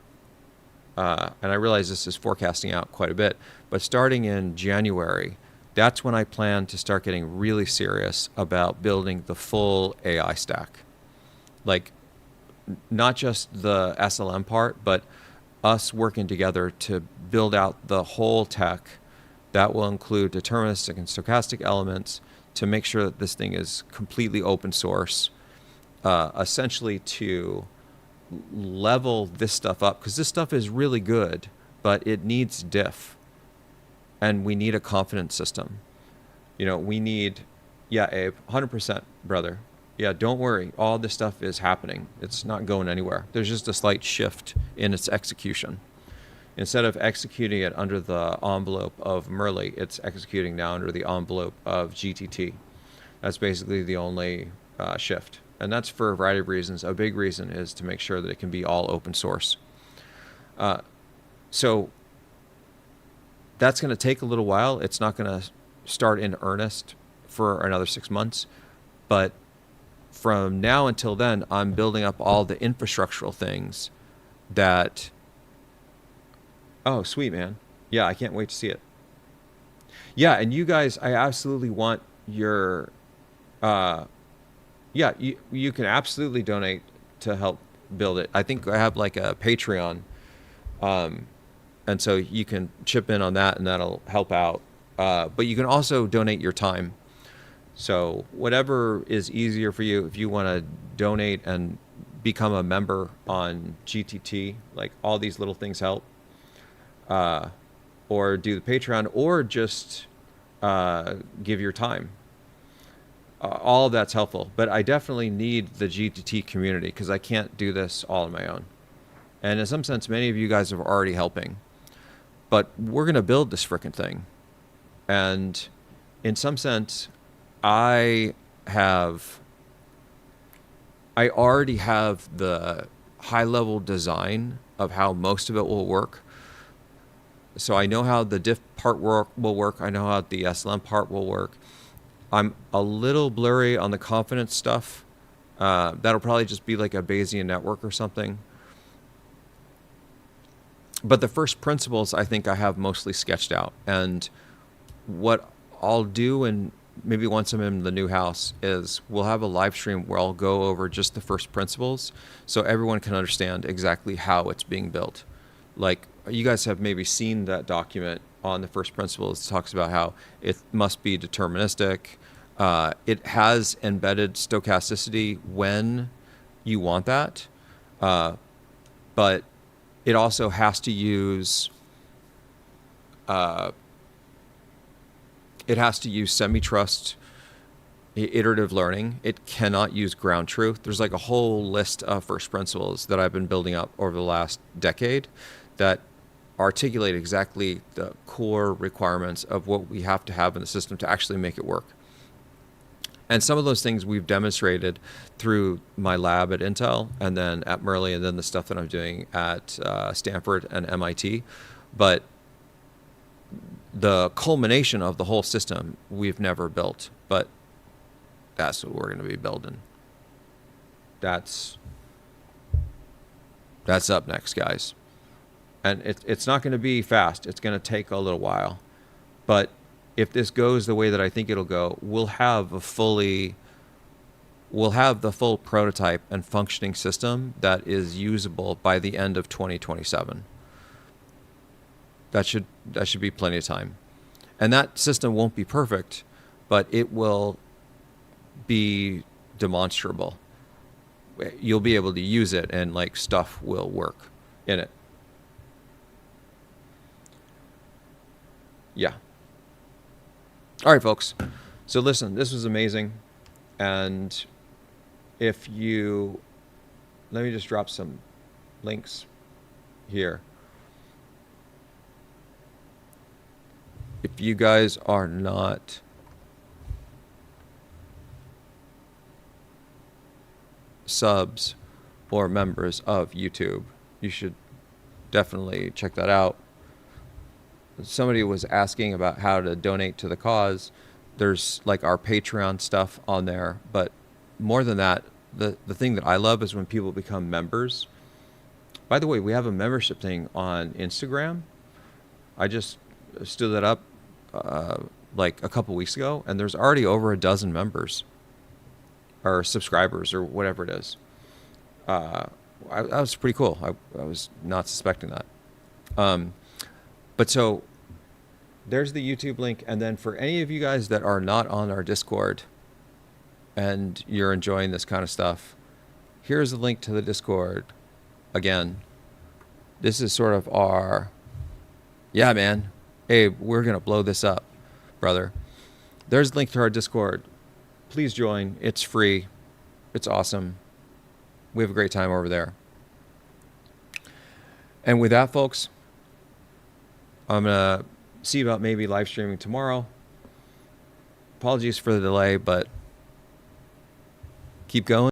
and I realize this is forecasting out quite a bit, but starting in January, that's when I plan to start getting really serious about building the full AI stack. Like, not just the SLM part, but us working together to build out the whole tech that will include deterministic and stochastic elements to make sure that this thing is completely open source, essentially to level this stuff up, because this stuff is really good, but it needs diff, and we need a confidence system. We need, yeah, Abe, 100%, brother. Yeah, don't worry. All this stuff is happening. It's not going anywhere. There's just a slight shift in its execution. Instead of executing it under the envelope of Merle, it's executing now under the envelope of GTT. That's basically the only shift. And that's for a variety of reasons. A big reason is to make sure that it can be all open source. So that's going to take a little while. It's not going to start in earnest for another 6 months. But from now until then, I'm building up all the infrastructural things that... Oh, sweet, man. Yeah, I can't wait to see it. Yeah, and you guys, I absolutely want your... yeah, you can absolutely donate to help build it. I think I have like a Patreon. And so you can chip in on that and that'll help out. But you can also donate your time. So whatever is easier for you, if you want to donate and become a member on GTT, like all these little things help. Or do the Patreon, or just give your time. All of that's helpful. But I definitely need the GTT community because I can't do this all on my own. And in some sense, many of you guys are already helping. But we're going to build this frickin' thing. And in some sense, I already have the high-level design of how most of it will work. So I know how the diff part will work. I know how the SLM part will work. I'm a little blurry on the confidence stuff. That'll probably just be like a Bayesian network or something. But the first principles, I think I have mostly sketched out. And what I'll do, and maybe once I'm in the new house, is we'll have a live stream where I'll go over just the first principles so everyone can understand exactly how it's being built. Like, you guys have maybe seen that document on the first principles. It talks about how it must be deterministic. It has embedded stochasticity when you want that. But it also has to use semi-trust iterative learning. It cannot use ground truth. There's like a whole list of first principles that I've been building up over the last decade that articulate exactly the core requirements of what we have to have in the system to actually make it work. And some of those things we've demonstrated through my lab at Intel and then at Merle and then the stuff that I'm doing at Stanford and MIT. But the culmination of the whole system we've never built, but that's what we're going to be building. That's up next, guys. And it's not going to be fast. It's going to take a little while. But if this goes the way that I think it'll go, we'll have the full prototype and functioning system that is usable by the end of 2027. That should be plenty of time. And that system won't be perfect, but it will be demonstrable. You'll be able to use it and like stuff will work in it. Yeah. All right, folks. So listen, this was amazing. And if you, let me just drop some links here. If you guys are not subs or members of YouTube, you should definitely check that out. Somebody was asking about how to donate to the cause. There's like our Patreon stuff on there, but more than that, the thing that I love is when people become members. By the way, we have a membership thing on Instagram. I just stood that up like a couple weeks ago, and there's already over a dozen members or subscribers or whatever it is. That was pretty cool. I was not suspecting that. But so there's the YouTube link. And then for any of you guys that are not on our Discord and you're enjoying this kind of stuff, here's the link to the Discord. Again, this is sort of our, yeah, man, Abe, we're going to blow this up, brother. There's a link to our Discord. Please join. It's free. It's awesome. We have a great time over there. And with that, folks, I'm going to see about maybe live streaming tomorrow. Apologies for the delay, but keep going.